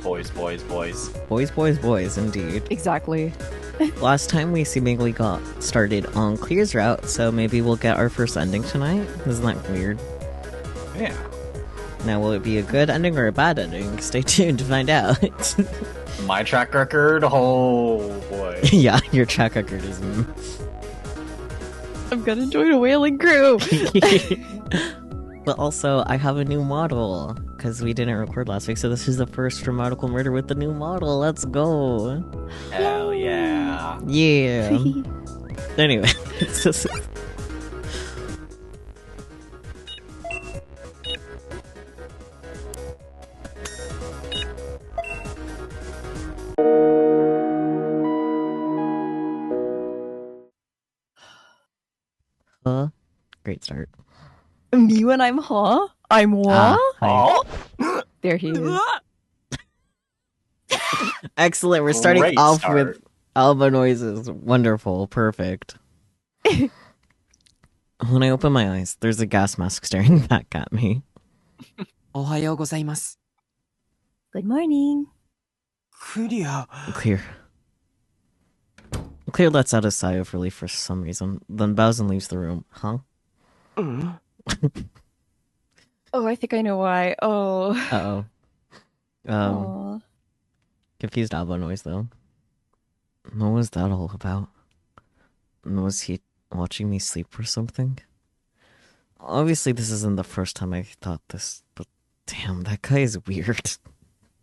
boys, boys, boys. Boys, boys, boys, indeed. Exactly. Last time we seemingly got started on Clear's route, so maybe we'll get our first ending tonight? Isn't that weird? Yeah. Now, will it be a good ending or a bad ending? Stay tuned to find out. My track record? Oh, boy. Yeah, your track record is... I'm gonna join a whaling crew! But also, I have a new model, because we didn't record last week, so this is the first DRAMAtical murder with the new model. Let's go! Hell yeah. Yeah! Anyway, it's just... Great start. Me when I'm I'm what? Oh. There he is. Excellent, we're starting Great off start. with Alba noises. Wonderful, perfect. When I open my eyes, there's a gas mask staring back at me. おはようございます。 Good morning. クリア。 Clear. Clear lets out a sigh of relief for some reason, then bows and leaves the room. Huh? Oh, I think I know why. Oh. Uh-oh. Aw. Confused Alba noise, though. What was that all about? Was he watching me sleep or something? Obviously, this isn't the first time I thought this, but damn, that guy is weird.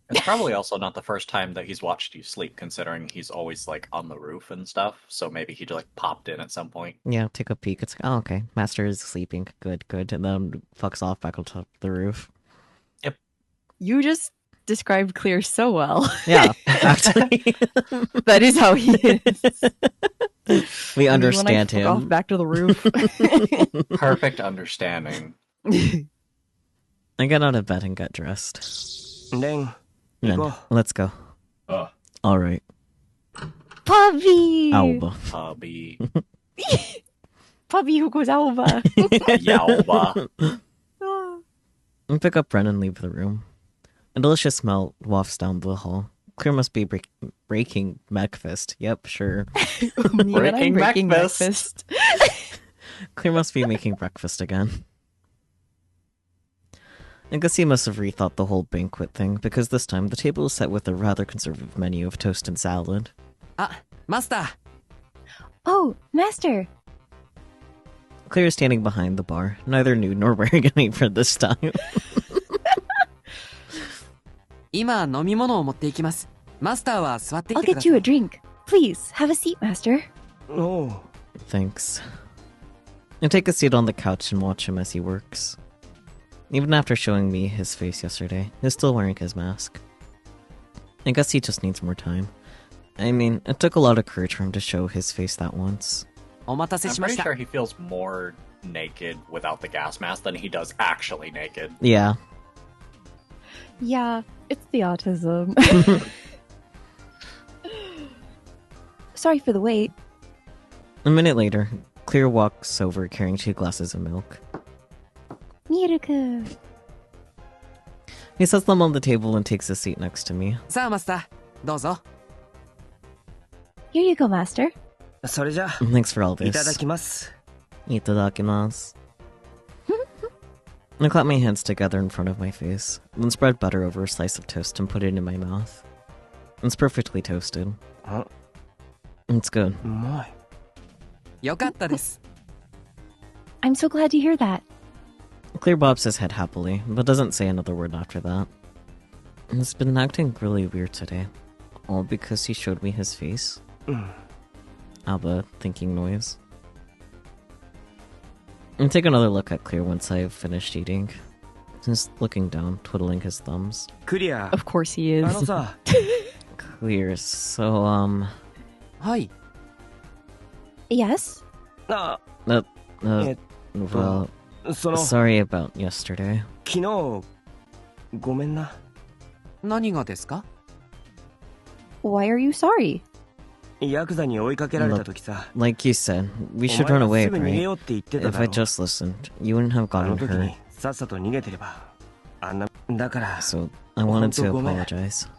It's probably also not the first time that he's watched you sleep, considering he's always, like, on the roof and stuff. So maybe he, like, popped in at some point. Yeah, take a peek. It's like, oh, okay. Master is sleeping. Good, good. And then fucks off back on top of the roof. You just described Clear so well. Yeah, actually. That is how he is. We understand when I fuck him. off back to the roof. Perfect understanding. I get out of bed and get dressed. レン、 Then, go. let's go. Alright. Puppy! Alba. Hubby. Puppy who goes Alba. Yalba. I pick up Bren and leave the room. A delicious smell wafts down the hall. Clear must be breaking breakfast. Yep, sure. Me when I'm Breaking breakfast. Clear must be making breakfast again. I guess he must have rethought the whole banquet thing, because this time the table is set with a rather conservative menu of toast and salad. あ、マスター。 Oh, Master. Clear is standing behind the bar, neither nude nor wearing an apron this time. 今飲み物を持っていきます。マスターは座ってい I'll てくだ get さ you い。 a drink. Please, have a seat, Master. おう。 Thanks. I take a seat on the couch and watch him as he works. Even after showing me his face yesterday, he's still wearing his mask. I guess he just needs more time. I mean, it took a lot of courage for him to show his face that once. お待たせ I'm しま pretty した。 sure he feels more naked without the gas mask than he does actually naked. Yeah. Yeah, it's the autism. Sorry for the wait. A minute later, Clear walks over carrying 2 glasses of milk. Milk. He sets them on the table and takes a seat next to me. さあマスター、どうぞ。 Here you go, Master. それじゃ Thanks for all いただ this. きます。 Itadakimasu. I clap my hands together in front of my face, then spread butter over a slice of toast and put it in my mouth. It's perfectly toasted. あ、 It's good. うまい。よかったです。 I'm so glad to hear that. Clear bobs his head happily, but doesn't say another word after that. He's been acting really weird today. All because he showed me his face. Alba, thinking noise. I take another look at Clear once I've finished eating. He's looking down, twiddling his thumbs. クリア。 Of course he あの is. さ、 Clear, so, はい。 Yes? あ、 well, その、 sorry about yesterday. 昨日、ごめんな。何がですか？ Why are you sorry? ヤクザに追いかけられた時さ、 Like you said, we お should 前 run は away, すぐ逃げよ right? うって言ってた If だ I ろ。 just listened, you wouldn't have あ gotten の時 hurt. にさっさと逃げてれば、あんな、だから、 So, I wanted to Honto, ごめん。 apologize.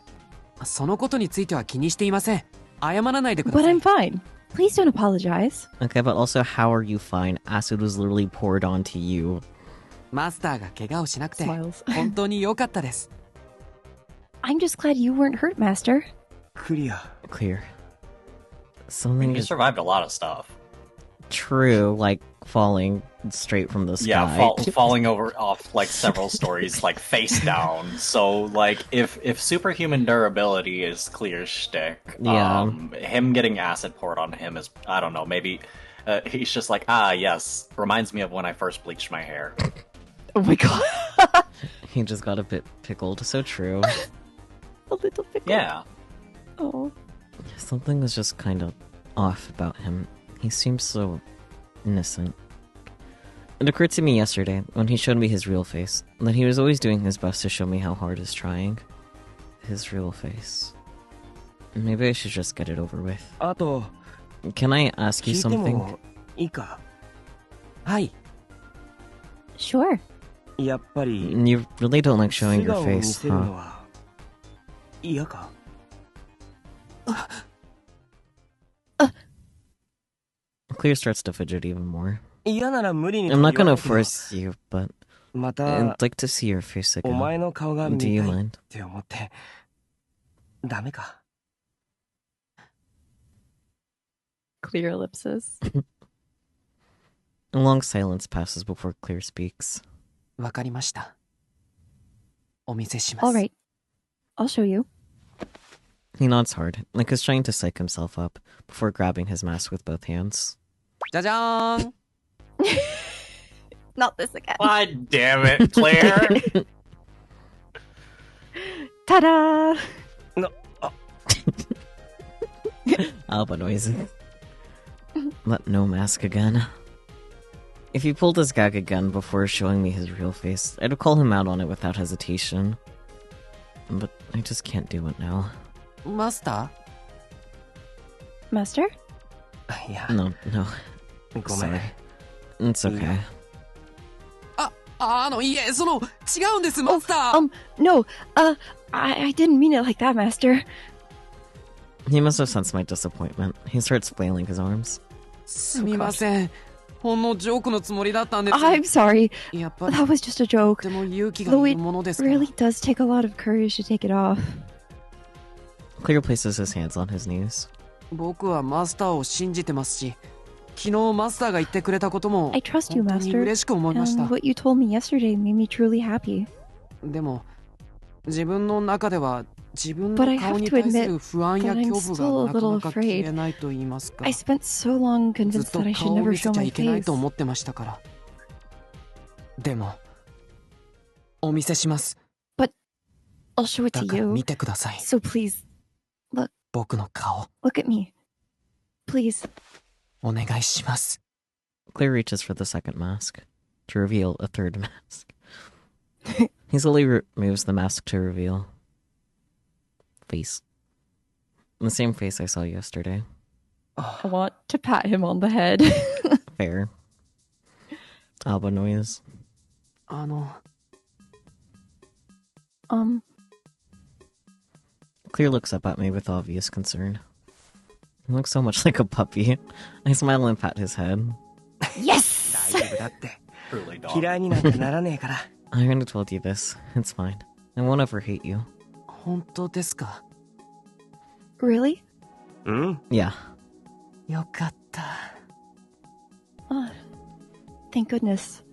そのことについては気にしていません。謝らないでくだ But さい。 I'm fine. Please don't apologize. Okay, but also, how are you fine? Acid was literally poured onto you. マスターが怪我をしなくて Smiles. 本当に良かったです。 I'm just glad you weren't hurt, Master. クリア。 Clear. I mean, Something he is survived a lot of stuff. true, like falling straight from the sky. Yeah, falling off like several stories, like face down. So like, if superhuman durability is clear shtick, Yeah. him getting acid poured on him is, I don't know, maybe he's just like, yes, reminds me of when I first bleached my hair. Oh my god. He just got a bit pickled. So true. A little bit. Yeah. Oh. Something was just kind of off about him. He seems so innocent. It occurred to me yesterday, when he showed me his real face, that he was always doing his best to show me how hard he's trying. His real face. Maybe I should just get it over with. あと、 Can I ask 聞 you いて something? もいいか。はい。 Sure. やっぱり、 You really don't like 素 showing your 顔を見 face, せるの huh? は嫌か。 Clear starts to fidget even more. 嫌なら無理に I'm not 取り gonna 分けても force you, but ま I'd た like to see your face お again. 前の顔が見 Do た you いっ mind? て思ってダメか。 Clear ellipses. A long silence passes before Clear speaks. わかりました。お見せします。 All right. I'll show you. He nods hard, like he's trying to psych himself up, before grabbing his mask with both hands. じゃじゃーん。 Not this again. God damn it, Claire! Ta-da! Alba noises. But no mask again. If he pulled his gag again before showing me his real face, I'd call him out on it without hesitation. But I just can't do it now. マスタ Master? いや、 No. ごめん Sorry. It's okay. ー。いえ、違うんです、マスター。 No. I didn't mean it like that, Master. He must have sensed my disappointment. He starts flailing his arms. すみません。ほんのジョークのつもりだったんです。 I'm sorry. やっぱり That was just a と joke. ても勇気が Though い it るものですから。 really does take a lot of courage to take it off. Clear places his hands on his knees. 僕はマスターを信じてますし、昨日マスターが言ってくれたことも I trust you, 本当に Master. 嬉しく思いました And。what you told me yesterday made me truly happy. でも自分の中では自分 But の I 顔 have に to 対す admit る不安や that I'm 恐 still 怖 a がなか little なか消 afraid. えないと言いますか。 I spent so long ずっ convinced と that I 顔 should を never 見せ show ちゃ my いけない face. と思ってましたから。でもお見せします。 I'll show it だ to から you. 見てください。 So please, 僕の顔 look at me. Please. お願いします。 Clear reaches for the second mask, to reveal a third mask. He slowly removes the mask to reveal face. The same face I saw yesterday. I want to pat him on the head. Fair. Alba noise. Clear looks up at me with obvious concern. He looks so much like a puppy. I smile and pat his head. Yes! 大丈夫だって。 Truly dog. 嫌いになんかならねえから。 I already told you this. It's fine. I won't ever hate you. 本当ですか。 Really? うん。 Yeah. よかった。 Thank goodness.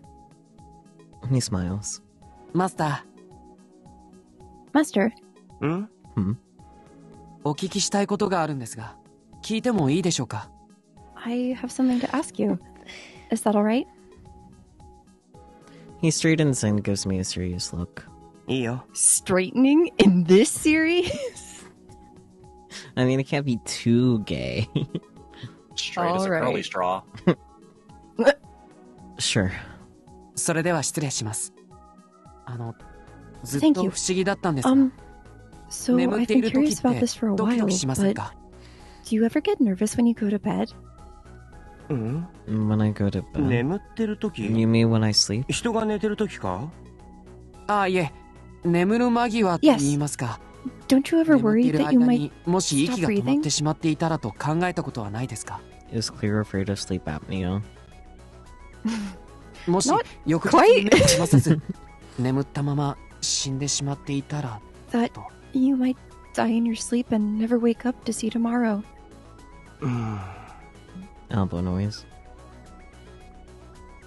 He smiles. マスタ Master, うん。ー、お聞きしたいことがあるんですが、聞いてもいいでしょうか。 I have something to ask you. Is that alright? He straightens and gives me a serious look. いいよ。 Straightening in this series? I mean, it can't be too gay. Straight as a Alright. curly straw. Sure. それでは失礼します。ずっ Thank と you. 不思議だったんですが、 So 眠っ I've てい been る時 curious っ about て this for a ドキ while, ドキしません but か？ do you ever get nervous when you go to bed? うん。 When I go to bed. 眠ってる時 You mean when I sleep? 人が寝てる時か？ああ、いえ、眠る間際って言いますか。Don't you ever 眠って worry いる that you 間 might にもし息が stop 止ま breathing? ってしまっていたらと考えたことはないですか？ Is Clear afraid of sleep apnea? もし Not 翌日 quite. 目を覚まさず眠ったまま死んでしまっていたら That と。 you might die in your sleep and never wake up to see tomorrow. うん Elbow noise.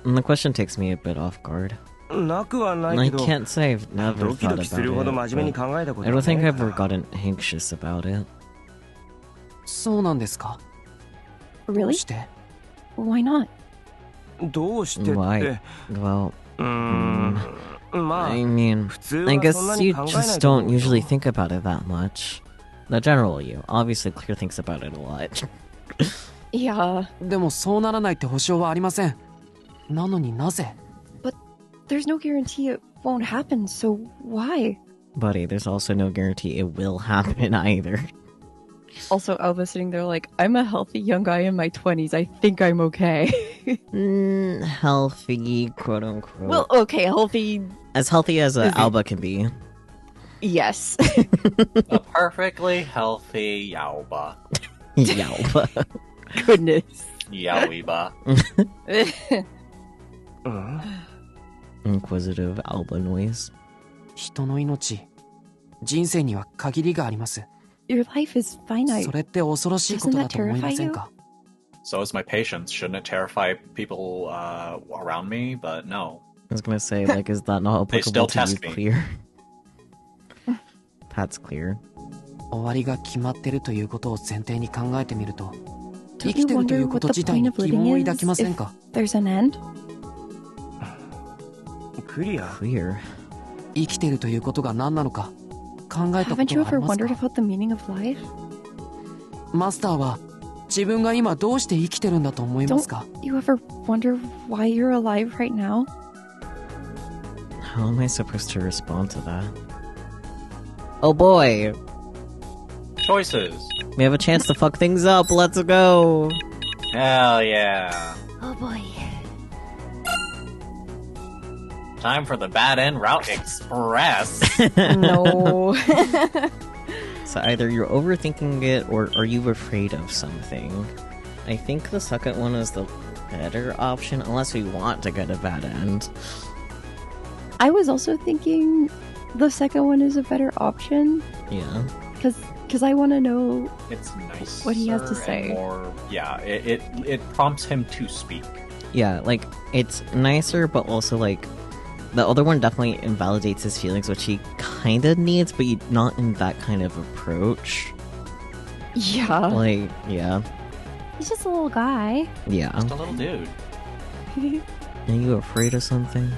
And the question takes me a bit off guard. なくはない I けど can't say I've never ドキド thought キするほど about 真面目 it, に考えたこ but と I は don't ない think か I've ら ever gotten anxious about it. そうなんですか？どう Really? して？ Why not? どうしてって Why? Well, まあ I mean, 普通 I はそんな guess に you 考えない just と思 don't うよ usually think about it that much. The general you. Obviously, Clear thinks about it a lot. Yeah, でもそうならないって保証はありません。なのになぜ？ there's no guarantee it won't happen, so why? Buddy, there's also no guarantee it will happen either. Also, Alba sitting there like, I'm a healthy young guy in my 20s. I think I'm okay. Healthy, quote unquote. Well, okay, healthy, as healthy as Is he? Alba can be. yes. A perfectly healthy Yaoba. Yalba. Goodness. Yaoiba. うん Inquisitive Alba noise. 人の命、人生には限りがあります。 Your life is そ finite. れって恐ろしいことだと思いませんか？ So is my patience. Shouldn't it terrify people around me? But no. I was gonna say, like, is that not They still applicable to you, test me. Clear? That's Clear. 終わりが決まってるということを前提に考えてみると、生 Don't き you てるとい wonder うこ what と the 自体 point に of 疑問を living 抱きま is せん if か？ there's an end? クリア Clear. 生きてるということが何なのか考えたこ Haven't と you はあり ever ます wondered か？ about the meaning of life? マスターは自分が今どうして生きてるんだと思いますか？ You ever wonder why you're alive right now? How am I supposed to respond to that? Oh boy! Choices. We have a chance to fuck things up. Let's go! Hell yeah. Oh boy. Time for the bad end route express. No. So either you're overthinking it, or are you afraid of something? I think the second one is the better option, unless we want to get a bad end. I was also thinking the second one is a better option Yeah. because I want to know. It's nice. What he has to say. More, yeah, it prompts him to speak. Yeah, like, it's nicer, but also, like, the other one definitely invalidates his feelings, which he kinda needs, but not in that kind of approach. Yeah. Like, yeah. He's just a little guy. Yeah. Just a little dude. Are you afraid of something?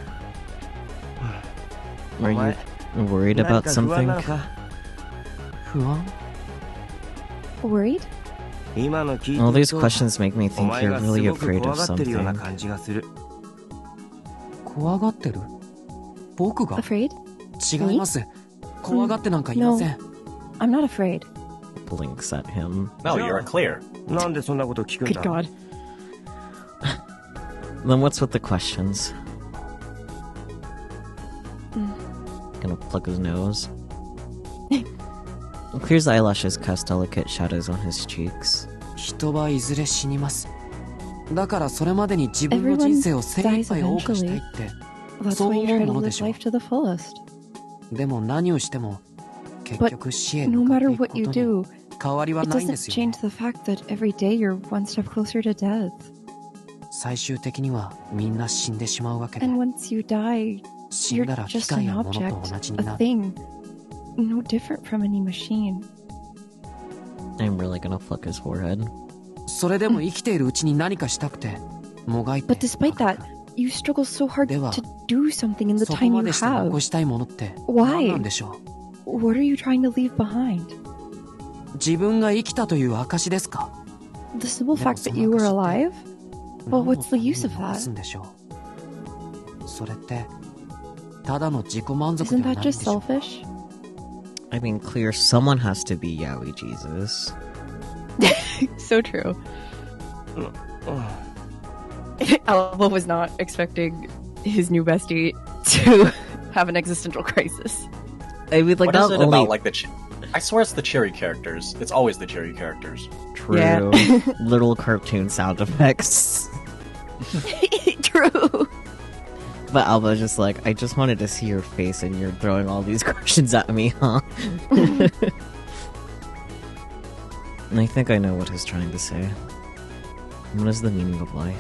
Are お前 you worried 何 about か不安なの something? か不安？ Worried? 今の聞いて All る these と questions make me お think 前 you're がす really ごく afraid 怖 of がってるような something. 感じがする怖がってる？僕が？ Afraid? 違います。怖がってなんかいません。 I'm not afraid. Blinks at him. No, Sure. you're clear. なんでそんなこと聞くん Good だ God. Then what's with the questions? Gonna pluck his nose. Clears eyelashes cast delicate shadows on his cheeks. 人はいずれ死にます。だからそれまでに自分の人生を精一杯謳歌したいって。 That's So why you try to 思うもので live しょう。 life to the fullest. でも何をしても結 But 局死へ No 向かって matter いく what こ you とに do, 変わりは it ないんで doesn't すよね。 change the fact that every day you're one step closer to death. 最終的にはみんな死んでしまうわけで、 And once you die, 死ん you're だら機 just 械 an や物と object, 同じに a なる。 thing. No different from any machine. I'm really gonna fuck his forehead. それでも生きているうちに何かしたくてもがいて But despite that, you struggle so hard では to do something in the そこ time ま you でして have. 残したいものって Why? 何なんでしょ What are you trying to leave behind? う？自分が生きたという証ですか？ The simple でも fact そ that の you were 証って alive? Well, 何の what's た the めに use of 残 that? すんでしょう？それってただの自己満足 Isn't では that ないんで just しょうか？ selfish? I mean, Clear, someone has to be Yaoi Jesus. So true. うん Alba was not expecting his new bestie to have an existential crisis. I mean, like, What is not it only... about like the I swear it's the cheery characters. It's always the cheery characters. True. Yeah. Little cartoon sound effects. True. But Alba's just like, I just wanted to see your face and you're throwing all these questions at me, huh? And I think I know what he's trying to say. What is the meaning of life?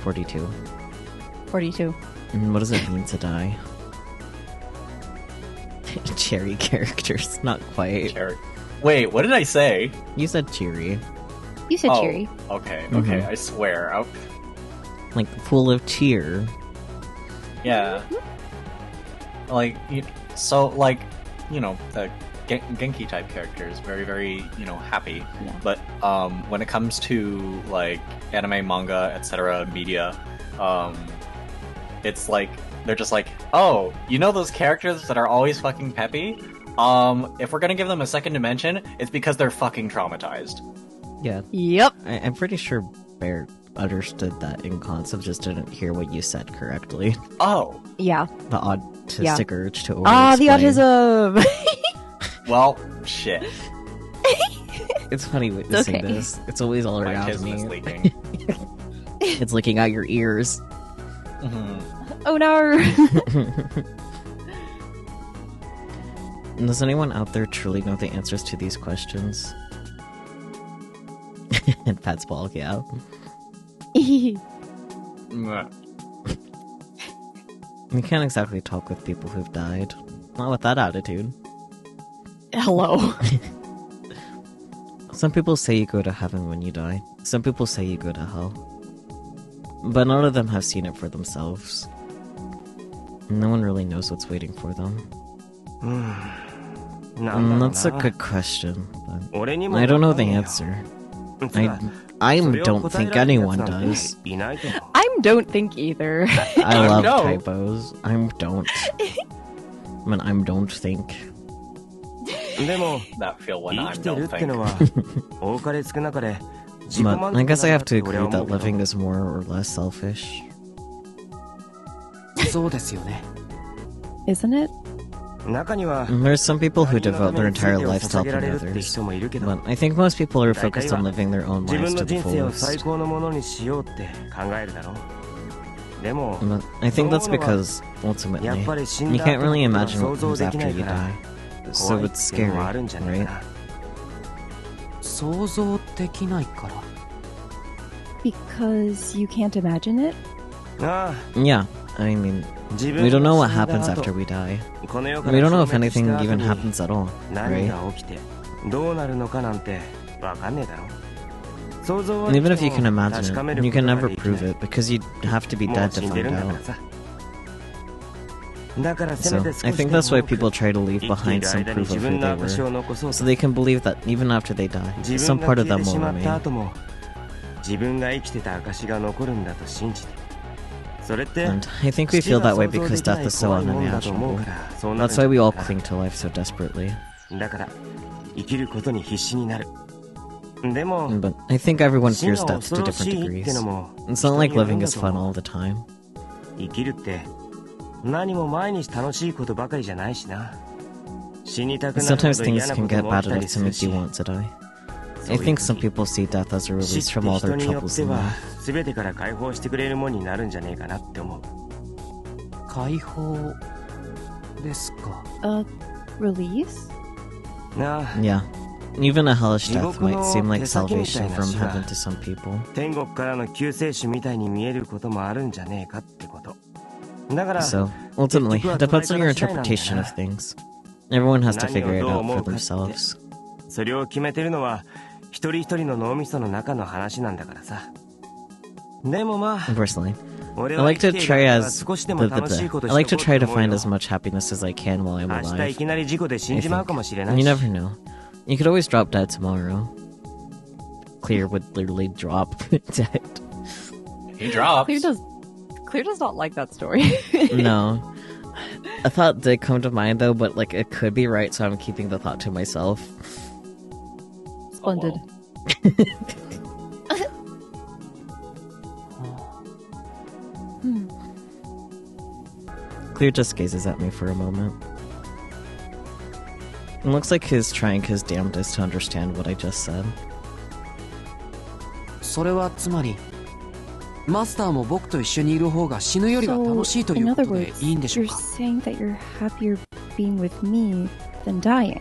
42. 42. And what does it mean to die? Cherry characters, not quite. Cherry. Wait, what did I say? You said cheery. You said Oh, cheery. okay, Mhm. I swear. Like, full of cheer. Yeah. Like, the Genki type characters, very, very, happy. Yeah. But when it comes to like anime, manga, etc., media, it's like they're just like, oh, those characters that are always fucking peppy. If we're gonna give them a second dimension, it's because they're fucking traumatized. Yeah. Yep. I'm pretty sure Bear understood that in concept, just didn't hear what you said correctly. Oh, Yeah. The autistic urge to Ah, the over-explain. autism! well, shit. It's funny witnessing okay. this. It's always all My around kismet is me. leaking. It's leaking out your ears. Mhm. Oh no! Does anyone out there truly know the answers to these questions? And Pat's ball, yeah. Mwah. You can't exactly talk with people who've died. Not with that attitude. Hello. Some people say you go to heaven when you die. Some people say you go to hell. But none of them have seen it for themselves. No one really knows what's waiting for them. That's a good question, but I don't know the answer. I don't think anyone does. I don't think either. I love No. typos. I don't. I don't think. でも That feel when 生 I きてる don't って think. のは多かれ少なかれ自己 But 満 I 足 guess I なん have だ to って俺 agree は思 that うけど living is more or less selfish. そうですよね。 Isn't it? 中には There's some people who 他人の devote た their めに全 entire てを lives 捧げら helping れるって others. 人もいるけど But I think most people are 大体 focused on は living their own 自 lives 分 to の the 人生を最 fullest. 高のものにしようって考えるだろうでも But I think that's because, やっ ultimately, ぱり死ん you だ can't 後の really ことは imagine 想 what 像 comes できな after い you から die. 怖 So いっ it's ていうのもあ scary, るんじゃないか right? な想像できないから。 Because you can't imagine it? ああ Yeah, I mean, 自分 we don't know what が死んだ happens 後 after we die. この世か We ら don't know if 消滅し anything た後 even に happens at all, 何 right? が起きてどうなるのかなんてわかんねえだろ想像は And even if you でき can ても imagine 確かめ it, る you こと can が never できない prove it because you have to be も dead う to 死んで find るんだから out. さだからせ So めて少し I で think も that's why 多く people try to leave 生きてい behind る some 間に proof 自 of 分 who の they 証を were, 残そう so と they can believe that even after they die, 自 some 分が part 消 of えて them し will まった remain. 後も自分が生きてた証が残るんだと信じてそれって And I think we 死 feel が that way 想像 because できな death い is so 怖いもんだと思う unimaginable. からそうなるん That's じゃ why we ない all か cling to life so desperately. なだから生きることに必死になるでも But I think everyone 死 fears が death 恐 to ろ different しいって degrees. のも It's not like 人による living んだ is と fun 思 all う the time. 生きるって何も毎日楽しいことばかりじゃないしな死にたくなるほ Sometimes ど things 嫌な can こと get も起 bad きたり enough to する make し you want to die. そ I ういう think some 時 people see death as a 死っ release て from all 人 their によっ troubles て in は life. 全てから解放してくれるもんになるんじゃねえかなって思う解放ですか。Release? なあ Yeah. Even a hellish death 地獄の might seem like 手先みたい salvation な from 死は heaven to some people. 天国からの救世主みたいに見えることもあるんじゃねえかってことだから So, ultimately, it depends on your interpretation of things. Everyone has to figure it out for themselves. それを決めてるのは一人一人の脳みその中の話なんだからさでもまあ Personally, 俺 I は like 生 to きている try 間は as 少しでも楽しいこと I like し to とこう try って to 思う find よ as much happiness as I can while I'm 明日 alive. いきなり事故で死 I んじまう think. かもしれな And い you し never know. You could always drop dead tomorrow. Clear would literally drop dead. He drops. Clear does not like that story. No. A thought did come to mind though, but like it could be right, so I'm keeping the thought to myself. Splendid. Clear just gazes at me for a moment. It looks like he's trying his damnedest to understand what I just said. それはつまりマスターも僕と一緒にいる方が死ぬよりは So, 楽しいとい in うこ other とで words, いいんでしょう you're か saying that you're happier being with me than dying.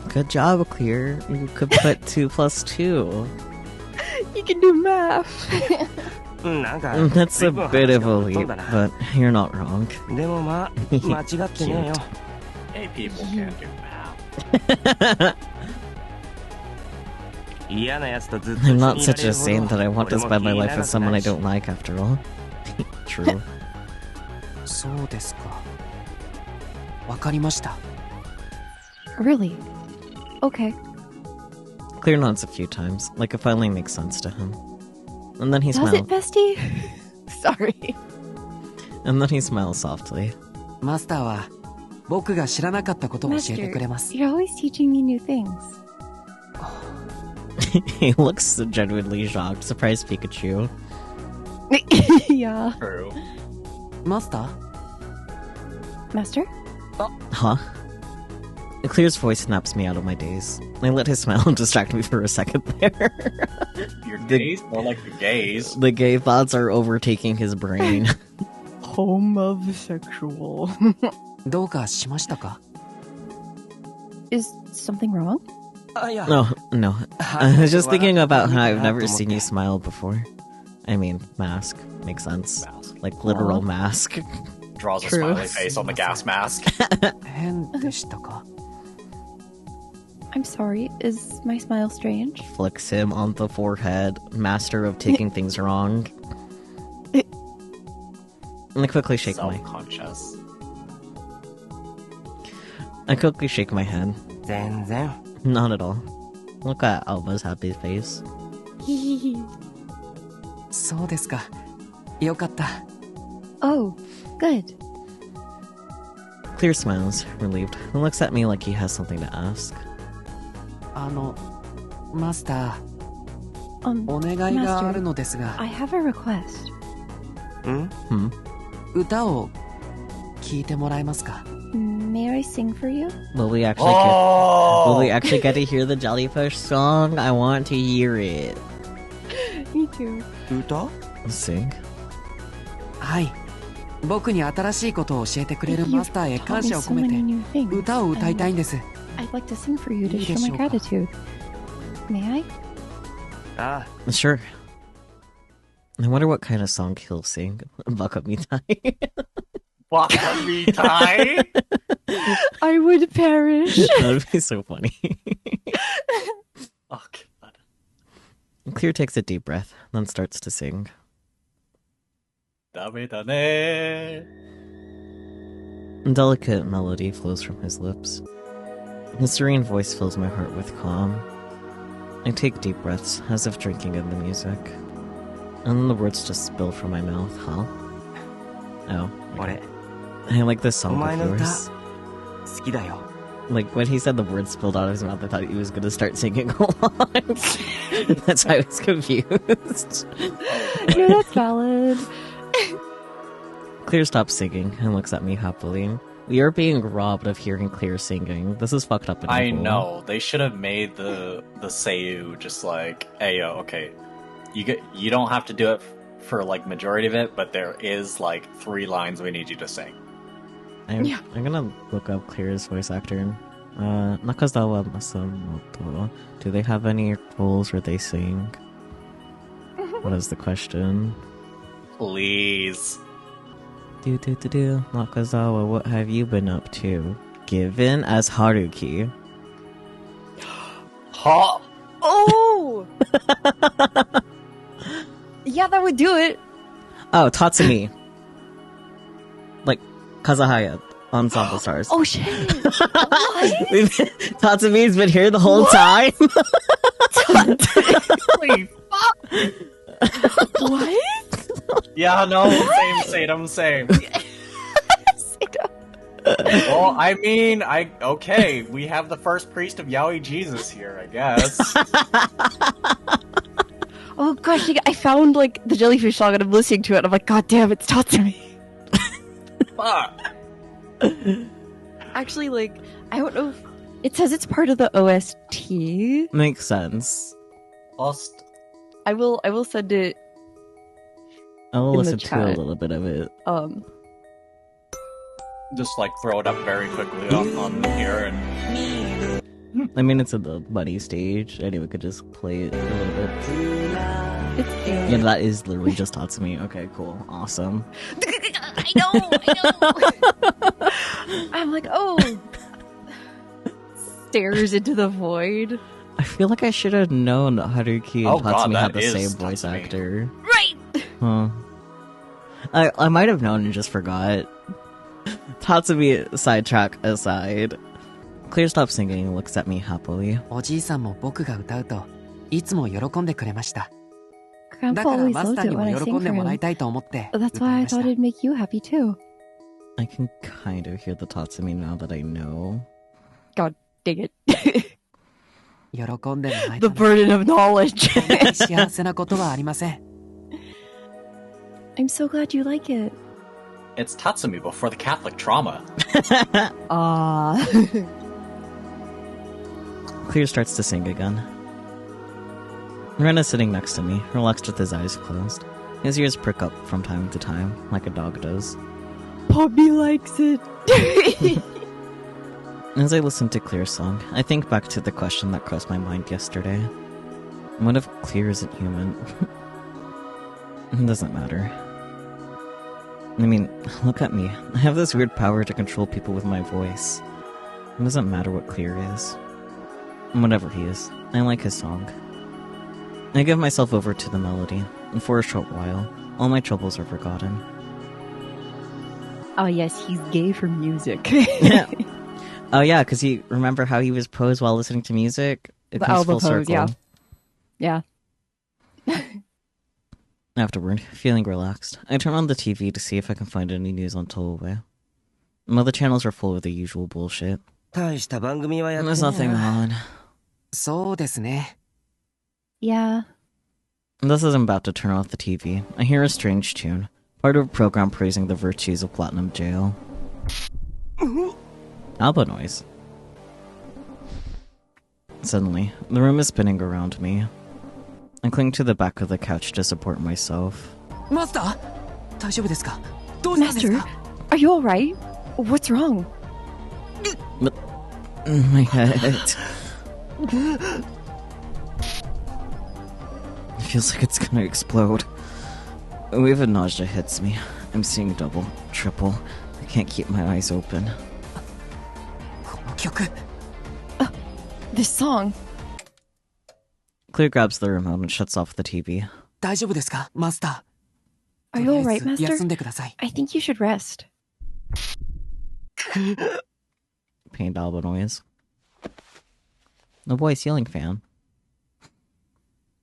Good job, Clear. You could put 2 plus 2. You can do math. なんか That's a 随分 bit 話 of が a 飛ん leap, だな but you're not wrong. でもまあ間違ってねえよ Hey, people can't do math. 嫌なやつとずっと I'm 一緒 not にいら such れ a るほ saint that I ど want to 俺も spend my 気に life な with ら someone な I いし don't like after all. True. そうですかわかりました Really? Okay. Clear nods a few times, like it finally makes sense to him. And then he Does smiles. it, bestie? Sorry. And then he smiles softly. マスターは僕が知らなかったことを教えてくれます You're always teaching me new things. He looks genuinely shocked. Surprised Pikachu. Yeah. True. マスター Master? Huh? Clear's voice snaps me out of my daze. I let his smile distract me for a second there. Your gaze? More like the gaze. The gay thoughts are overtaking his brain. Homosexual. どうかしましたか Is something wrong? あいや No, no. I was just thinking about how I've never seen you smile before. I mean, mask. Makes sense. Mask. Like literal mask. Draws a True. smiley face on the gas mask. 変でしたか I'm sorry. Is my smile strange? Flicks him on the forehead. Master of taking things wrong. And I quickly shake my... Self-conscious. I quickly shake my head. 全然 Not at all. Look at Alba's happy face. そうですかよかった Oh, good. Clear smiles, relieved, and looks at me like he has something to ask. マスタ Um, ーお願いがあるのですが I have a request. ん Hmm? 歌を聴いてもらえますか May I sing for you? Will we actually Oh! will we actually get to hear the Jellyfish song? I want to hear it. Me too. 歌 Sing? はい僕に新しいことを教えてくれる You've マスターへ taught 感 me 謝を so 込め many て new things. 歌を歌いたいんです I'd like to sing for you to いいで show し my ょうか gratitude. May I? あ Sure. I wonder what kind of song he'll sing. Buck up me tie. Waka me tie? I would perish. That'd be so funny. Oh, God. Clear takes a deep breath, then starts to sing. ダメだね A delicate melody flows from his lips. His serene voice fills my heart with calm. I take deep breaths, as if drinking in the music. And then the words just spill from my mouth, huh? Oh. 俺 I like this song お前 of の歌 yours. 好きだよ Like, when he said the words spilled out of his mouth, I thought he was gonna start singing along. That's why I was confused. No, that's valid. Clear stops singing and looks at me happily. We are being robbed of hearing Clear singing. This is fucked up and I evil. know. They should have made the Seiyu just like, hey yo, okay. You don't have to do it for like majority of it, but there is like 3 lines we need you to sing. I'm Yeah. gonna look up Clear's voice actor. Nakazawa Masamoto. Do they have any roles where they sing? What is the question? Please. Do. Nakazawa, what have you been up to? Given as Haruki. Huh? Oh! Yeah, that would do it. Oh, Tatsumi. Like, Kazahaya. Ensemble Stars. Oh shit! Tatsumi's been here the whole time? Holy fuck! What? Yeah, no, same. Well, I mean, okay, we have the first priest of Yaoi Jesus here, I guess. Oh gosh, I found like the jellyfish song and I'm listening to it and I'm like, god damn, it's Tatsumi. Fuck. Actually, like, I don't know if It says it's part of the OST. Makes sense. Lost. I will send it. I'll In the listen to a chat. little bit of it. Just like throw it up very quickly on here and I mean, it's at the buddy stage. Anyone could just play it a little bit. It's Yeah, that is literally just Tatsumi. Okay, cool. Awesome. I know. I'm like, oh. Stares into the void. I feel like I should have known that Haruki and Oh god, Tatsumi had that the is same voice Tatsumi. actor. Right. Huh. I might have known and just forgot. Tatsumi sidetrack aside. Clear stops singing and looks at me happily. おじいさんも僕が歌うといつも喜んでくれました。だ Grandpa から always マス loved ター it に when も I 喜 sing んで for もらい him. たいと思って That's 歌い why I ました thought it'd make you happy too. I can kind of hear the Tatsumi now that I know. God dang it. 喜んでもらえ The たら burden of knowledge. 幸せなことはありません。 I'm so glad you like it. it's Tatsumi before the Catholic trauma. Clear starts to sing again. Ren is sitting next to me, relaxed with his eyes closed. His ears prick up from time to time, like a dog does. Poppy likes it. As I listen to Clear's song, I think back to the question that crossed my mind yesterday. What if Clear isn't human? It doesn't matter. I mean, look at me. I have this weird power to control people with my voice. It doesn't matter what Clear is. Whatever he is, I like his song. I give myself over to the melody, and for a short while, all my troubles are forgotten. Oh yes, he's gay for music. Oh yeah, because remember how he was posed while listening to music? It The comes elbow full pose, circle. Yeah. Afterward, feeling relaxed, I turn on the TV to see if I can find any news on Towe. Other channels are full of the usual bullshit. 大した番組はやってね There's え nothing な on. そうですね。 Yeah. Just as I'm about to turn off the TV, I hear a strange tune, part of a program praising the virtues of Platinum Jail. Alba noise. Suddenly, the room is spinning around me. I cling to the back of the couch to support myself. マスター大丈夫ですかどうしたんです Master, か are you alright? What's wrong? My head. It feels like it's gonna explode. A wave of nausea hits me. I'm seeing double, triple. I can't keep my eyes open. この曲 This song. Clear grabs the remote and shuts off the TV. 大丈夫ですかマスタ Are ー you とりあえ alright, ず Master? 休んでください I think you should rest. Pained Alba noise. The boy ceiling fan.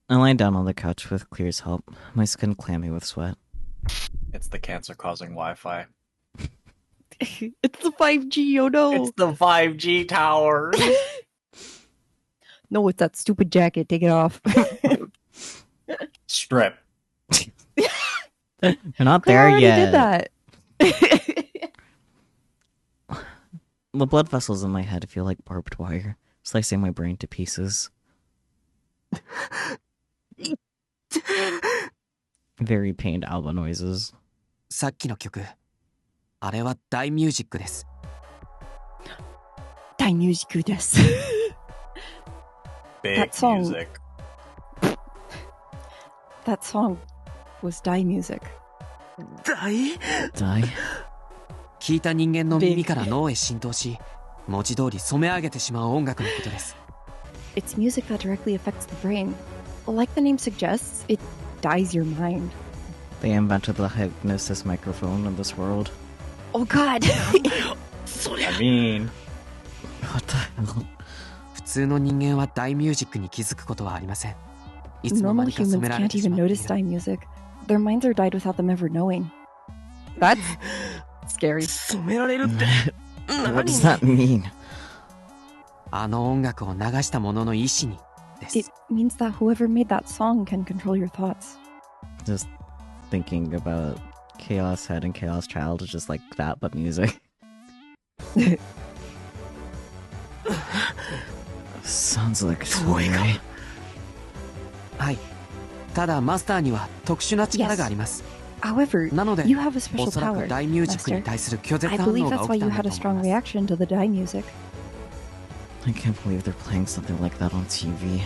I lie down on the couch with Clear's help, my skin clammy with sweat. It's the cancer-causing Wi-Fi. It's the 5G, oh no. It's the 5G tower. No, it's that stupid jacket. Take it off. Strip. You're not Claire there already yet. did that. The blood vessels in my head feel like barbed wire, slicing my brain to pieces. Very pained Alba noises. さっきの曲あれは大ミュージックです 大ミュージックです。 Big That song. music. That song was die music. 大 Die? 聞いた人間の耳から脳へ浸透し文字通り染め上げてしまう音楽のことです It's music that directly affects the brain. Like the name suggests, it dyes your mind. They invented the hypnosis microphone in this world. Oh god! I mean, What the hell? 普通の人間は大ミュージックに気づくことはありませんいつの Normal 間にか染 humans められ can't てし even まってい notice る die music. Their minds are dyed without them ever knowing. That's scary. 染められるって What does that mean? あの音楽を流した者の意志にです It means that whoever made that song can control your thoughts. Just thinking about Chaos Head and Chaos Child is just like that, but music. Sounds like a toy. はい。ただマスターには特殊な力があります。 However, なので you have a special おそらく power, 大ミュージックに Master. 対する拒絶 I 反応 believe が that's 起 why きた you んだ had と a 思い strong ます。 reaction to the die music. I can't believe they're playing something like that on TV.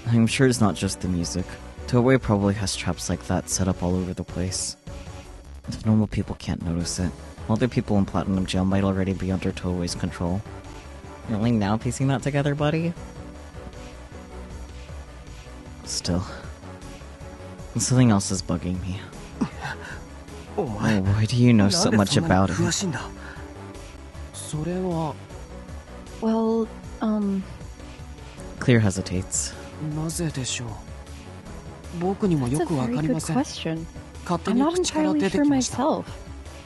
I'm sure it's not just the music. Toei probably has traps like that set up all over the place. If normal people can't notice it, other people in Platinum Jail might already be under Toei's control. You're only now piecing that together, buddy? Still, something else is bugging me. お前 Oh, why do you know なん so で much そんな about に it? 詳しいんだ。それは Well, Clear hesitates. なぜでしょう。僕にも that's よ a くわ very かりま good せん。 question. 勝手 I'm に not 口から entirely 出て sure きました。 myself.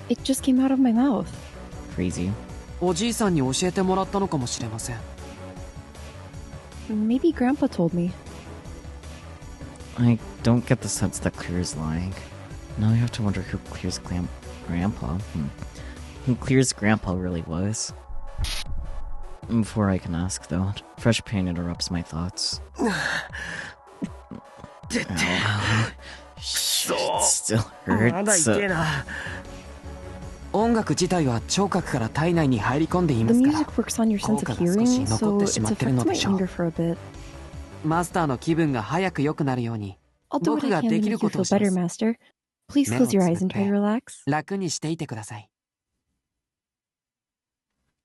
It just came out of my mouth. Crazy. おじいさんに教えてもらったのかもしれません。 Maybe Grandpa told me. I don't get the sense that Clear is lying. Now I have to wonder who Clear's grandpa. Who Clear's grandpa really was. Before I can ask, though, fresh pain interrupts my thoughts. Ow. Shit, it still まだ hurts. 痛えな。音楽自体は聴覚から体内に入り込んでいま The すから music works on your sense of 効果が少し hearing, 残 so って it しまってるの affects で my しょう。 anger for a bit. マスターの気分が早く良くなるように I'll do what 僕 I が can で to きる make こ you とを feel しま better, す。 Master. Please 目を close your つ eyes ぶっ and try て to relax. 楽にしていてください。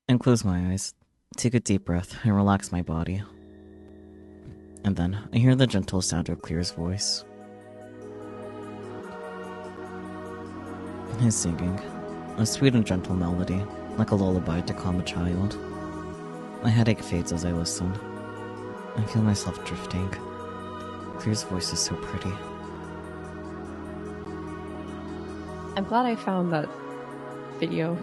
And close my eyes, take a deep breath, and relax my body. And then I hear the gentle sound of Clear's voice. His singing, a sweet and gentle melody, like a lullaby to calm a child. My headache fades as I listen. I feel myself drifting. Clear's voice is so pretty. I'm glad I found that video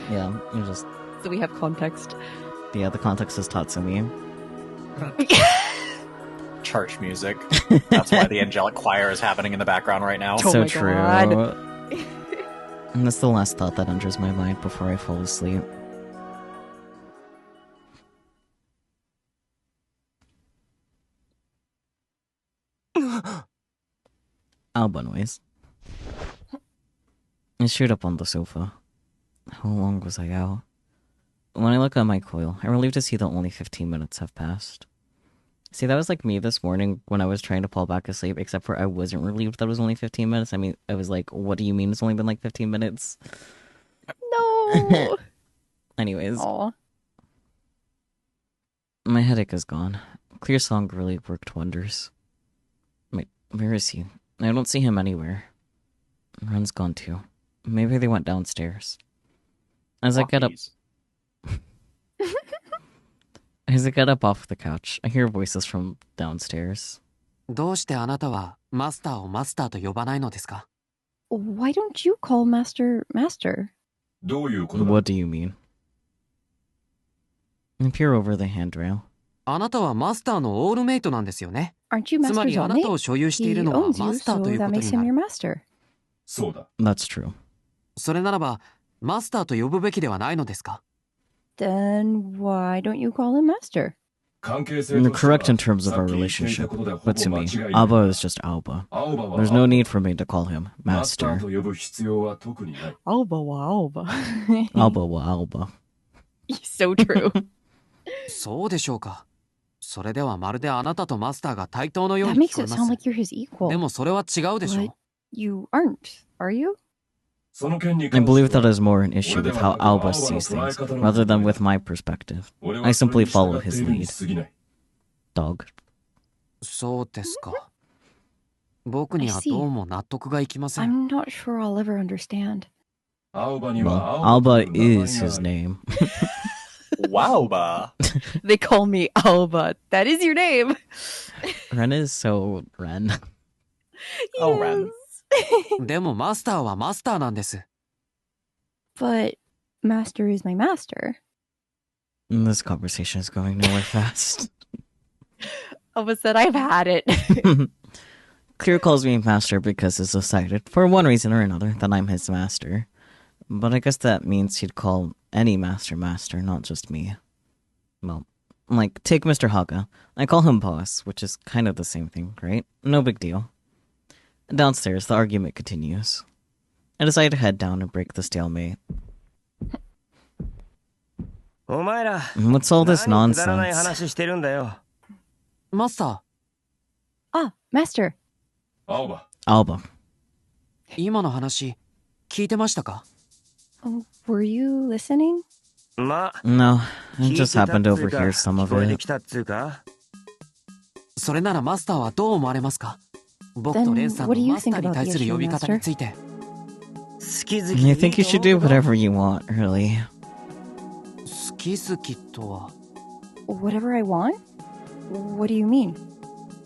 Yeah, you just... so we have context. Yeah, the context is Tatsumi. Church music. That's why the angelic choir is happening in the background right now. Oh So my true. God. And that's the last thought that enters my mind before I fall asleep. Alba noise. I shoot up on the sofa. How long was I out? When I look at my coil, I'm relieved to see that only 15 minutes have passed. See, that was like me this morning when I was trying to fall back asleep, except for I wasn't relieved that it was only 15 minutes. I mean, I was like, what do you mean it's only been like 15 minutes? No. Anyways, Aw. my headache is gone. Clear song really worked wonders. Wait, where is he? I don't see him anywhere. Run's gone too. Maybe they went downstairs. As I get up off the couch, I hear voices from downstairs. どうしてあなたはマスターをマスターと呼ばないのですか？ Why don't you call Master Master? どういうことだ？ What do you mean? I peer over the handrail. あなたはマスターのオールメイトなんですよね。 Aren't you つま Master's りあなた only? を所有してい He るのは owns マ you, スターと so いうこ that と makes にな him your る。 master. そうだ。That's true. それならばマスターと呼ぶべきではないのですか？ Then why don't you call him Master? 関係性 You're としては correct in terms of さっ our き言っていた relationship, ことでほ but to ぼ間 me, 違いない。 Alba is just Alba. 青葉は There's no need for me to call him マスター Master. と呼ぶ必要は特にない。 Alba wa Alba. Alba wa Alba. So true. そうでしょうか。それではまるであなたとマスターが対等のよう That に聞 makes こえ it ま sound す。 like you're his equal. でもそれは違うでしょう But。you aren't, are you? その件に I 関して believe は that is more an issue with how Alba sees things, rather than with my perspective. 俺 I はそれ simply に従 follow ってい his るに lead. 過ぎない。 Dog. そうですか。僕にはどうも納得がいきません。 I'm not sure I'll ever understand. 青葉に Well, は Alba という名前 is があ his る。 name. Wowba. They call me Alba. That is your name. Ren is so Ren. Oh, Ren. でもマスターはマスターなんです。 But Master is my master. This conversation is going nowhere fast. Alba said, I've had it. Clear calls me master because it's decided, for one reason or another, that I'm his master. But I guess that means he'd call any master master, not just me. Well, Like, take Mr. Haga. I call him boss, which is kind of the same thing, right? No big deal. Downstairs, the argument continues. I decide to head down and break the stalemate. お前ら What's all this 何くだらない nonsense? 話してるんだよ。マスタ Ah, master. 青葉、 Alba. ー、今の話、聞いてましたか？ Oh, were you listening? まあ No, I 聞いて just たっつ happened to うか overhear some 聞 of こえて it. きたっつうか。それならマスターはどう思われますか？僕とレンさん Then what の do you マスター think に about 対 the する issue, 呼び方に master? ついて。好き好き I think you should do whatever you want, really. 好き好きとは。 Whatever I want? What do you mean?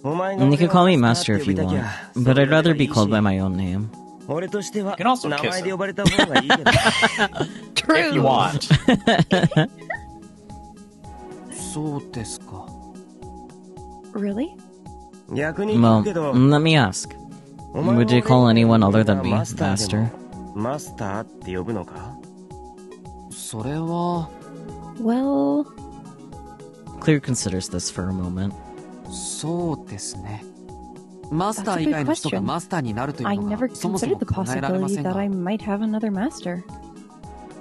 お前が You 俺 can を call me マスタ master ーっ if て呼 you びたき want, ゃ but I'd rather be それ called でい by いし my own name. 俺としては You can also 名 kiss 前で him. 呼ばれた方がいいけど If you want. そうですか。 Really? 逆に言う Well, けど let me ask. お前は Would you call 俺 anyone を other than me マスターで master? もマスターって呼ぶのか？それは、 Well, Clear considers this for a moment. そうですね。マスター That's a 以 good 外の人が question. マスターになるとい I うの never がそもそ considered も the 考えられま possibility せん that が、 I might have another master.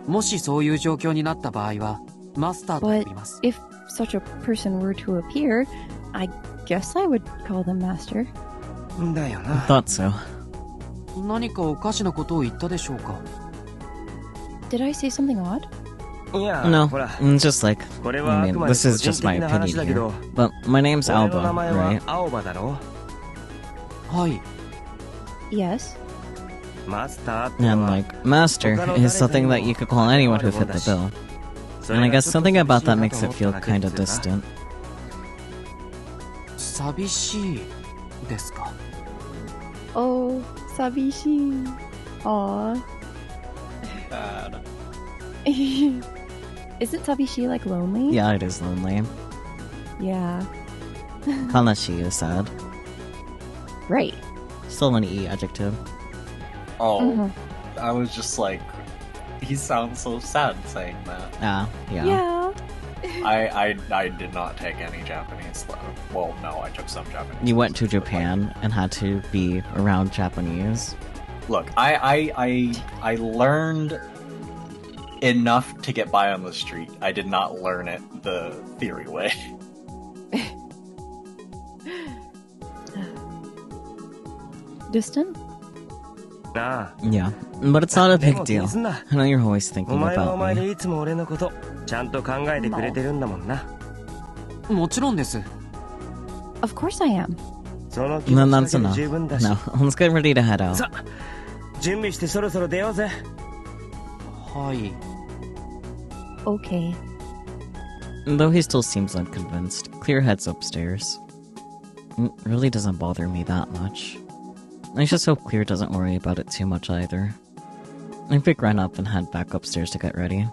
もしそういう状況になった場合は、マスターと呼 But びます。 if such a person were to appear, I guess I would call them master. だよな。 Thought so. 何かおかしなことを言ったでしょうか？ Did I say something odd? いや No, ほら just like, これ I はあ mean, くまで this 個 is 人 just my 的な opinion 話だけ here. ど But my name's 俺の Alba, 名前は right? 青葉だろ。はい。 Yes. マスターっての And は like, master is something that you could call anyone who fit the bill. そ And I れが guess ちょっと something about that 寂 makes しい it なと feel 思っただけ kind っ of つうか distant. 寂しいですか？ Oh, sabishi. Aw. Bad. Isn't sabishi like lonely? Yeah, it is lonely. Yeah. Kanashi is sad. Right. Still an E adjective. Oh, Mhm. I was just like, he sounds so sad saying that. Ah, yeah. Yeah. I did not take any Japanese. Well, no, I took some Japanese. You went to lessons, but, like, Japan and had to be around Japanese. Look, I learned enough to get by on the street. I did not learn it the theory way. Distant? なあ Yeah, but it's not a で big も気に deal. すんな。 I know you're always お thinking 前はお about 前 me. でいつも俺のことちゃんと考えてくれてるんだもんな。もちろんです。 Of course I am. その気 And 持 then ちだ that's けで enough. 十分だし。 No, let's get ready to head out. さ準備してそろそろ出ようぜ。はい。 Okay. Though he still seems unconvinced, Clear heads upstairs. It really doesn't bother me that much. I just hope Clear doesn't worry about it too much either. I pick Ren up and head back upstairs to get ready.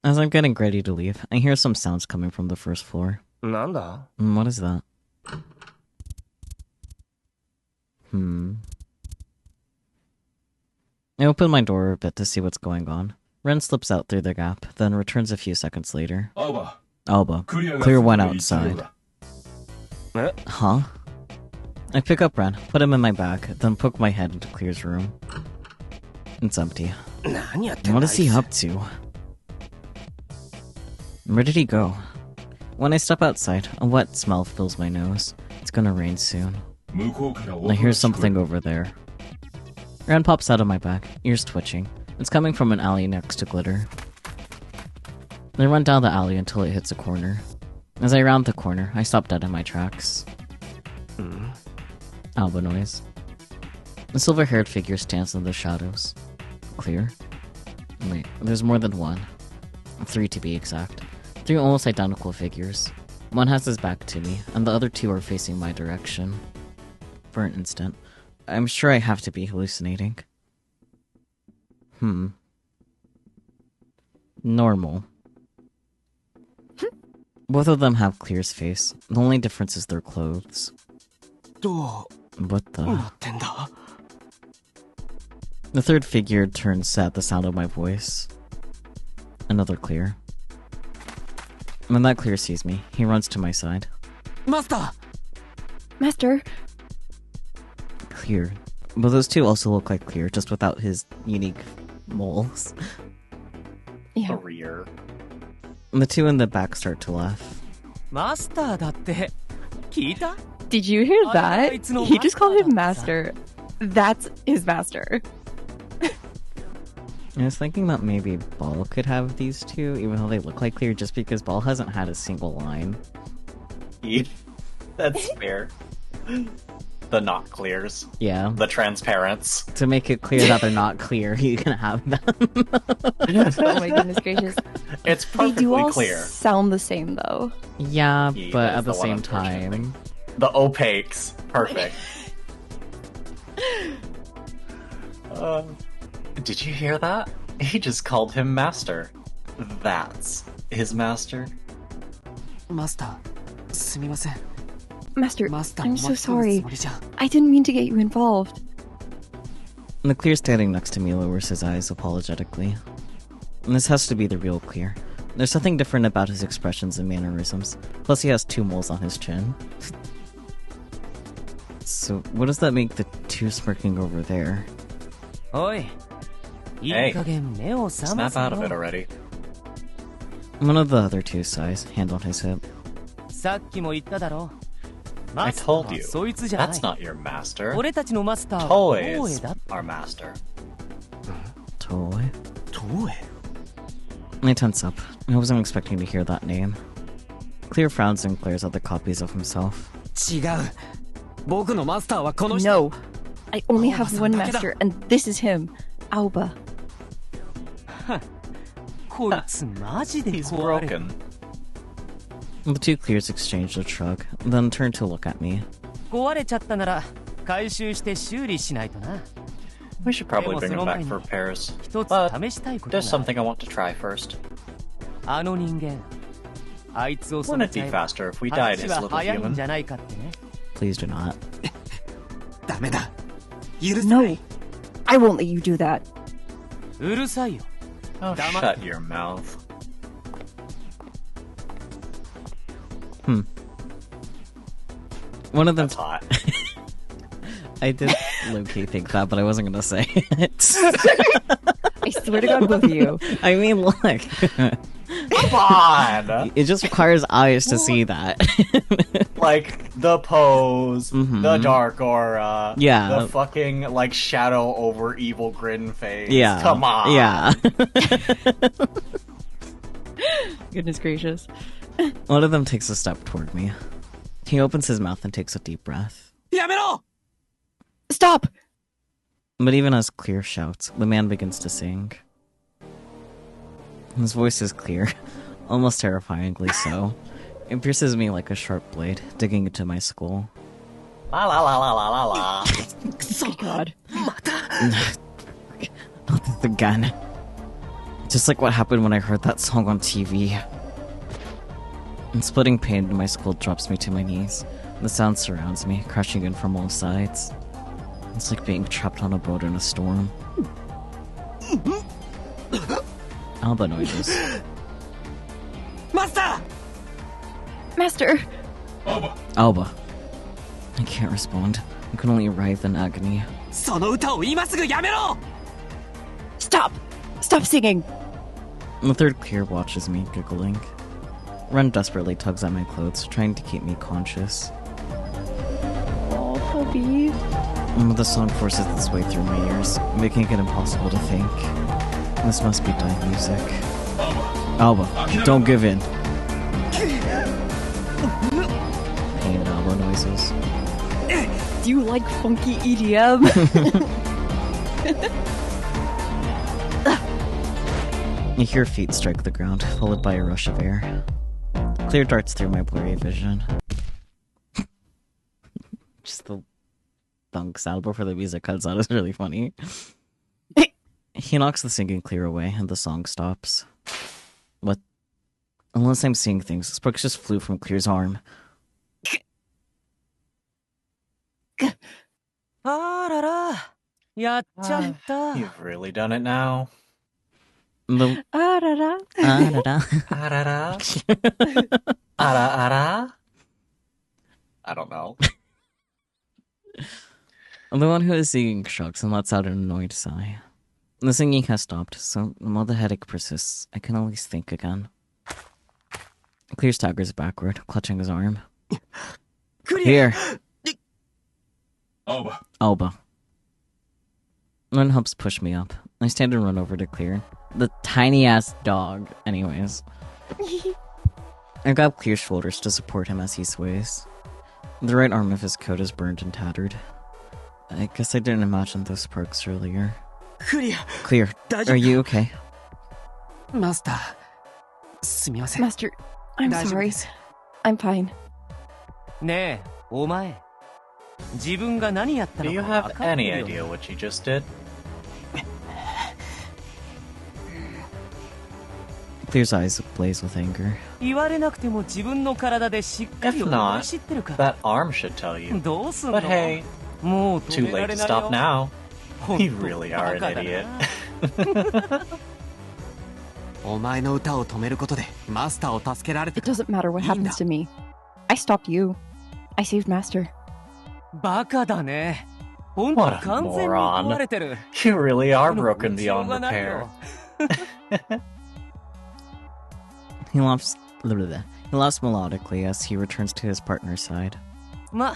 As I'm getting ready to leave, I hear some sounds coming from the first floor. なんだ What is that? I open my door a bit to see what's going on. Ren slips out through the gap, then returns a few seconds later. 青葉、 Alba. クリアが Clear went すぐに必要 outside. だ。え Huh? I pick up Ren, put him in my bag, then poke my head into Clear's room. It's empty. 何やってんだ What is he あいつ up to? Where did he go? When I step outside, a wet smell fills my nose. It's gonna rain soon. 向こうから音 I が hear 聞こえ something る。 over there. Ren pops out of my back, ears twitching. It's coming from an alley next to Glitter. I run down the alley until it hits a corner. As I round the corner, I stop dead in my tracks. Alba noise. A silver-haired figure stands in the shadows. Clear? Wait, there's more than one. 3 to be exact. 3 almost identical figures. One has his back to me, and the other 2 are facing my direction. For an instant, I'm sure I have to be hallucinating. Normal. Both of them have Clear's face. The only difference is their clothes. ど What う the? なってんだ There's The third figure turns at the sound of my voice. Another clear. When that clear sees me, he runs to my side. Master! Master, Clear. But those two also look like Clear, just without his unique moles. yeah. Career. And the two in the back start to laugh. Master だって。聞いた? Did you hear that? it's no He just called him master. master. That's his master. I was thinking that maybe Ball could have these two, even though they look like Clear, just because Ball hasn't had a single line. That's fair. The not clears. Yeah. The transparents. To make it clear that they're not clear, you can have them. Oh my goodness gracious. It's They perfectly do all clear. sound the same though. Yeah, Yeah, but that's at the the one same unfortunate thing. time... The opaques. Perfect. Did you hear that? He just called him master. That's his master. Master, すみません。 Master, Master, I'm so 巻き込む sorry. つもりじゃ。 I didn't mean to get you involved. And the Clear standing next to me lowers his eyes apologetically. And this has to be the real Clear. There's something different about his expressions and mannerisms. Plus he has two moles on his chin. So what does that make the two smirking over there? おい。いい加減目を覚ま Snap せ out of it よ。 already. One of the other two sighs, hand on his hip. さっきも言っただろ。 I マスター told は you. そいつじゃない。 That's not your master. 俺たちのマスターは Toei 東 is 映だ。 our master. Toei? 東映 I tense up. I wasn't expecting to hear that name. Clear frowns and glares at the copies of himself. 違う。僕のマスターはこの人。 No. I only have Aoba-san one だけだ。 master, and this is him. Aoba. こいつマジで He's 壊れ。 broken. The two Clears exchanged a shrug, then turned to look at me. 壊れちゃったなら回収して修理しないとな。 We should probably bring him back でもその前に for repairs. 一つ But 試したいことが there's something I want to try first. あの人間。あいつを Wouldn't it be faster if we died 話 as は little 早いん human? じゃないかってね。 Please do not. ダメだ。許せ No. ない。 I won't let you do that. うるさいよ。 Oh, shut your mouth. One of them... That's hot. I did low-key think that, but I wasn't gonna say it. I swear to God, both of you. I mean, look. Come on! It just requires eyes to see that. Like, the pose, Mhm. the dark aura, Yeah. the fucking, like, shadow over evil grin face. Yeah. Come on! Yeah. Goodness gracious. One of them takes a step toward me. He opens his mouth and takes a deep breath. やめろ Stop! But even as Clear shouts, the man begins to sing. His voice is clear, almost terrifyingly so. It pierces me like a sharp blade, digging into my skull. La la la la la la la. Oh God. Not this again. Just like what happened when I heard that song on TV. And splitting pain in my skull drops me to my knees. The sound surrounds me, crashing in from all sides. It's like being trapped on a boat in a storm. Alba noises. マスタ Master! Alba, Alba. I can't respond. I can only writhe in agony. ーその歌を今すぐやめろ Stop! Stop singing! The third Clear watches me, giggling. Ren desperately tugs at my clothes, trying to keep me conscious. Oh, puppy. The song forces its way through my ears, making it impossible to think. This must be dying music. Alba, don't give in. Pain Alba noises. Do you like funky EDM? You hear feet strike the ground, followed by a rush of air. Clear darts through my blurry vision. Just the thunk sound before the music cuts out is really funny. He knocks the singing Clear away, and the song stops. What? Unless I'm seeing things, sparks just flew from Clear's arm. あららやっちゃった。 You've really done it now. The Ah-da-da. da-da. Arara. Ara ara. I don't know. I'm the one who is singing shrugs and lets out an annoyed sigh. The singing has stopped, so while the headache persists, I can at least think again. Clear staggers backward, clutching his arm. Here, Aoba. Alba. One helps push me up. I stand and run over to Clear. The tiny-ass dog, anyways. I grab Clear's shoulders to support him as he sways. The right arm of his coat is burned and tattered. I guess I didn't imagine those sparks earlier. クリア Clear, are you okay? マスターすみません Master, I'm 大丈夫 sorry. です I'm fine. ねえ、お前。自分が何やった Do の you か have 分かって any るよ idea what you just did? Clear's eyes blaze with anger. 言われなくても自分の体でしっかり If 思 not, い知ってるか。 that arm should tell you. どうすんの But hey, もう too 止めら late れ to ない stop よ。 now. ほんと You really are an バカだな idiot. お前の歌を止めることでマスターを助けられて It doesn't matter what happens to me. I stopped you. I saved Master. バカだね。ほんと What a 完全に壊れてる。 You really are でも broken 打ちよう beyond がない repair. よ。 He laughs melodically as he returns to his partner's side. ま、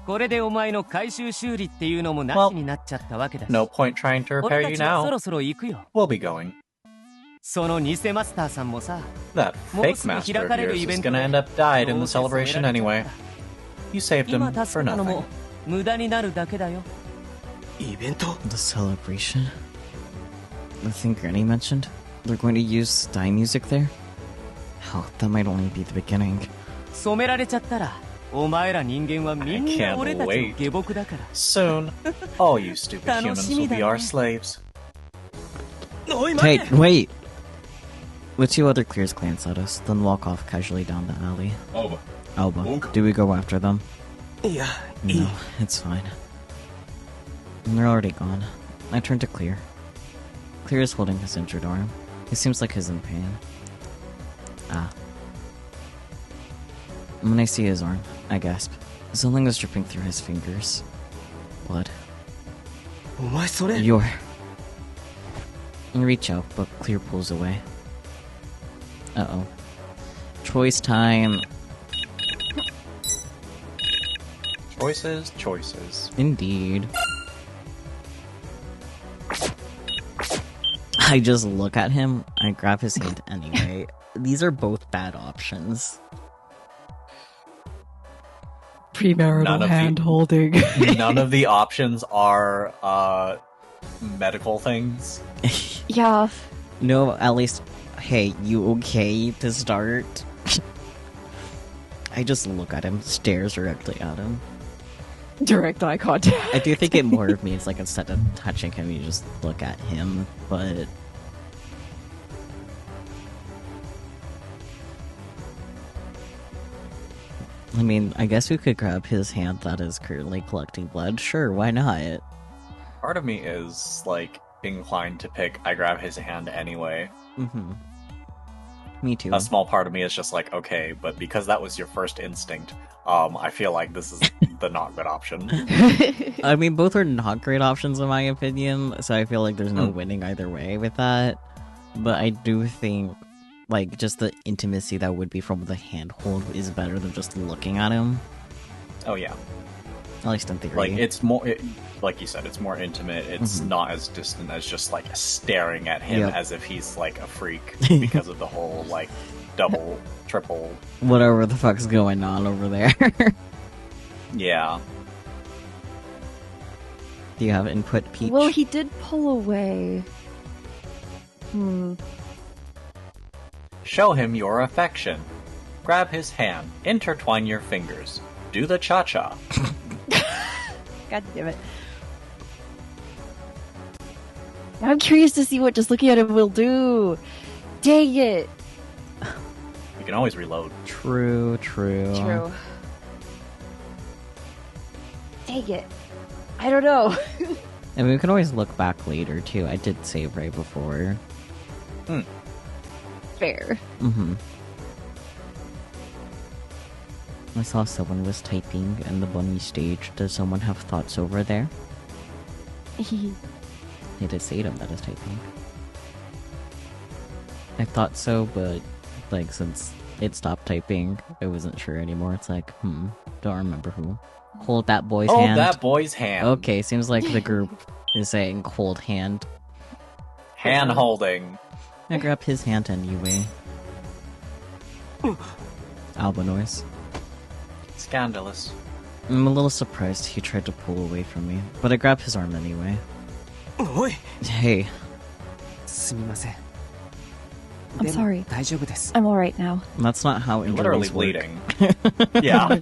これでお前の回収修理っていうのもなしになっちゃったわけだし。 No point trying to 俺 repair た you ちはそ now. ろそろ行くよ。 We'll be going. その偽マスターさんもさ、 That もう fake すぐ master 開 of かれる yours イベ is ント gonna で end up died in ど the うせ染め celebration られちゃった anyway. You saved 今 him 助 for けたの nothing. も無駄になるだけだよ。イベント The celebration? The thing Granny mentioned? They're going to use Dai music there? Hell, that might only be the beginning. 染められちゃったら、お前ら人間はみん I な can't 俺たちの wait. 下僕だから。 Soon, all you stupid humans will be our slaves. おい待 Hey, て wait! The two other Clears glance at us, then walk off casually down the alley. Aoba. Alba, Okay. do we go after them? いやいい No, it's fine. And they're already gone. I turn to Clear. Clear is holding his injured arm. He seems like he's in pain. Ah. When I see his arm, I gasp. Something is dripping through his fingers. Blood. お前それ You're... I reach out, but Clear pulls away. Uh-oh. Choice time. Choices, choices. Indeed. I just look at him, I grab his hand anyway. These are both bad options. Premarital None of the- hand holding. None of the options are medical things. Yeah. No, at least, hey, you okay to start? I just look at him, stares directly at him. Direct eye contact. I do think it more means like instead of touching him, you just look at him, but... I mean, I guess we could grab his hand that is currently collecting blood. Sure, why not? Part of me is like inclined to pick I grab his hand anyway. Mm-hmm. Me too. A small part of me is just like, okay, but because that was your first instinct, I feel like this is the not good option. I mean, both are not great options in my opinion, so I feel like there's no winning either way with that. But I do think, like, just the intimacy that would be from the handhold is better than just looking at him. Oh yeah. At least in theory. Like, it's more, like you said, it's more intimate. It's not as distant as just, like, staring at him Yep. as if he's, like, a freak because of the whole, like, double, triple. Whatever the fuck's going on over there. Yeah. Do you have input, Peach? Well, he did pull away. Show him your affection. Grab his hand. Intertwine your fingers. Do the cha-cha. God damn it. I'm curious to see what just looking at him will do. Dang it. You can always reload. True. True. Dang it. I don't know. And we can always look back later, too. I did save right before. Fair. Mm-hmm. I saw someone was typing in the bunny stage. Does someone have thoughts over there? It is Sadam that is typing. I thought so, but like since it stopped typing, I wasn't sure anymore. It's like, don't remember who. Hold that boy's hand. Hold that boy's hand. Okay, seems like the group is saying hold hand. Hand holding. I grab his hand anyway. Alba noise. Scandalous. I'm a little surprised he tried to pull away from me, but I grabbed his arm anyway. Oi! Hey. すみません I'm sorry. 大丈夫です I'm alright now. That's not how Literally injuries work. bleeding. Yeah.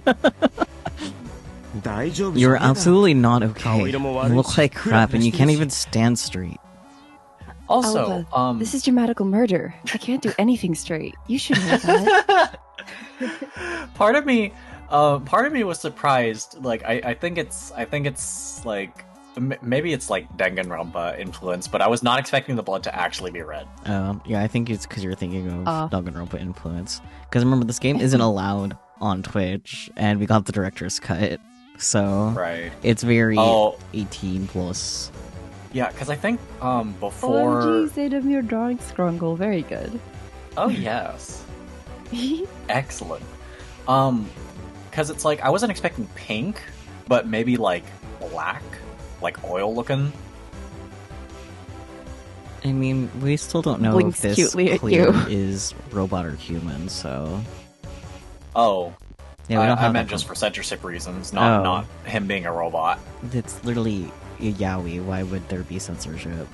大丈夫 You're じゃねえだろ absolutely not okay. 顔色も You 悪い look し like フラ crap フラ and you して can't るし even stand straight. Also, Alva, this is dramatical murder. I can't do anything straight. You should know that. part of me was surprised. Like, I think it's like maybe it's like Danganronpa influence, but I was not expecting the blood to actually be red. Yeah, I think it's because you're thinking of Danganronpa influence. Because remember, this game isn't allowed on Twitch, and we got the director's cut, so Right. it's very Oh. 18 plus. Yeah, because I think before. OMG, Sadam, your drawing scrungle. Very good. Oh yes, excellent. Because it's like I wasn't expecting pink, but maybe like black, like oil looking. I mean, we still don't know Blinks if this cutely at clear you. is robot or human, so... Oh, Yeah, we don't I have meant that just con- for censorship reasons, not him being a robot. It's literally yaoi. Why would there be censorship?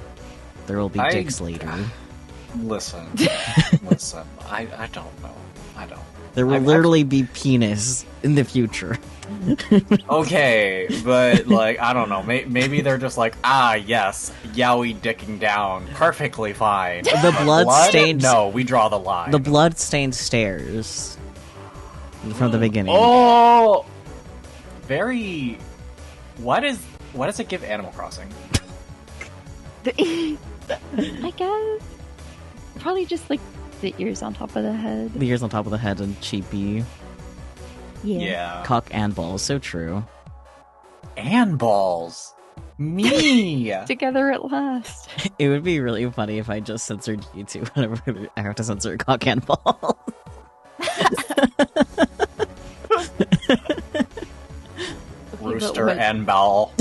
There will be dicks later. Listen, I don't know. I don't. There will literally be penis in the future. Okay, but like I don't know. Maybe they're just like yes, yaoi dicking down, perfectly fine. The But blood stains. No, we draw the line. The blood-stained stairs from the beginning. Oh, very. Why does it give Animal Crossing? I guess. Probably just like the ears on top of the head. The ears on top of the head and cheapy Yeah. cock and balls. So true. And balls. Me. Together at last. It would be really funny if I just censored YouTube whenever I have to censor cock and balls. Rooster what- and ball.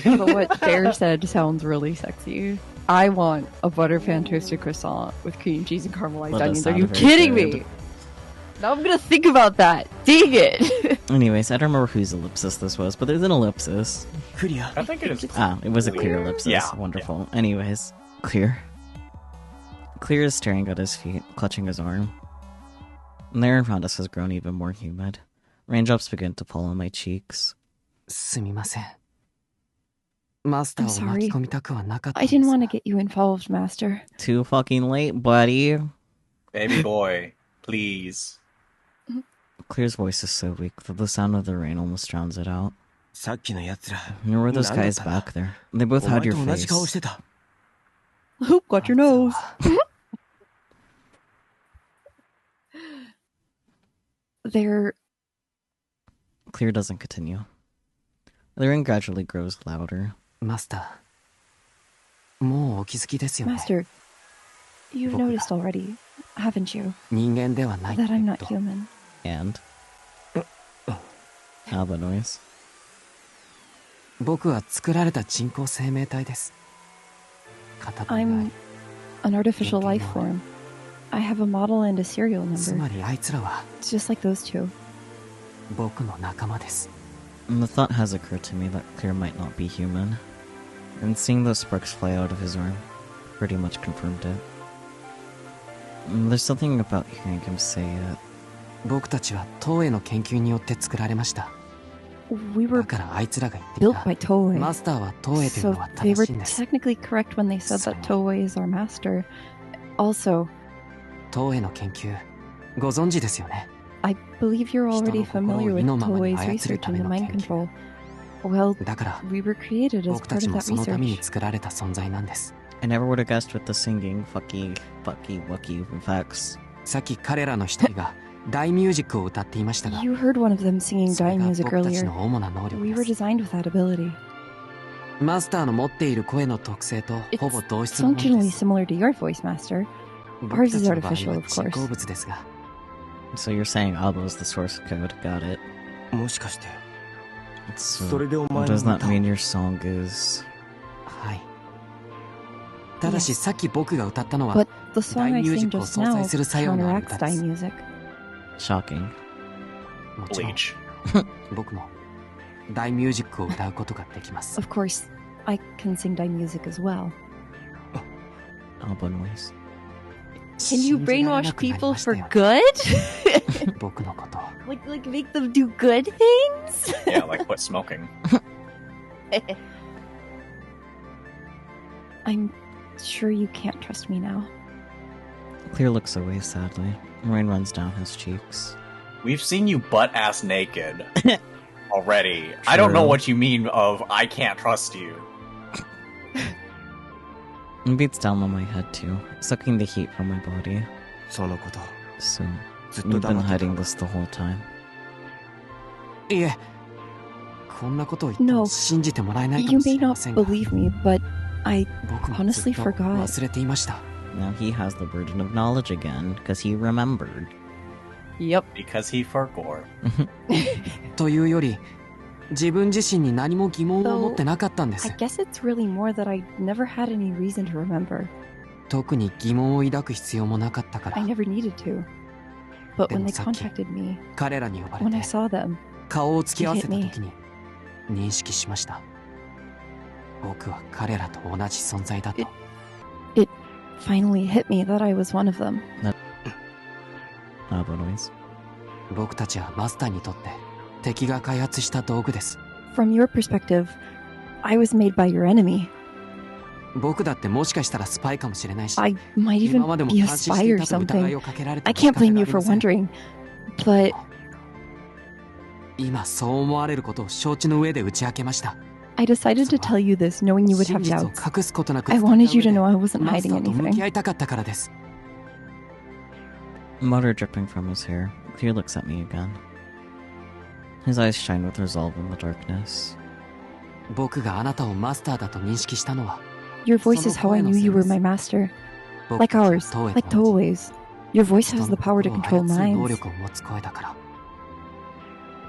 But what Bear said sounds really sexy. I want a butterpan toasted croissant with cream cheese and caramelized Well, that onions. Are sounded you very kidding good. me? Now I'm gonna think about that. Dang it! Anyways, I don't remember whose ellipsis this was, but there's an ellipsis. クリア I think it is. It was a clear ellipsis. Yeah, Wonderful. Anyways, Clear. Clear is staring at his feet, clutching his arm. And the air around us has grown even more humid. Raindrops begin to fall on my cheeks. すみませんマスター I'm を巻 sorry. き込みたくはなかった I んで didn't す want to が get you involved, Master. Too fucking late, buddy. Baby boy, please. Clear's voice is so weak that the sound of the rain almost drowns it out. さっきの奴ら There were those なんだっ guys たんだ back there. They both お had 前 your と同じ face. 顔してた Who got your nose? They're Clear doesn't continue. The rain gradually grows louder. マスターもうお気づきですよね Master. You've noticed already, haven't you, 人間ではないって that I'm not と human? And... Alba noise. 僕は作られた人工生命体です片方が I'm an artificial life form. I have a model and a serial つ number. まりあいつらは It's just like those two. 僕の仲間です And the thought has occurred to me that Clear might not be human. And seeing those sparks fly out of his arm pretty much confirmed it. There's something about hearing him say it. 僕たちは東映の研究によって作られました We だ were からあいつらが言ってい built た by Toei. マスターは東映という So のは they 正 were しいんです technically correct when they said that Toei is our master. Also, 東映の研究ご存知ですよね I believe you're already 人の心を familiar 意 with のままに Toei's 操る research ため into の mind 研究 control. Well, だから we were created as 僕た part ち of も that そのために research. 作られた存在なんです。 I never would have guessed with the singing fucky effects. さっき彼らの一人が大ミュージックを歌っていましたが、 You heard one of them singing それ dying が music 僕たち earlier. の主な能力 We で were す。 designed with that ability. マスターの持っている声の特性と It's ほぼ同質のもの functionally です。 similar to your voice, Master. 僕たちの場合 Ours is artificial, は of 人 course. 工物ですが、 So you're saying Albo's the source code. Got it. もしかして So それでお前 does の that 歌を mean your song is... はい。ただし Yes. さっき僕が歌ったのは But the song I sang just 大ミュージックを相殺する作用のある now 歌です counteracts die music. shocking? もちろん Bleach. 僕も大ミュージックを歌うことができます。 Of course, I can sing die music as well. Albo noise. Can you 信じられな brainwash くなり people ました for よ good? 僕のこと。 like make them do good things? Yeah, like quit smoking. I'm sure you can't trust me now. Clear looks away sadly. Rain runs down his cheeks. We've seen you butt ass naked already. I don't know True. what you mean of I can't trust you. It beats down on my head too, sucking the heat from my body. そのこと So ずっと you've been 黙ってた hiding this the whole time. いえ、こんなことを言っても No, 信じてもらえないか You もし may れま not せんが、 believe me, but I 僕もず honestly っと forgot. 忘れていました。 Now he has the burden of knowledge again, because he remembered. Yep. Because he forgot. というより、自分自身に何も疑問を持ってなかったんで I す。 guess it's really more that I never had any reason to remember. 特に疑問を抱く必要もなかったか I ら、 never needed to. But when they でもさっき、 contacted me, 彼らに呼ばれ when I て saw them, 顔を突き合わせた時に認識しました。僕は彼らと同じ存在だと。 it finally hit me that I was one of them. Albo noise. 僕たちはマスターにとって敵が開発した道具です。 From your perspective, I was made by your enemy. 僕だってもしかしたらスパイかもしれないし、 I might 今 even までも be a 監視して spy い or たと疑い something. をかけられて I も仕 can't 方があ blame り you ま for せん。 wondering. But 今そう思われることを承知の上で打ち明けました。 I decided to tell you this knowing you would 真 have 実を doubts. 隠すことなく I 伝えた wanted you 上 to で know I wasn't マスタ hiding ーと向き anything. 合いたかったからです。 Mutter dripping from his hair. Clear looks at me again. His eyes shine with resolve in the darkness. 僕があなたをマスターだと認識したのは、 Your voice is how I knew you were my master. 僕 Like たちは ours, 東映 like と同じ Toei's. Your voice 人 has の the power to 心を control 操る能 minds. 力を持つ声だから。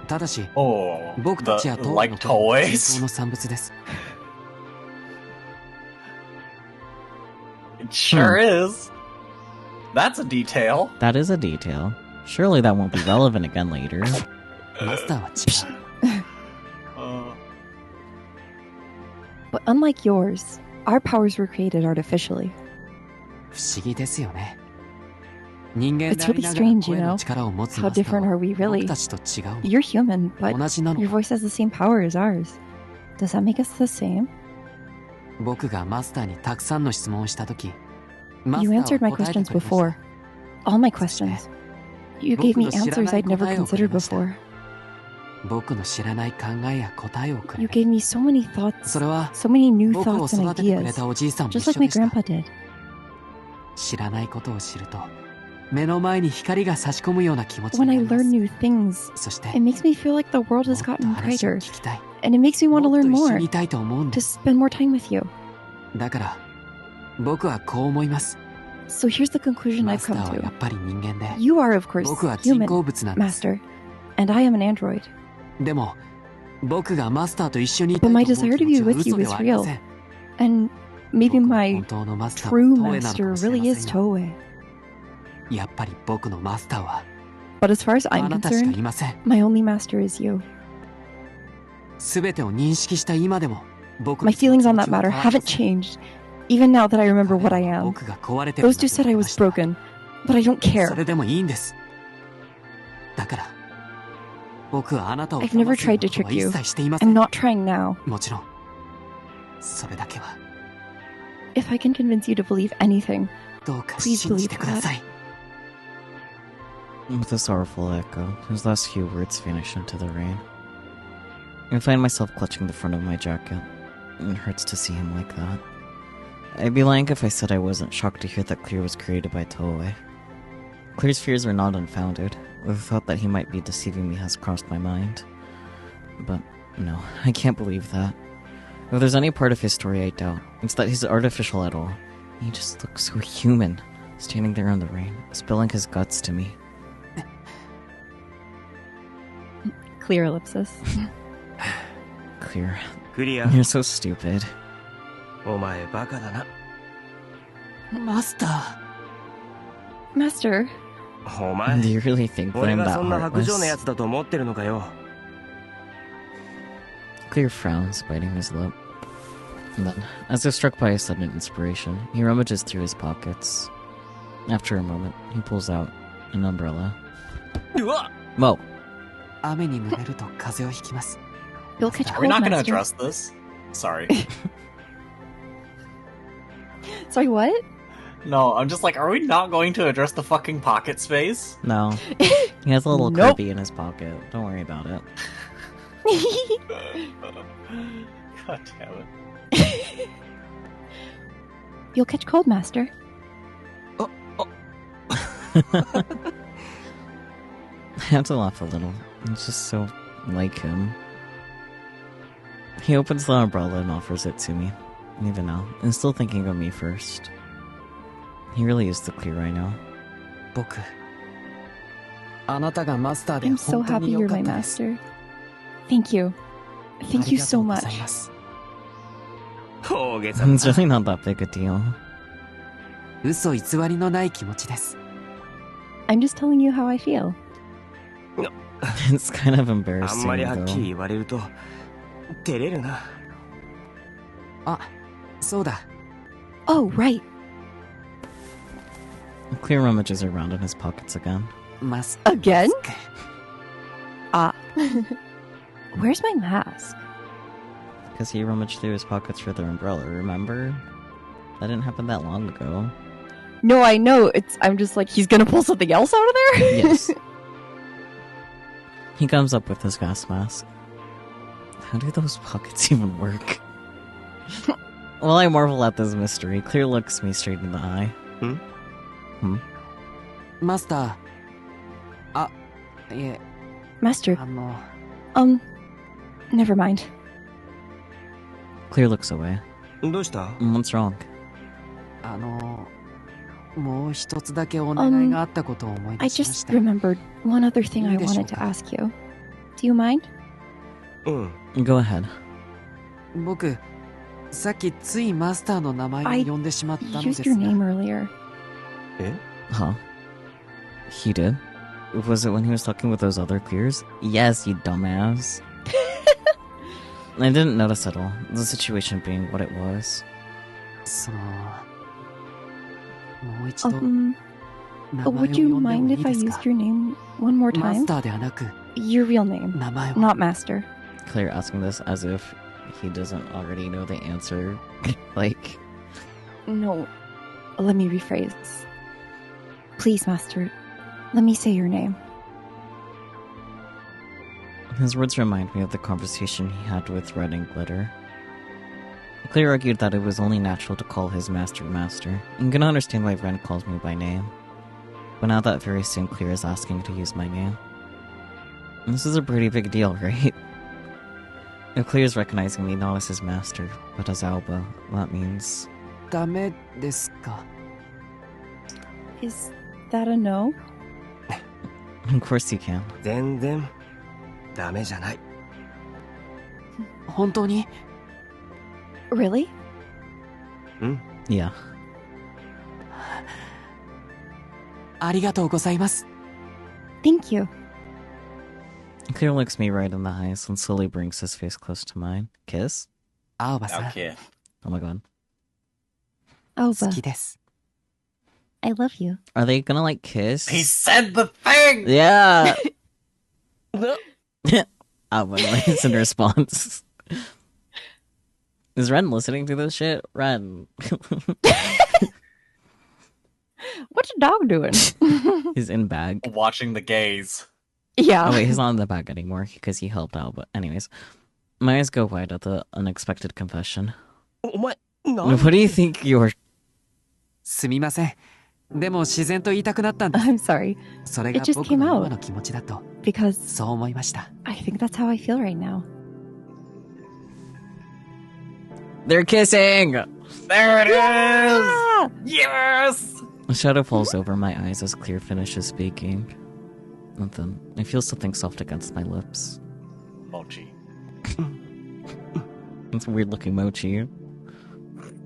ただし、 Oh, 僕たちは the, 東映 like の声の toys? 中東の産物です。 It sure is. That's a detail. That is a detail. Surely that won't be relevant again later. マスターは違う。 But unlike yours, our powers were created artificially. 不思議ですよね。人間 It's であり really ながら strange, you 声の know? 力を持つ How マスター different are は we 僕 really? たちと違う You're human, but 同じなの your voice has the same power as ours. Does that make us the same? 僕がマスターにたくさんの質問をしたとき、マ You スター answered my は答えて questions くれました before. All my questions. You gave me answers I'd never considered before. 僕の知らない考えや答えをくれ You gave me so many thoughts, それは so many new 僕を thoughts and 育ててくれ ideas, たおじいさんも一 just 緒 like my でした grandpa did. 知らないことを知ると目の前に光が差し込むような気持ち When に I なりま learn す new things, そして it makes me feel like the world も has っと gotten 話を brighter, 聞きたい and it makes me want to もっ learn と一緒 more, にいたいと思うんで to す spend more time with you. だから僕はこう思います So here's the conclusion マ I've スタ come ーはや to. っぱり人間で You are, of course, 僕は人 human, 工物なんです master, and I am an android. でも僕がマスターと一緒にいた But い my と思う desire 気 to be 持ち with は you 嘘で is はありま real. せん And maybe 僕は my 本当のマスター true は東映なのか master もしれ really ま is せんが Toei. やっぱり僕のマスターは But as far as あ I'm なたしかい concerned, ません my only master is you. 全てを認識した今でも僕 My のその feelings 気 on 持 that ちは matter 変わりま haven't せん changed, even now that I remember what I 彼らは am. 僕が壊れてる Those two said I was broken, but I don't そ care. れでもいいんですだから僕はあなたを I've never 騙すよう tried な to ことは trick 一 you. 切していませ I'm ん not trying now. もちろんそれだけは If I can convince you to believe anything, どうか Please 信じて believe ください With a sorrowful echo, his last few words vanish into the rain. I find myself clutching the front of my jacket. It hurts to see him like that. I'd be lying if I said I wasn't shocked to hear that Clear was created by Toei. Clear's fears are not unfounded. The thought that he might be deceiving me has crossed my mind. But no, I can't believe that. If there's any part of his story I doubt, it's that he's artificial at all. He just looks so human, standing there in the rain, spilling his guts to me. Clear ellipsis. Clear. クリア You're so stupid. お前バカだなマスター Master, お前 Do you really think that 俺 I'm が that そんな白状なや heartless? つだと思ってるのかよ Clear frowns, biting his lip. And then, as if struck by a sudden inspiration, he rummages through his pockets. After a moment, he pulls out an umbrella. うわ Whoa! 雨に濡れると風邪をひきます you'll catch Are we cold, not gonna Master. address this? Sorry. Sorry, what? No, I'm just like, are we not going to address the fucking pocket space? No. He has a little Nope. Kirby in his pocket. Don't worry about it. God damn it. You'll catch cold, Master. I have to laugh a little. It's just so like him. He opens the umbrella and offers it to me. Even now, and still thinking of me first. He really is the Clear right now. 僕あなたがマスターで I'm so 本当 happy に良 you're か my ったです master. Thank you. あ Thank り you がと so うござ much. います 大げさだ It's really not that big a deal. 嘘偽りのない気持ちです I'm just telling you how I feel. It's kind of あん embarrassing まりはっきり though. 言われると照れるなあそうだ Oh, right. Clear rummages around in his pockets again. マス Again? ク Ah. Where's my mask? Because he rummaged through his pockets for the umbrella, remember? That didn't happen that long ago. No, I know. I'm just like, he's gonna pull something else out of there? Yes. He comes up with his gas mask. How do those pockets even work? While I marvel at this mystery, Clear looks me straight in the eye. マスターあいえ Master, あの never mind. Clear looks away. どうした What's wrong? あのもう一つだけお願いがあったことを思い I 出しまし just た remembered one other thing I いいでしょう wanted to か？ ask you. Do you mind? うん Go ahead. 僕さっきついマスターの名前 I を呼んでしまったので Used す your が name earlier. え Huh? He did? Was it when he was talking with those other Clears? Yes, you dumbass. I didn't notice at all, the situation being what it was. そのもう一度名 Um, 前を would 呼 you んでも mind いい if で I す used か your name one more マ time? スターではなく Your real name, 名前を not Master. Clear asking this as if he doesn't already know the answer. Like, No, let me rephrase. Please, Master, let me say your name. his words remind me of the conversation he had with Red and Glitter. Clear argued that it was only natural to call his master Master, and can understand why Ren calls me by name. But now that very same Clear is asking to use my name. This is a pretty big deal, right? If Clear is recognizing me not as his master, but as Alba, that means... ダメですか Is that a no? Of course you can. 全然ダメじゃない 本当に Really? Yeah. ありがとうございます Thank you. Clear looks me right in the eyes and slowly brings his face close to mine. Kiss? 青葉さん Okay. Oh my god. Oh, 好きです I love you. Are they gonna, like, kiss? He said the thing! Yeah! Alba is in response. Is Ren listening to this shit? Ren. What that dog doing? He's in bag. Watching the gaze. Yeah. Oh wait, he's not in the bag anymore because he helped out. But anyways, my eyes go wide at the unexpected confession. お前、なん What do you think you're... すみません。でも自然と言いたくなったんです。 I'm sorry. それが It just 僕 came の out. 今の気持ちだと、 Because そう思いました。 I think that's how I feel right now. They're kissing! There it is! Ah! Yes! A shadow falls over my eyes as Clear finishes speaking. And then I feel something soft against my lips. Mochi. It's a weird looking mochi.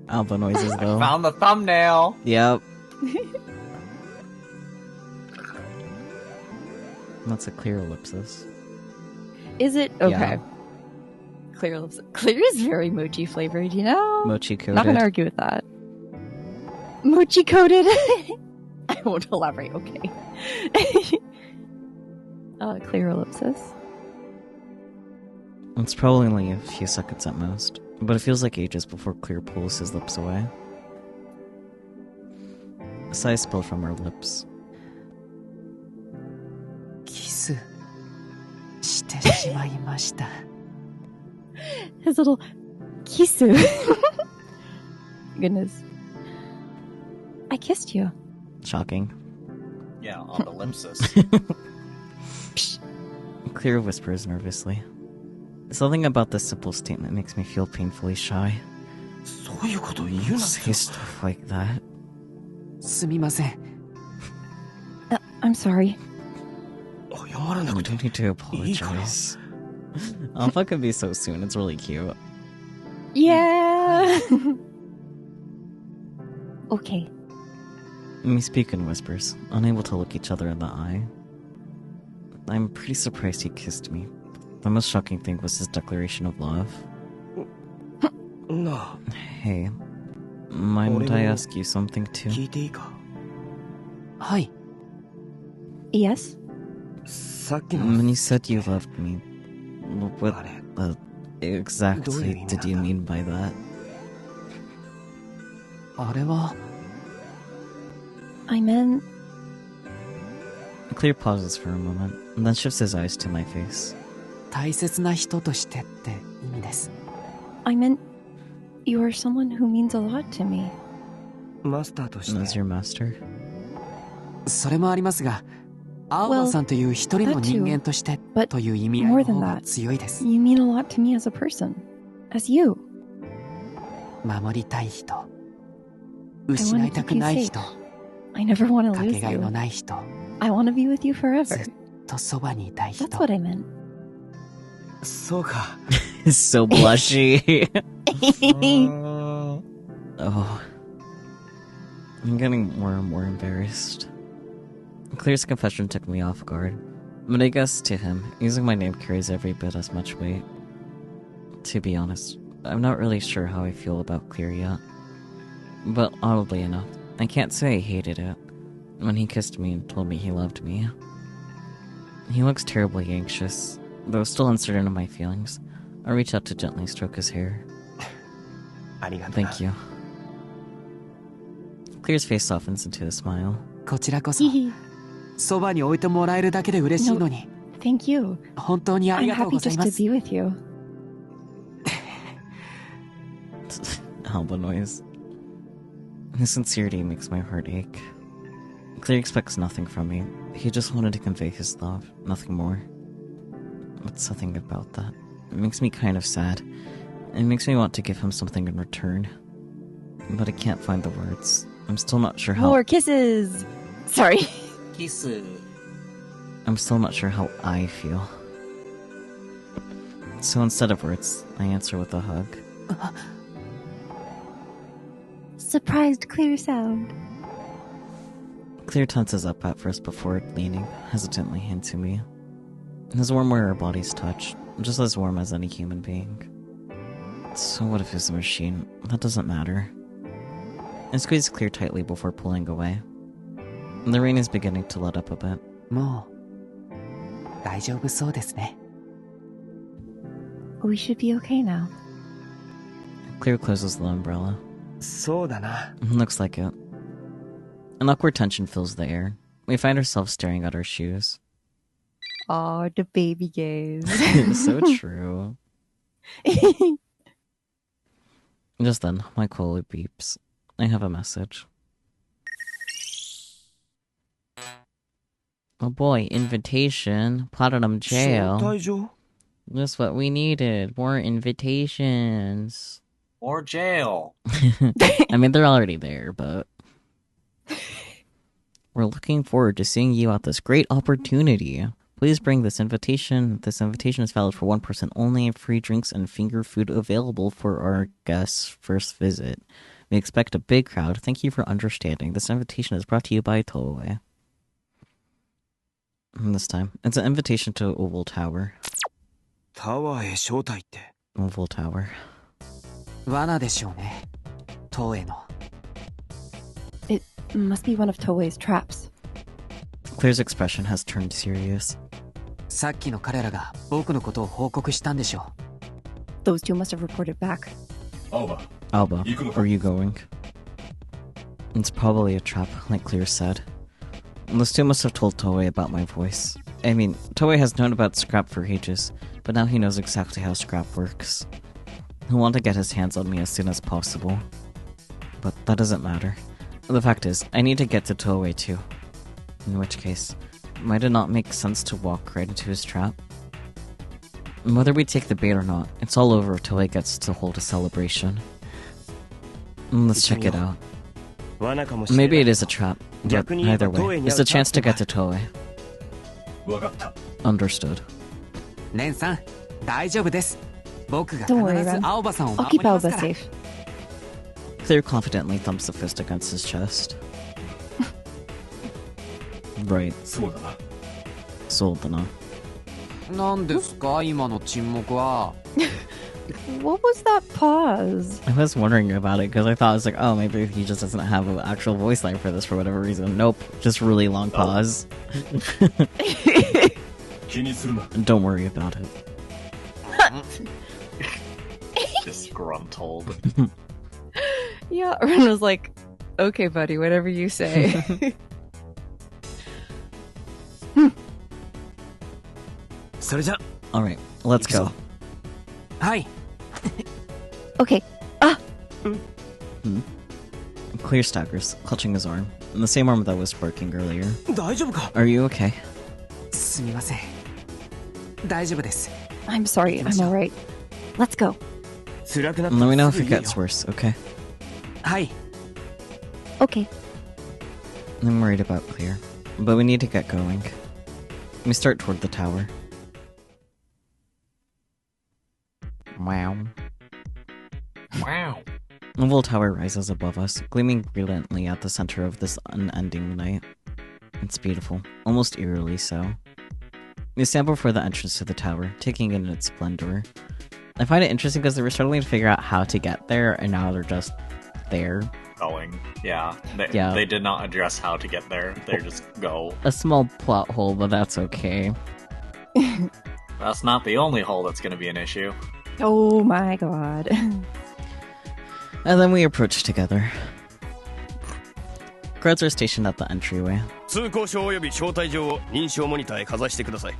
Alba noises though. Found the thumbnail! Yep. That's a Clear ellipsis. Is it? Okay. Yeah. Clear is very mochi flavored, you know? Mochi I'm not gonna coated. argue with that. Mochi coated. I won't elaborate, okay. Clear ellipsis. It's probably only a few seconds at most, but it feels like ages before Clear pulls his lips away. A sigh spilled from her lips. キスしてしまいました。 His little kisu. Goodness. I kissed you. Shocking. Yeah, on the ellipsis. Clear whispers nervously. Something about this simple statement makes me feel painfully shy. そういうこと言うな You say stuff like that. すみません。 I'm sorry. 謝らな You くて don't need to apologize. Alpha can be so soon, it's really cute. Yeah. Okay. We speak in whispers, unable to look each other in the eye. I'm pretty surprised he kissed me. The most shocking thing was his declaration of love. なあ Hey, mind I ask you something too? 聞いていいかはい。 Yes? さっきの When you said you loved me, what あれ exactly did you mean by that? あれは I meant Clear pauses for a moment, and then shifts his eyes to my face. 大切な人としてって意味です。 I meant you are someone who means a lot to me. マスターとし And as て your master? それもありますが、青葉さんという一人の人間として But という意味合い more の than 方が that, 強いです。 you mean a lot to me as a person. As you. 守りたい人、失いたくない人、 I never want to か lose けがえの you. ない人、 I want to be with you forever. ずっとそばにいたい人。 That's what I meant. そうか It's so blushy. Oh. I'm getting more and more embarrassed. Clear's confession took me off guard, but I guess to him, using my name carries every bit as much weight. To be honest, I'm not really sure how I feel about Clear yet. But oddly enough, I can't say I hated it when he kissed me and told me he loved me. He looks terribly anxious, though still uncertain of my feelings. I reach out to gently stroke his hair. ありがとう Thank you. Clear's face softens into a smile. こちらこそ、 Hehe. そばに置いてもらえるだけで嬉しいのに、 Thank you. 本当にあり I'm がとう happy ござい just ま to す。 be with you. Alba noise. His sincerity makes my heart ache. Clear expects nothing from me. He just wanted to convey his love, nothing more. But something about that. It makes me kind of sad. It makes me want to give him something in return. But I can't find the words. I'm still not sure how... More kisses. Sorry. Kisu. I'm still not sure how I feel. So instead of words, I answer with a hug. Surprised clear sound. Clear tenses up at first before leaning hesitantly into me. His warm where our bodies touch, just as warm as any human being. So what if he's a machine? That doesn't matter. I squeeze Clear tightly before pulling away. The rain is beginning to let up a bit. もう大丈夫そうですね。 We should be okay now. Clear closes the umbrella. そうだな Looks like it. An awkward tension fills the air. We find ourselves staring at our shoes. Aw, the baby gaze. So true. Just then, my Quilly beeps. I have a message. Oh boy, invitation. Platinum jail. 招待状 Just what we needed. More invitations. Or jail. I mean, they're already there, but... We're looking forward to seeing you at this great opportunity. Please bring this invitation. This invitation is valid for one person only. Free drinks and finger food available for our guests' first visit. We expect a big crowd. Thank you for understanding. This invitation is brought to you by Toei. And this time, it's an invitation to Oval Tower. タワーへ招待って Oval Tower. 罠でしょうね。東映の。 It must be one of Toei's traps. Claire's expression has turned serious. さっきの彼らが僕のことを報告したんでしょ Those two must have reported back. 青葉 Alba, 行くのか are you going? It's probably a trap, like Claire said. Those two must have told Toei about my voice. I mean, Toei has known about Scrap for ages, but now he knows exactly how Scrap works. He'll want to get his hands on me as soon as possible. But that doesn't matter. The fact is, I need to get to Toei too. In which case, might it not make sense to walk right into his trap? Whether we take the bait or not, it's all over if Toei gets to hold a celebration. Let's check it out. 罠かもしれない Maybe it is a trap, but 逆に言えば either way, 東映に it's 会う a chance to チャンス get to Toei. 分かった Understood. う。レンさん、大丈夫です。僕が Don't worry, 必ず Ren. 青葉さんを I'll 守 keep ります Alba から。 safe. Claire confidently thumps a fist against his chest. Right, そうだな sold enough. なんですか今の沈黙は。 What was that pause? I was wondering about it because I thought I was like, oh, maybe he just doesn't have an actual voice line for this for whatever reason. Nope, just really long pause. 気にするな Don't worry about it. Disgruntled. Yeah, Ren was like, okay, buddy, whatever you say. それじゃ Alright, let's go. はい。 Okay. Ah! Clear staggers, clutching his arm. The same arm that was working earlier. 大丈夫か Are you okay? すみません。大丈夫です。 I'm sorry, I'm alright. Let's go. 辛くなった Let me know ら if すぐ it 言え gets よ worse, okay? はい。 Okay. I'm worried about Clear, but we need to get going. We start toward the tower. Wow. Wow. Oval Tower rises above us, gleaming brilliantly at the center of this unending night. It's beautiful, almost eerily so. We stand before the entrance to the tower, taking in its splendor. I find it interesting because they were struggling to figure out how to get there, and now they're just there. Going. Yeah. Yeah. They did not address how to get there. They just go. A small plot hole, but that's okay. That's not the only hole that's going to be an issue. Oh my god. And then we approach together. Guards are stationed at the entryway. 通行証及び招待状を認証モニターへかざしてください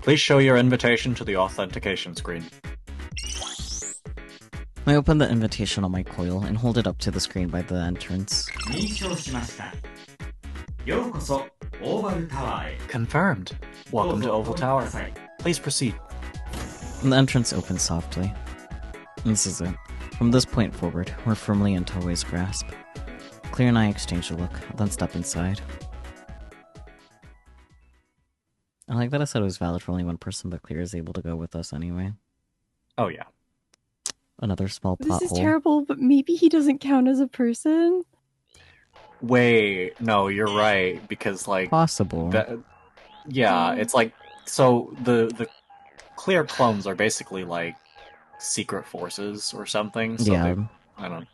Please show your invitation to the authentication screen. I open the invitation on my coil and hold it up to the screen by the entrance. 認証しました。ようこそオーバルタワーへ。 Confirmed. Welcome to Oval Tower. Please proceed. And the entrance opens softly. This is it. From this point forward, we're firmly in Toei's grasp. Clear and I exchange a look, then step inside. I like that I said it was valid for only one person, but Clear is able to go with us anyway. Oh, yeah. Another small plot This is hole. terrible, but maybe he doesn't count as a person? Wait, no, you're right, because, like... Possible. Yeah, it's like... So, the clear clones are basically, like, secret forces or something, so Yeah. I don't...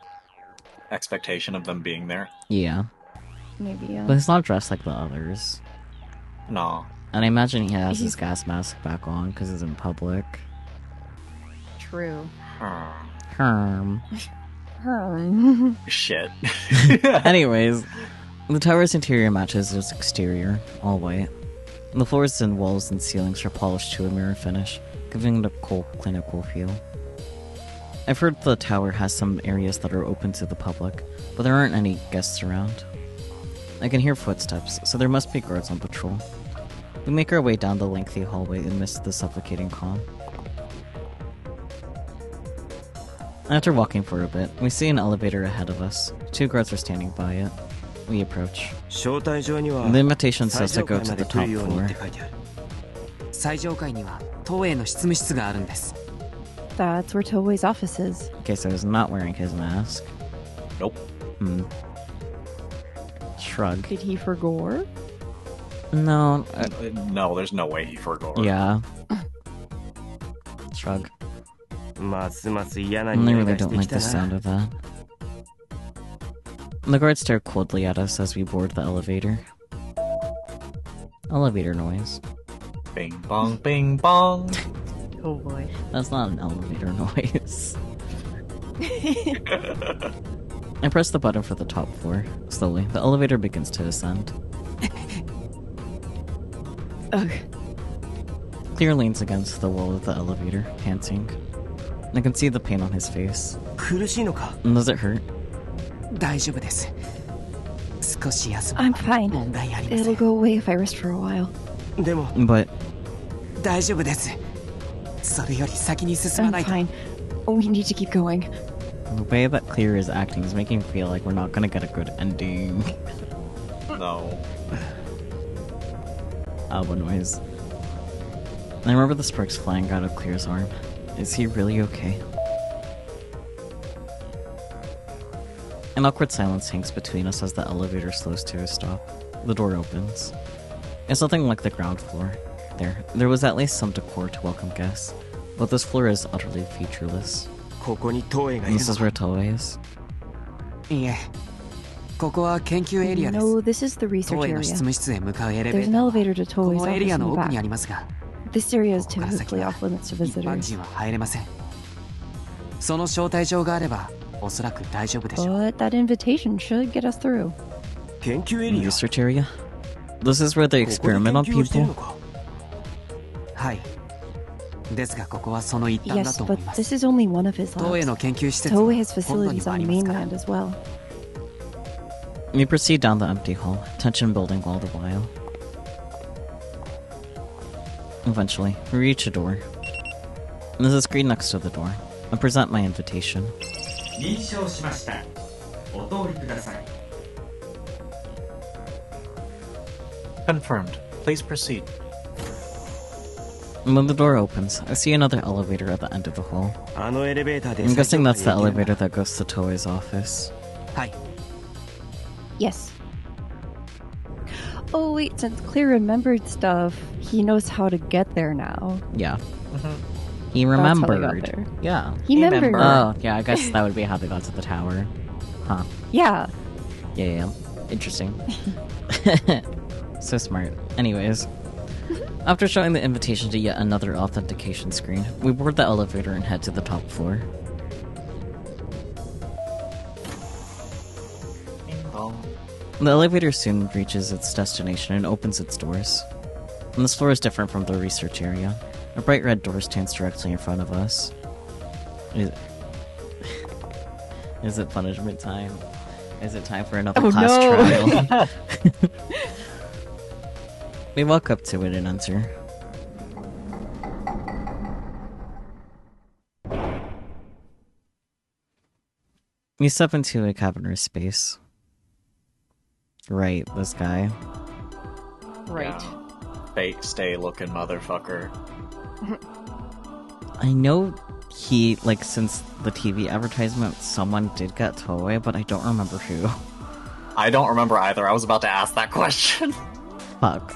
Expectation of them being there. Yeah. Maybe, yeah. But he's not dressed like the others. No. And I imagine he has his gas mask back on because he's in public. True. Herm. Hmm. Shit. Anyways, The tower's interior matches its exterior, all white. The floors and walls and ceilings are polished to a mirror finish, giving it a cool, clinical feel. I've heard the tower has some areas that are open to the public, but there aren't any guests around. I can hear footsteps, so there must be guards on patrol. We make our way down the lengthy hallway amidst the suffocating calm. After walking for a bit, we see an elevator ahead of us. 2 guards are standing by it. We approach. The invitation says to go to the top floor. 最上階には東映の執務室があるんです。 That's where Toei's office is. Okay, so he's not wearing his mask. Nope. Shrug. Did he forgore? No. No, there's no way he forgot. Yeah. Shrug. ますます嫌な I 匂い really がし don't てき like た the sound な。 of that. The guards stare coldly at us as we board the elevator. Elevator noise. Bing bong, bing bong. Oh boy. That's not an elevator noise. I press the button for the top floor. Slowly, the elevator begins to descend. Ugh. Clear leans against the wall of the elevator, panting. I can see the pain on his face. 苦しいのか？ Does it hurt? 大丈夫です。少し休む I'm fine. 問題ありませ It'll ん。 go away if I rest for a while. でも But 大丈夫です。それより先に進ま I'm ないと。 fine. We need to keep going. the way that Clear is acting is making me feel like we're not gonna get a good ending. No. Alba noise. I remember the sparks flying out of Clear's arm. Is he really okay? An awkward silence hangs between us as the elevator slows to a stop. The door opens. It's nothing like the ground floor. There was at least some decor to welcome guests, but this floor is utterly featureless. ここに東映がい And る this is の where Toei is. いえ、ここは研究エリアです。 No, this is the research 東映の執 area. 務室へ向かうエレベ There's ー an ターは elevator to こ Toei's のエ office リア in の the 奥にあ back. りますが、 This area is ここから先 typically は off limits to 一般 visitors. 人は入れません。その招待状があれば、おそらく大丈夫でしょう。 But that invitation should get us through. 研究エリア。 Research area? This is where they ここで experiment on 研究をしてる people? のか？はい。ですがここはその一端だ Yes, と思 but います。 this is only one of his 東映 labs. の研究施設は Toei has 本土に facilities もあ on りますから。 mainland as well. We proceed down the empty hall, tension building all the while. Eventually, we reach a door. There's a screen next to the door. I present my invitation. 認証しました。お通りください。 Confirmed. Please proceed. And when the door opens, I see another elevator at the end of the hall. あのエレベーターで I'm 最 guessing 上 that's 階 the に行けるん elevator だ。 that goes to Toei's office. はい。 Yes. Oh wait, since Clear remembered stuff, he knows how to get there now. Yeah. He That's how they got remembered. there. Yeah. He remembered. Oh, yeah, I guess that would be how they got to the tower. Huh. Yeah. Yeah. Interesting. So smart. Anyways. After showing the invitation to yet another authentication screen, we board the elevator and head to the top floor. Bing bong. The elevator soon reaches its destination and opens its doors. And this floor is different from the research area. A bright red door stands directly in front of us. Is it punishment time? Is it time for another Oh, class no. trial? We walk up to it and enter. We step into a cavernous space. Right, this guy. Right. Fake stay looking motherfucker. I know he, like, since the TV advertisement, someone did get Toei, but I don't remember who. I don't remember either. I was about to ask that question. Fuck.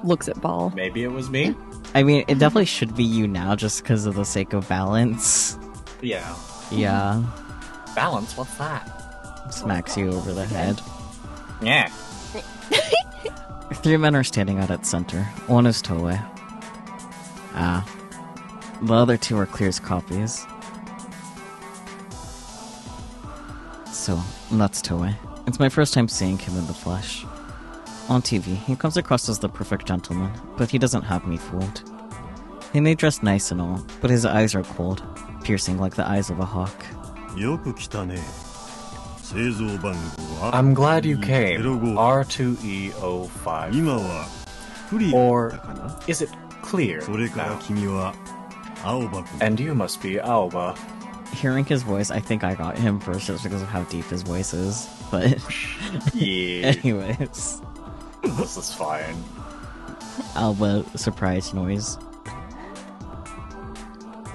Looks at Ball. Maybe it was me? I mean, it definitely should be you now, just because of the sake of balance. Yeah. Yeah. Balance? What's that? Smacks you over the head. Yeah. 3 men are standing out at center. One is Toei. Ah. The other 2 are Clear's copies. So, that's Toei. It's my first time seeing him in the flesh. On TV, he comes across as the perfect gentleman, but he doesn't have me fooled. He may dress nice and all, but his eyes are cold, piercing like the eyes of a hawk. I'm glad you came. R2E05. Or is it clear now? And you must be Aoba. Hearing his voice, I think I got him first just because of how deep his voice is. But Yeah, anyways, this is fine. Alba surprise noise.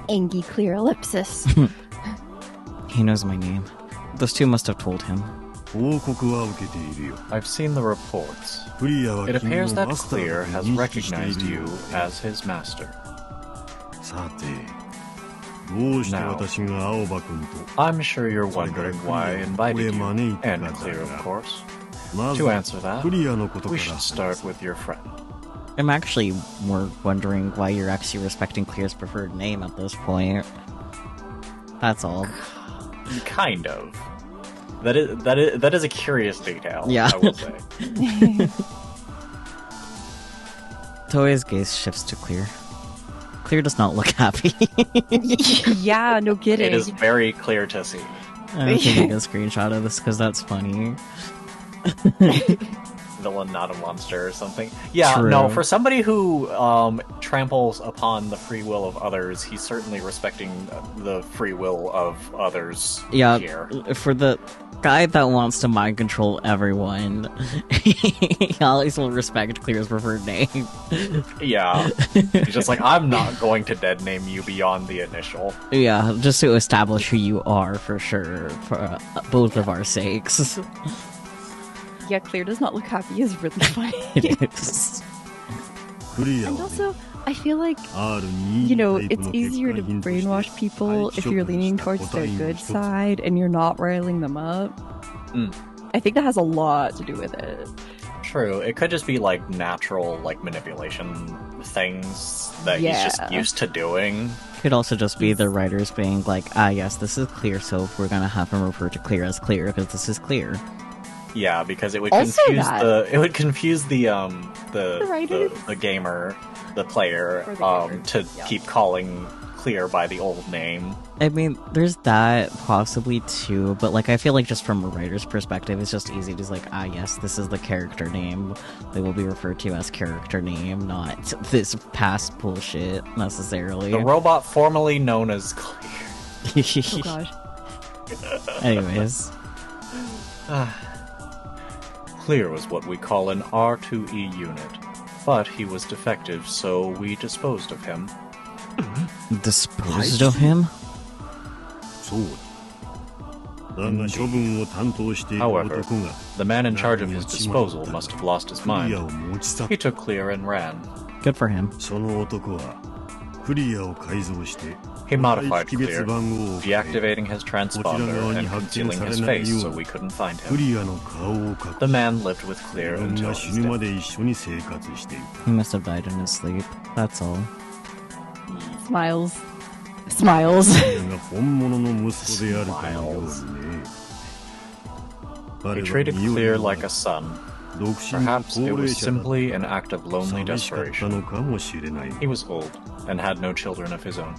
Angie clear ellipsis. He knows my name. Those two must have told him. I've seen the reports. It appears that Clear has recognized you as his master. Now, I'm sure you're wondering why I invited you, and Clear, of course. To answer that, we should start with your friend. I'm actually more wondering why you're actually respecting Clear's preferred name at this point. That's all. Kind of. That is a curious detail, Yeah. I will say. Toei's gaze shifts to Clear. Clear does not look happy. Yeah, no kidding. It is very clear to see. I'm taking a screenshot of this because that's funny. Villain, not a monster or something. Yeah, True. no, for somebody who tramples upon the free will of others, he's certainly respecting the free will of others Yeah, here. for the guy that wants to mind control everyone, he always will respect Clear's preferred name. Yeah. He's just like, I'm not going to dead name you beyond the initial. Yeah, just to establish who you are for sure, for both of our sakes. Yeah, Clear does not look happy is really funny. It is. And also, I feel like, you know, it's easier to brainwash people if you're leaning towards their good side and you're not riling them up. I think that has a lot to do with it. True. It could just be like natural like manipulation things that he's just Yeah. used to doing. Could also just be the writers being like, ah, yes, this is Clear, so we're gonna have him refer to Clear as Clear because this is Clear. Yeah, because it would Also confuse that. it would confuse the writers? the gamer, the player, Or the gamer, to yeah. keep calling Clear by the old name. I mean, there's that possibly too, but like I feel like just from a writer's perspective, it's just easy to like, ah, yes, this is the character name. They will be referred to as character name, not this past bullshit necessarily. The robot formerly known as Clear. Oh gosh. Anyways, Clear was what we call an R2E unit, but he was defective, so we disposed of him. disposed of him? However, the man in charge of his disposal must have lost his mind. He took Clear and ran. Good for him. He modified Clear, deactivating his transponder and concealing his face so we couldn't find him. The man lived with Clear until his death. He must have died in his sleep. That's all. Smiles. Smiles. He treated Clear like a son. Perhaps it was simply an act of lonely desperation. He was old and had no children of his own.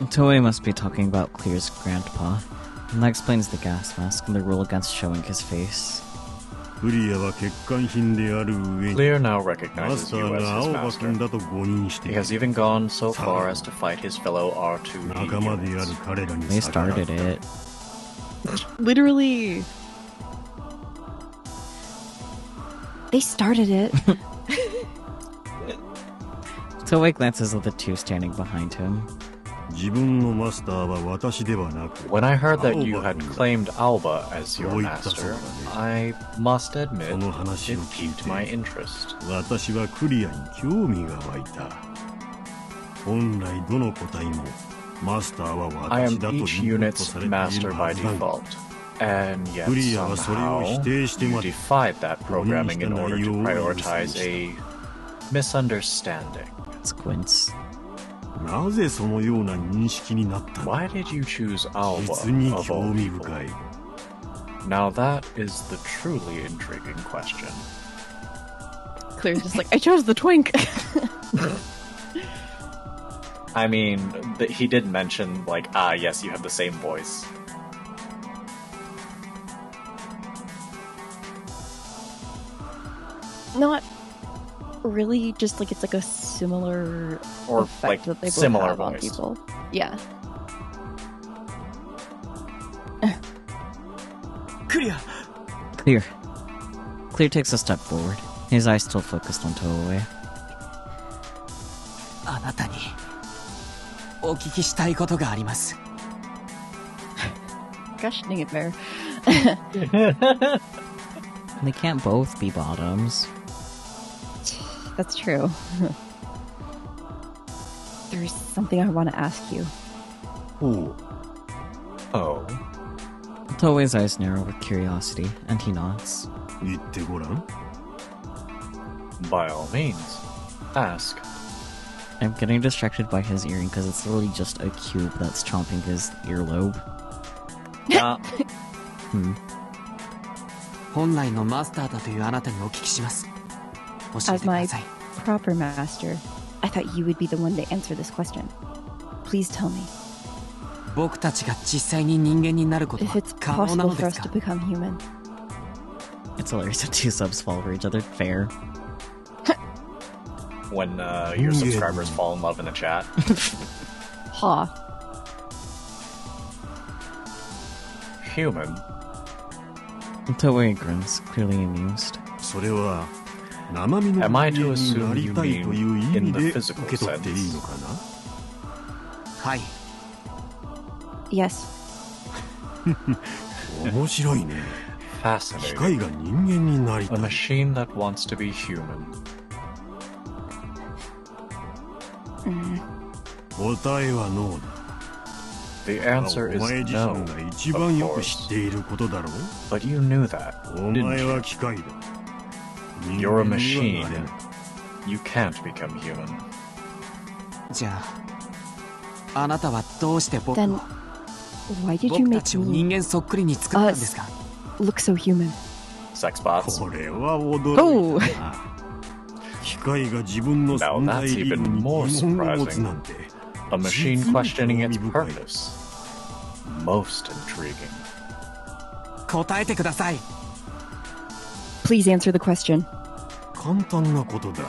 Toei must be talking about Clear's grandpa. And that explains the gas mask and the rule against showing his face. Clear now recognizes you as his master. He has even gone so far as to fight his fellow R2E units. They started it. Literally. They started it. Toei glances at the two standing behind him. When I heard that you had claimed Alba as your master, I must admit it piqued my interest. I am each unit's master by default, and yet somehow you defied that programming in order to prioritize a misunderstanding. Squints. Why did you choose Alba of all people? Now that is the truly intriguing question. Clear's just like, I chose the twink. I mean, he did mention, like, yes, you have the same voice. Not really, just like it's like a similar or effect like that they both similar have on voice. people. Yeah. Clear. Clear takes a step forward. His eyes still focused on Toei. あなたにお聞きしたいことがあります。 Gosh dang it, Bear. They can't both be bottoms. That's true. There's something I want to ask you. Ooh. Oh. Toei's eyes narrow with curiosity, and he nods. 言ってごらん。 By all means. Ask. I'm getting distracted by his earring because it's literally just a cube that's chomping his earlobe. Hmm. 本来のマスターだというあなたにお聞きします。教え As てく my ださい。 proper master, I thought you would be the one to answer this question. Please tell me, 僕たちが実際に人間になること if は it's 可能な possible の for で us す to か？ become human. It's hilarious that two subs fall for each other. Fair. When your subscribers fall in love in the chat. Ha. Human. Toei grins, clearly amused. それは生身の Am I 人 to 間にな assume り you たいという意 mean in 味 the で physical 受け取っていい sense? のかな？はい。 Yes. 面白いね。機 Fascinating. 械が人間になりた A い。 machine that wants to be human. 答えはノーだ。 The answer お is 前自 no, 身が一 of 番よく知 course. っていることだろう。 But you knew that, お didn't 前 you? は機械だ。人 You're a 間には machine. なれない。 You can't become human. じゃあ、あなたはどうして僕 Then を why did you 僕た make ちを me 人間そっくりに作ったんですか？ look so human? Sex bots. これは驚 Oh. いたな。機械が自分の Now 存在 that's 理由 even に more 疑問を持つ surprising. なんて。 A machine 実に questioning its 興味深い。 purpose. Most intriguing. 答えてください。 Please answer the question. 簡単なことだ。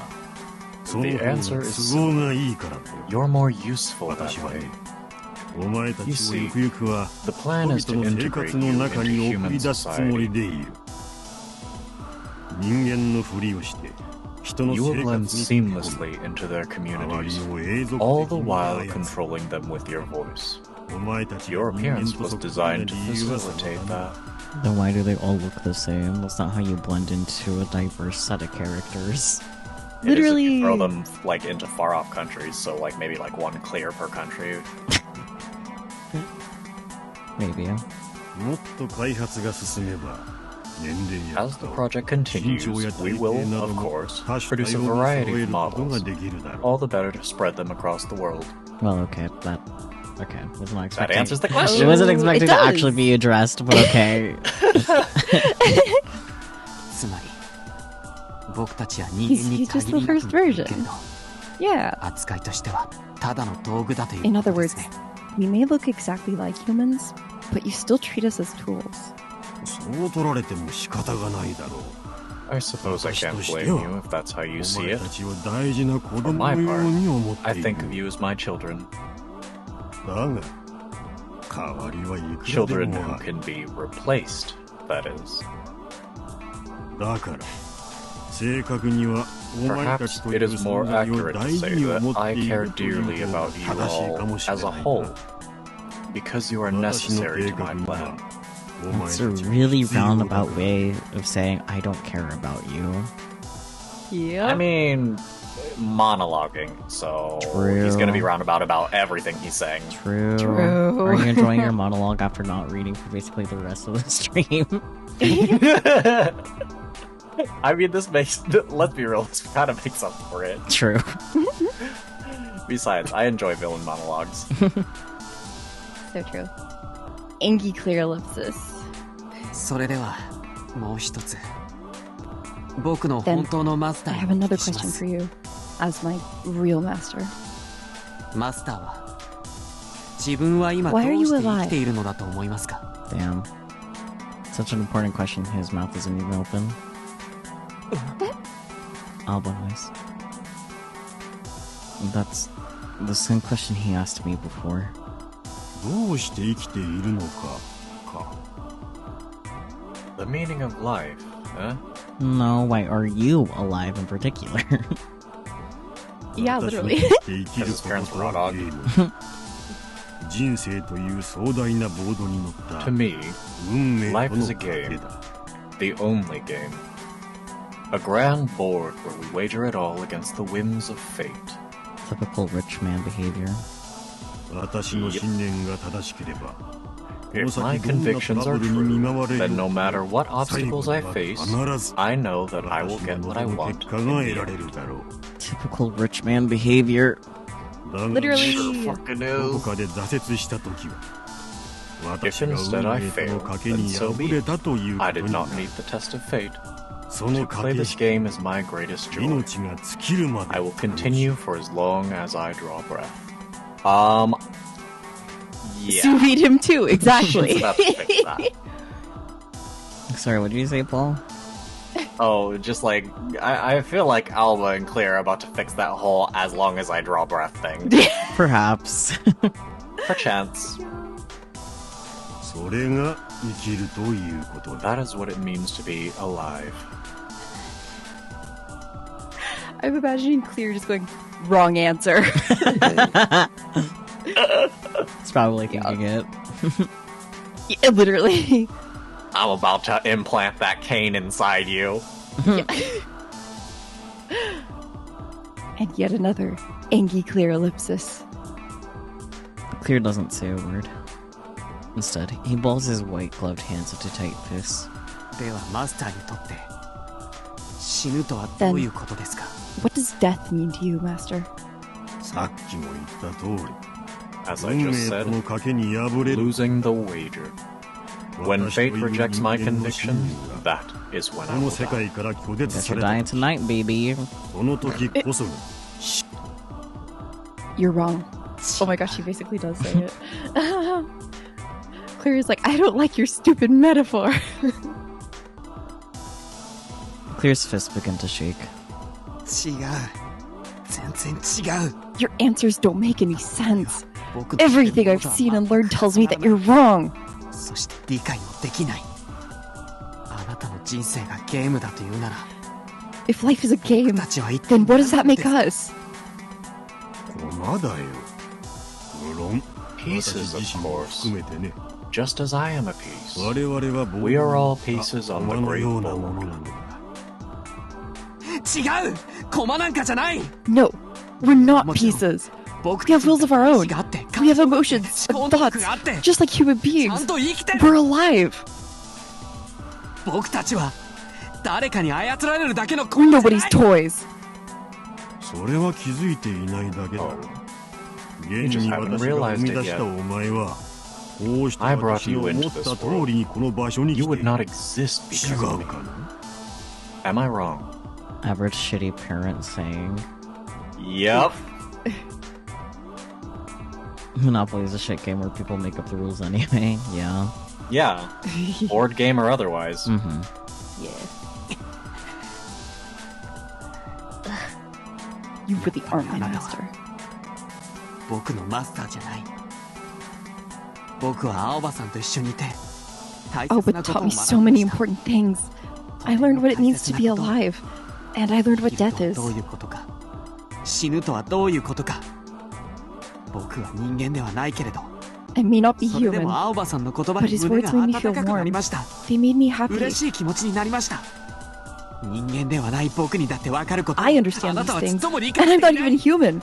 その The 方が answer is 都合がいいからだよ。 You're more useful that 私は way. ね、お前た You ちを see, ゆくゆくは The plan is 人 to 々の生 integrate 活 you の中 into に送 human り出すつもり society. でいる。人間のふりをして人の You 生 will 活 blend に飛び込 seamlessly into their み周 communities, りを永続 all 的 the に while 操る controlling them with your voice. お前たちが Your 人間 appearance と was そっくりな designed to 理由はその facilitate ため that. Then why do they all look the same? That's not how you blend into a diverse set of characters. It is if Literally. you throw them like into far off countries, so like maybe like one clear per country. Maybe. もっと開発が進めば年齢や As the project continues, 身長や we 体 will, 型など of も course, 多種多 produce a 様に variety 揃え of ることが models, できるだろう。 all the better to spread them across the world. Well, okay, okay. Was not That expecting. answers the It question. wasn't It expected to does. actually be addressed, but okay. つまり、僕たちは人 He's 間に just 限 the りなく first 似ている version. けれど、 Yeah. 扱いとしてはただの道具だという In こ other とで words, すね。 we may look exactly like humans, but you still treat us as tools. そう取られても仕方がないだろう。 I suppose I can't blame you if that's how you お see 前 it. たちを大事な子 For 供 my のように思っ part, I ている。 think of you as my children. だが、代わりはいくら Children でも who ある。 can be replaced, that is. だから、正確にはお前た Perhaps ちとい it う is more 存在を accurate 大 to 事 say に思 that っ I てい care るという dearly 方が about you 正しいかも all しれ as a ない whole, な。 because you are 私の necessary 計 to 画 my に plan. は、お前 It's a たちが really 必要だから roundabout way of saying I don't care about you. Yeah. I mean, monologuing, so True. he's gonna be roundabout about everything he's saying. True. True. Are you enjoying your monologue after not reading for basically the rest of the stream? I mean, this makes, let's be real, this kind of makes up for it. True. Besides, I enjoy villain monologues. So true. Angie Clear loves this. それではもう一つ僕の本当のマスター I have にお another 聞きしま question す for you as my real master. マスターは自分は今どう Why are you して生 alive? きているのだと思いますか Damn. Such an important question. His mouth isn't even open. Album noise. That's the same question he asked me before. どうして生きているのかか The meaning of life, huh? No, why are you alive in particular? Yeah, 私に literally. とって生きる His parents こと were は on ゲーム人生という壮大なボードに乗った To me, 運命 life と is の a 賭け game. だ The only game. A grand board where we wager it all against the whims of fate. Typical rich man behavior. 私の信念が正しければ If my convictions are true, then no matter what obstacles I face, I know that I will get what I want. Typical rich man behavior. Literally. Fucking どこ is. かで挫折した時は If 私が instead 運 I 命との failed, 賭けに then so 敗 be れ it. たというこ I と did にな not る meet the test of fate. その To 賭 play け this game is my greatest joy. 命が尽きるまで I will continue for as long as I draw breath. Yeah. To read him too, exactly. It's about to fix that. Sorry, what did you say, Paul? Oh, just like, I feel like Alba and Claire are about to fix that whole as long as I draw breath thing. Perhaps. Perchance. それが生きるということだ That is what it means to be alive. I'm imagining Clear just going, wrong answer. It's probably thinking it. Yeah, literally. I'm about to implant that cane inside you. And yet another Angie Clear ellipsis. Clear doesn't say a word. Instead, he balls his white-gloved hands into tight fists. ではマスターにとって死ぬとはどういうことですか What does death mean to you, Master? さっきも言った通り As I 運 just 命 said, との賭けに敗れる losing the wager. When fate rejects my conviction, that is when こ I の will 世 die. 界から拒絶 Guess さ you're れた dying tonight, baby. その時こそが You're wrong. Oh my gosh, he basically does say it. Clear is like, I don't like your stupid metaphor. Clear's fists begin to shake. 違う全然違う Your answers don't make any sense. 僕の Everything I've seen and learned tells me that you're wrong. そして理解もできないあなたの人生がゲームだというなら If life is a game, 僕たちは一体 then what does that 何 make なのです us? 駒だよ無論 Pieces, 私 of 自身も course. 含めてね Just as I am a piece. 我々はボー We ド are all の pieces on the 駒の great ようなも board. のなのだ違う駒なんかじゃない No, we're not pieces. 僕 We have wills of our own. があって We have emotions 思 and 考能力 thoughts, があって just like human ちゃ beings. んと生きてる We're alive. 僕たちは誰かに操られるだけの We're 駒じゃない nobody's toys. それは気づいていないだけだ Oh. 現に私が生み出したお前はこうして I brought 私の you 思 into った this 通 world. りにこの場所に You 来 would て not exist 違 because う of me. かな Am I wrong? Average shitty parent saying. Yep. Monopoly is a shit game where people make up the rules anyway. Yeah. Yeah. Board game or otherwise. Mm-hmm. Yeah. You really aren't my master. 僕のマスターじゃない僕は青葉さんと一緒にいて大 Oh, 切 but なことを taught 学 me び so ま many した important things. I learned what it means to be alive, and I learned what 生き death るとは is. どういうことか死ぬとはどういうことか僕は人間ではないけれど I may not be それで human. も青葉さんの言葉 But に his 胸 words が made me 温 feel かくなり warm. ました They made me happy. 嬉しい気持ちになりました人間ではない僕にだって分かること I understand あな these たはちっ things, とも理 and 解 I'm で not きない even human.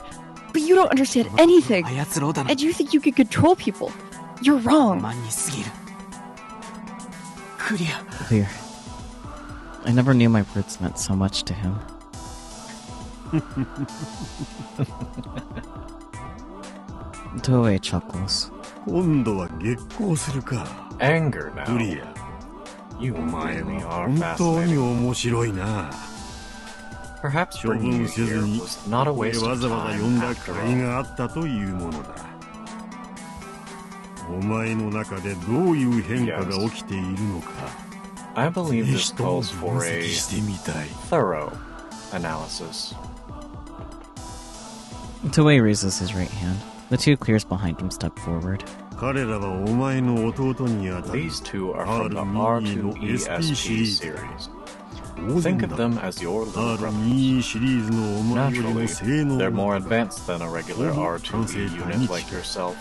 But you don't understand anything, 操ろうだの and you think you can control people. You're wrong. 慢に過ぎるクリア Clear. I never knew my words meant so much to him. Toei chuckles. 今度は激高するか Anger now. クリア You お前 really は are 本当に fascinating. 面白いな。 Perhaps 処 bringing you 分せず here に was not a ここへ waste わ of ざわざ time 呼んだ after 甲斐 all. があったというものだ。お前の中でどういう変化が起きているのか、 I believe ぜ this ひとも calls 分 for 析 a してみたい。 thorough analysis. Toei raises his right hand. The two clears behind him step forward. 彼らはお前の弟にあたる These two are from the R2ESP series. Think of them as your little brothers. R2 シリーズのお前より Naturally, も性能 they're more が advanced than a regular R2E unit like yourself.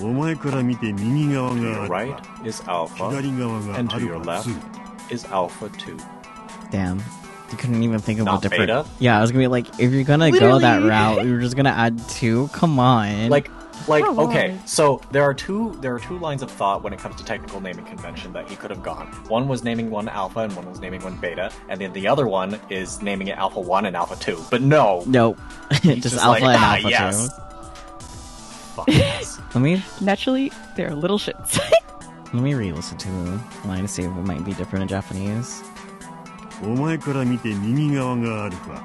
お前から見て右側 To が your ある right is Alpha, 左側が and ア to ル your ファ left 2 is Alpha 2. Damn. You couldn't even think of Not a different... beta? Yeah, I was gonna be like, if you're gonna go that route, you're just gonna add 2? Come on. Like Come okay, on. so there are two lines of thought when it comes to technical naming convention that he could have gone. One was naming one Alpha and one was naming one Beta, and then the other one is naming it Alpha 1 and Alpha 2. But no, Nope. he's just Alpha like, and Alpha yes. 2. Fuck yes. Let me Naturally, they're little shits. re-listen to the line to see if it might be different in Japanese. お前から見て右側がアルファ、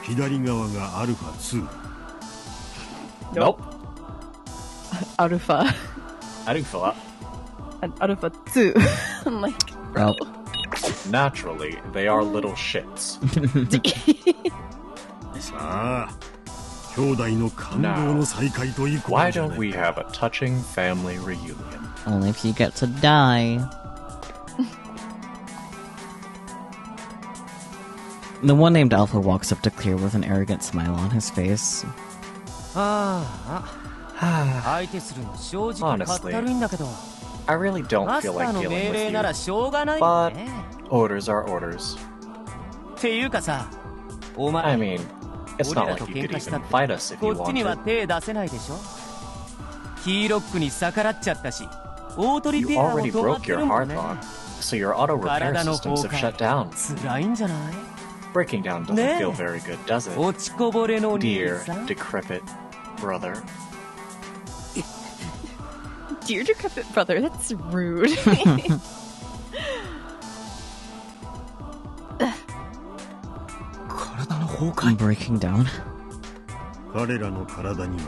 左側がアルファ2。 Nope. Alpha Alpha. and Alpha 2. I'm like, bro. Nope. Naturally, they are little shits. さあ、兄弟の感動の再会といこ Why うじゃな don't い we か。 have a touching family reunion? Only if you get to die. The one named Alpha walks up to Clear with an arrogant smile on his face. 相手するの正直かったるいんだけど I really don't マス feel ター like の dealing 命 with 令 you. ならしょうがないよ But ね orders are orders. っていうかさお I 前 mean, it's 俺 not らと like you 喧 could 嘩した even って fight us if こ you っちには wanted. 手出せないでしょキーロックに逆らっちゃったし大鳥 You ペアも already 止まっ broke て your るもん heart ね lock, so your auto repair 体の systems 崩 have shut 壊 down. 辛いんじゃない Breaking down doesn't Ne. feel very good, does it? 落ちこぼれの兄 Dear さん decrepit brother. Dear decrepit brother, that's rude. 体の崩壊 Breaking down. 彼らの体には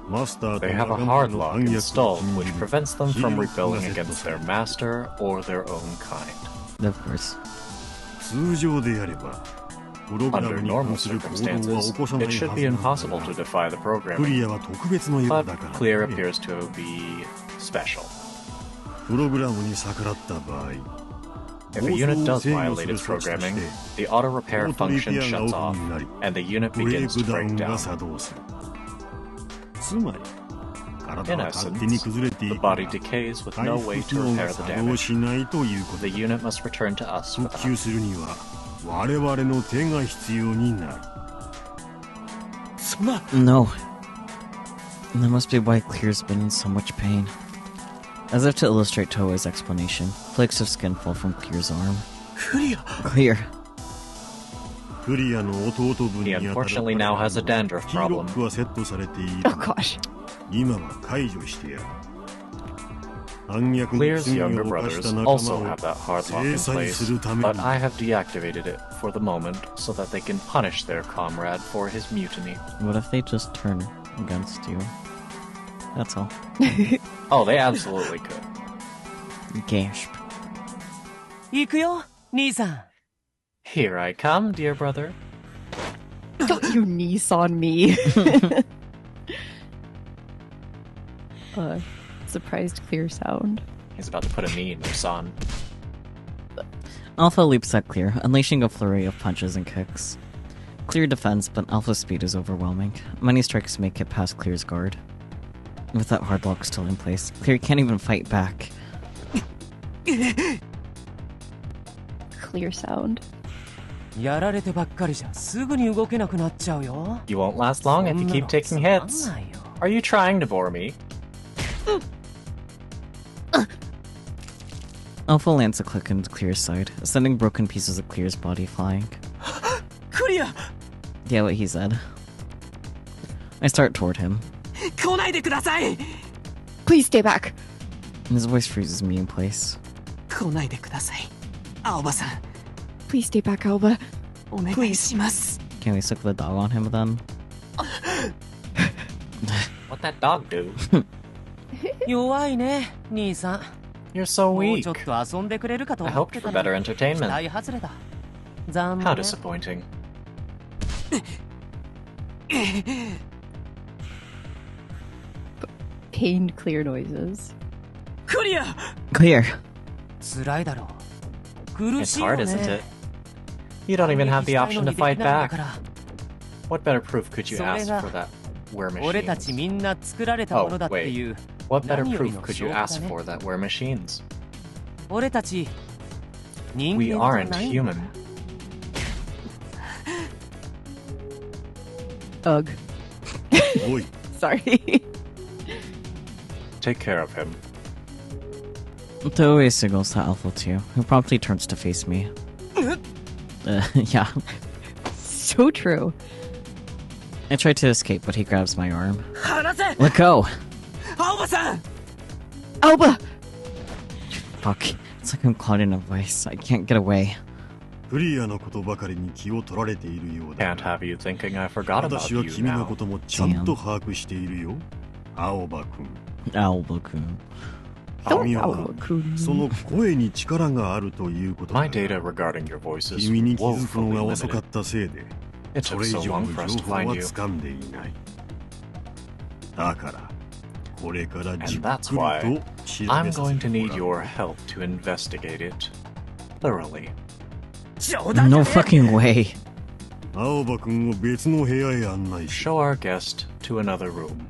マスターと They have a 仲間 hard の lock 反逆 installed を禁 which じる prevents them キー from ロックが rebelling セット against され their ている master or their own kind. Of course. 通常であればプログラ Under ムに normal 関する行動は circumstances, 起こさない it は should ず be なんだ impossible to defy the ク programming, リアは特別のよう but だから Clear ね appears to be special. プログラムに逆らった場合 If a unit does violate its programming, the auto repair オートリペ function アが shuts オ off, フになり and the unit ブレイ begins ク to ダウ break ンが down. 作動するつまり体 In は勝手に essence, 崩れてい the くから body decays with 回 no 復 way 機 to 能 repair が the 作動 damage. しないということ The だ unit must return to us 復 without. 旧するには我々の手が必要になる そんな No. That must be why Clear's been in so much pain. As if to illustrate Toei's explanation, flakes of skin fall from Clear's arm. クリア Clear. クリアの弟分 He に当たる unfortunately now has a dandruff キーロ problem. ックはセットされている Oh gosh. 今は解除してやる反逆の Clear's 罪を younger 犯した brothers 仲 also 間 have that hard lock を in 制裁 place, するため but に I have deactivated it for the moment so that they can punish their comrade for his mutiny. What if they just turn against you? That's all. Oh, they absolutely could. Gasp. 行くよ兄さん Here I come, dear brother. Don't you niece on me. Surprised clear sound. He's about to put a knee in your son. Alpha leaps at Clear, unleashing a flurry of punches and kicks. Clear defends, but Alpha's speed is overwhelming. Many strikes make it past Clear's guard. With that hard lock still in place, Clear can't even fight back. Clear sound. やられてばっかりじゃすぐに動けなくなっちゃうよ You won't last long if you keep taking hits. そんなのつまんないよ Are you trying to bore me? Alpha lands a click into Clear's side, sending broken pieces of Clear's body flying. クリア Yeah, what he said. I start toward him. 来ないでください Please stay back. His voice freezes me in place. 来ないでください。青葉さん。 Please stay back, Alba. お願いします。 Can we stick the dog on him then? What'd that dog do? 弱いね、兄さん。 You're so もう weak. ちょっと遊んでくれるかと I 思っ hoped て for た better ら期 entertainment. 待外れだ。残 How 念。 disappointing. Pained clear noises. クリア。 Clear. 辛いだろう。苦 It's しいよ hard, ね。 isn't it? You don't even have the option to fight back. What better proof could you それ ask が for that were 俺たち machines? みんな作られたものだっていう。 What better 何より proof の could you 証拠だ ask ね。 for that we're machines? 俺たち人 We 間 aren't じゃないんだ human. Ugh. おい、 Sorry. Take care of him. The always signals to Alpha too, who promptly turns to face me. Yeah. So true. I tried to escape, but he grabs my arm. 離せ。 Let go! 青葉さん。 Alba! Fuck. It's like I'm caught in a vice. I can't get away. クリアのことばかりに気を取られているようだ。 Can't have you thinking I forgot about 私は you 君の now. こともちゃんと把握しているよ。青葉くん。 Alba-kun. 君は Alba-kun. その声に力があるということだ。 My data regarding your voice is 君に気づくの woefully が遅か limited. ったせいで、 It そ took れ以 so 上 long の for us 情 to 報は find you. 掴んでいない。だから、これからじっ And that's くり why と調 I'm べさ going せ to ても need らう。 your help to investigate it thoroughly. 冗談じゃ No ねえ。 fucking way. 青葉くんを別の部屋へ案内し Show our guest to another room.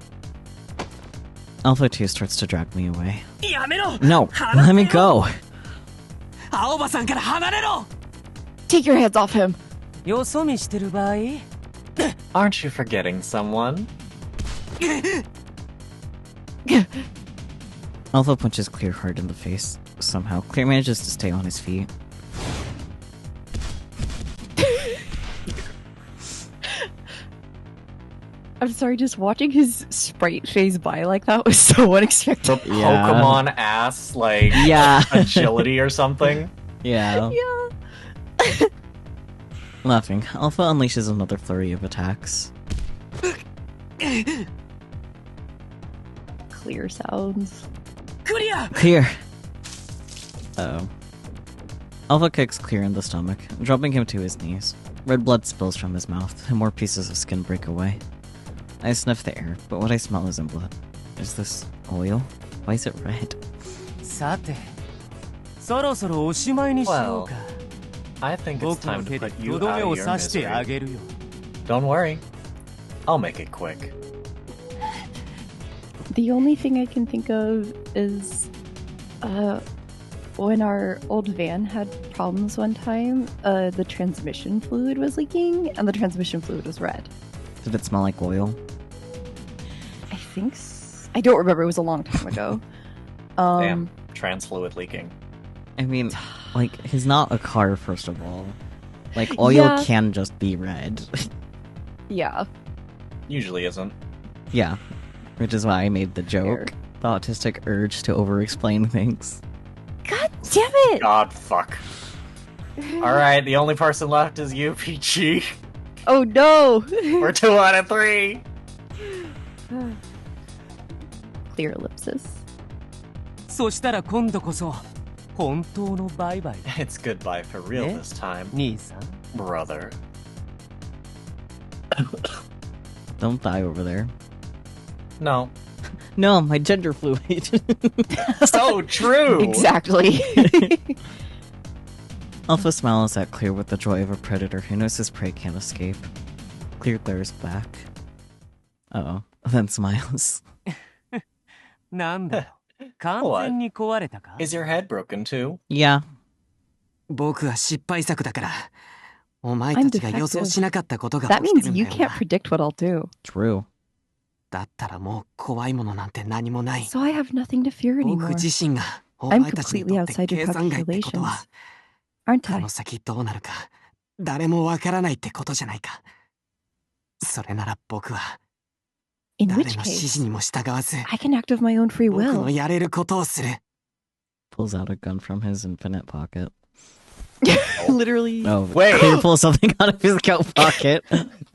Alpha 2 starts to drag me away. やめろ。 No! 離せ Let よ me go! 青葉さんから離れろ。 Take your hands off him. よそ見してる場合。 Aren't you forgetting someone? Alpha punches Clear hard in the face. Somehow, Clear manages to stay on his feet. I'm sorry, just watching his sprite phase by like that was so unexpected. The Pokemon ass, like, Yeah. agility or something? Yeah. Yeah. Laughing, Alpha unleashes another flurry of attacks. Clear sounds. クリア。 Clear! Uh-oh. Alpha kicks Clear in the stomach, dropping him to his knees. Red blood spills from his mouth, and more pieces of skin break away. I sniff the air, but what I smell isn't blood. Is this oil? Why is it red? さて、そろそろおしまいにしようか。 I think it's 僕の time 手 to で put you とど out め of を your 刺してあ misery. げるよ。 Don't worry. I'll make it quick. The only thing I can think of is when our old van had problems one time, the transmission fluid was leaking and the transmission fluid was red. Did it smell like oil? I think I don't remember, it was a long time ago. Damn. Trans fluid leaking. I mean, like, he's not a car, first of all. Like, oil Yeah. can just be red. Yeah. Usually isn't. Yeah. Which is why I made the joke. The autistic urge to over-explain things. God damn it! God, fuck. Alright, the only person left is you, Peachy. Oh no! We're 2 out of 3. Clear ellipsis. そしたら今度こそ本当のバイバイ。 It's goodbye for real Eh? this time, 兄さん。 brother. Don't die over there. No. No, my gender fluid. So true! Exactly. Alpha smiles at Clear with the joy of a predator who knows his prey can't escape. Clear glares back. Uh-oh. Then smiles. なんだよ。完全に壊れたか。 Is your head broken too? Yeah. 僕は失敗作だから。お前たちが予想しなかったことが That 起きて means るんだ you よ can't な。 predict what I'll do. True. だったらもう怖いものなんて何もない。 So I have nothing to fear 僕 anymore. 自身がお I'm 前たちにと completely って outside your 計算外ってことは calculations. Aren't こ I? の先どうなるか誰もわからないってことじゃないか。それなら僕は In 誰 which の指示 case, にも従わず I can act of my own free 僕の will. やれることをする。Pulls out a gun from his infinite pocket. Literally. Oh, wait! He pulls something out of his coat pocket.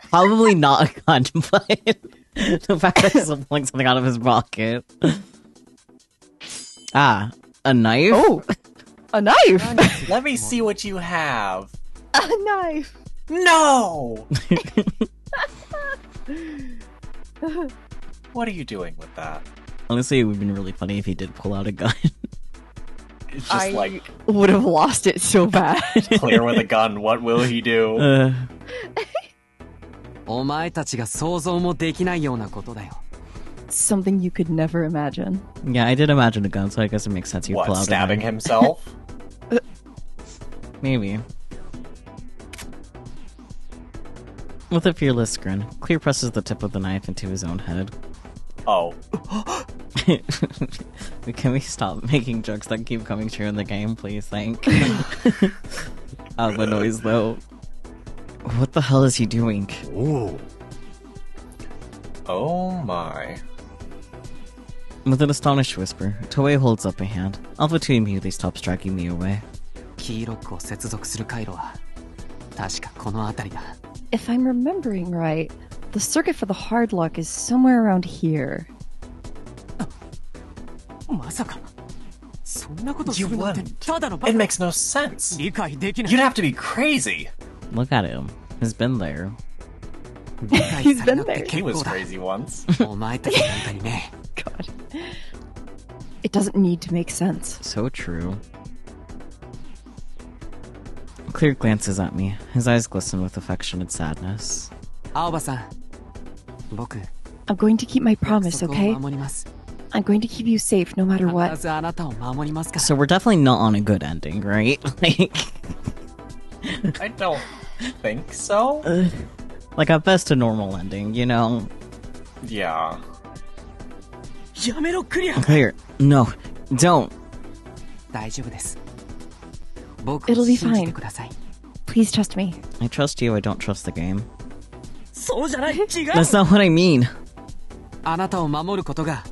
Probably not a gun, but the fact that he's pulling something out of his pocket. Ah, a knife? Oh, a knife! Let me see what you have. A knife! No! What are you doing with that? Honestly, it would have been really funny if he did pull out a gun. It's just like would have lost it so bad. clear with a gun. What will he do? お前たちが想像もできないようなことだよ。 Something you could never imagine. Yeah, I did imagine a gun, so I guess it makes sense you'd pull What, out stabbing a gun. himself? Maybe. With a fearless grin, Clear presses the tip of the knife into his own head. Oh. Can we stop making jokes that keep coming true in the game, please? Thank. Out of the noise, though. What the hell is he doing? Oh my. With an astonished whisper, Toei holds up a hand. Alpha 2 immediately stops dragging me away. キーロックを接続する回路は確かこの辺りだ。 If I'm remembering right, the circuit for the hard lock is somewhere around here. まさかそんなことす You るなんて wouldn't. ただのバ It カ。 makes no sense. 理解できない。 You'd have to be crazy. Look at him. He's been there. 理解 He's され been なくて there. He 結 was 構だ。 crazy once. お前たちなんかにね。 God. It doesn't need to make sense. So true. Clear glances at me. His eyes glisten with affectionate sadness. 青葉さん、僕、 I'm going to keep my 約 promise, 束を okay? 守ります。 I'm going to keep you safe no matter 必 what. ずあなたを守りますから。 So we're definitely not on a good ending, right? I don't think so. Like at best a normal ending, you know? Yeah. やめろ、クリア。 Clear. No. Don't. 大丈夫です。僕を It'll be 信じて fine. ください。 Please trust me. I trust you, I don't trust the game. そうじゃない、違う。 That's not what I mean. あなたを守ることが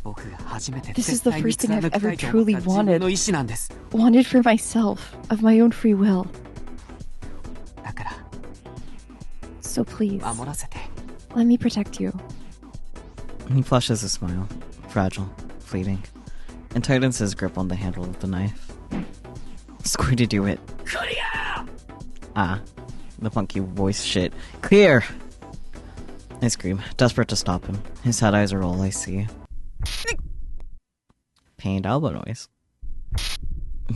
僕が初めて This is 絶 the 対に first thing I've 貫きた ever いと思っ truly た自分の wanted. 意志なんです。 Wanted for myself, of my own free will. だから So please, 守らせて。 let me protect you. He flashes a smile. Fragile. Fleeting. And tightens his grip on the handle of the knife. It's going to do it. Clear! Ah. The funky voice shit. Clear! I scream, desperate to stop him. His sad eyes are all I see. Pained elbow noise.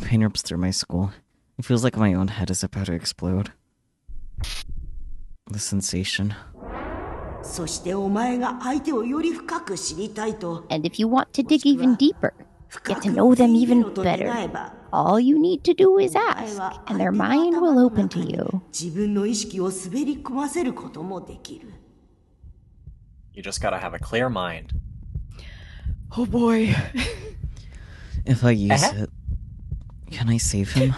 Pain rips through my skull. It feels like my own head is about to explode. The sensation. そしてお前が相手をより深く知りたいと And if you want to dig even deeper, get to know them even better, all you need to do is ask, and their mind will open to you. 自分の意識を滑り込ませることもできる You just gotta have a clear mind. Oh boy. If I use it, can I save him?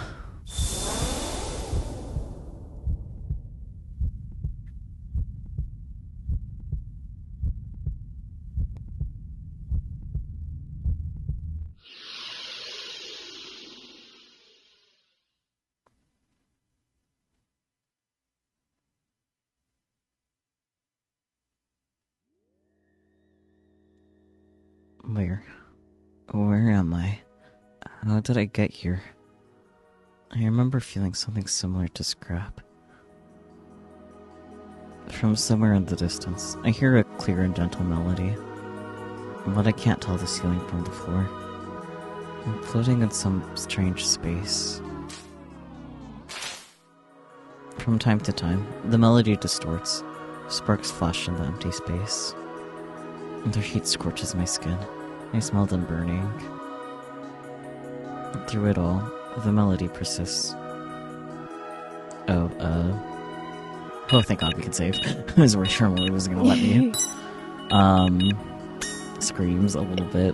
Where am I? How did I get here? I remember feeling something similar to scrap. From somewhere in the distance, I hear a clear and gentle melody, but I can't tell the ceiling from the floor. I'm floating in some strange space. From time to time, the melody distorts. Sparks flash in the empty space. Their heat scorches my skin. I smell them burning. Through it all, the melody persists. Oh, thank God we can save. I was worried sure it was gonna let me. Screams a little bit.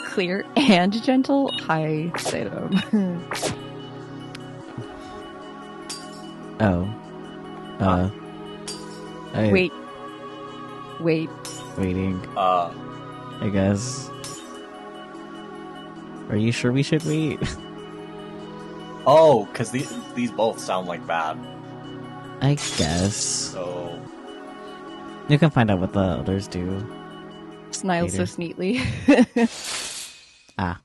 Clear and gentle. Hi, Salem. Wait. Waiting. I guess. Are you sure we should wait? Oh, because these both sound like bad. I guess. So you can find out what the others do. Smile so neatly. Ah.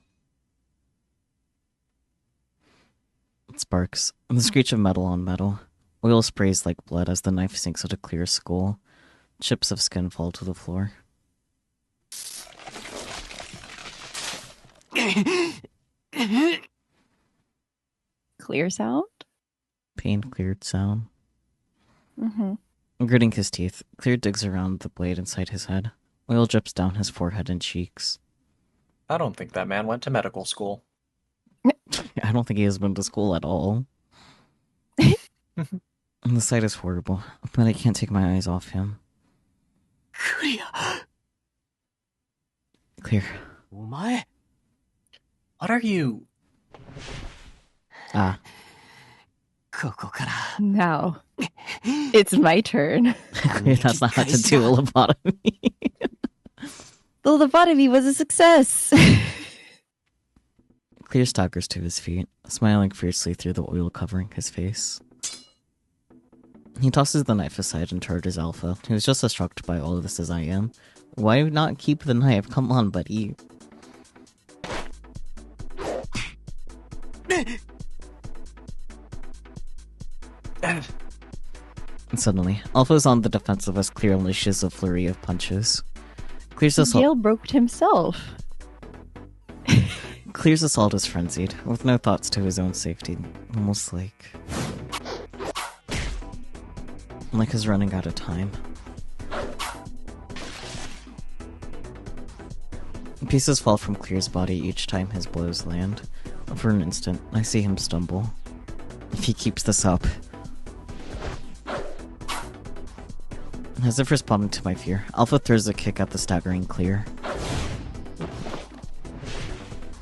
It sparks. The screech of metal on metal. Oil sprays like blood as the knife sinks into Clear's skull. Chips of skin fall to the floor. Clear sound? Pain cleared sound. Mm-hmm. Gritting his teeth, Clear digs around the blade inside his head. Oil drips down his forehead and cheeks. I don't think that man went to medical school. I don't think he has been to school at all. The sight is horrible, but I can't take my eyes off him. Clear. What are you? Ah. Now, it's my turn. That's not how to do a lobotomy. The lobotomy was a success. Clear staggers to his feet, smiling fiercely through the oil covering his face. He tosses the knife aside and charges Alpha, who's just as shocked by all of this as I am. Why not keep the knife? Come on, buddy. And suddenly, Alpha's on the defensive as Clear unleashes a flurry of punches. Clear's assault. Gale broke himself. Clear's assault is frenzied, with no thoughts to his own safety, almost like he's running out of time. Pieces fall from Clear's body each time his blows land. For an instant, I see him stumble. If he keeps this up. As if responding to my fear, Alpha throws a kick at the staggering Clear.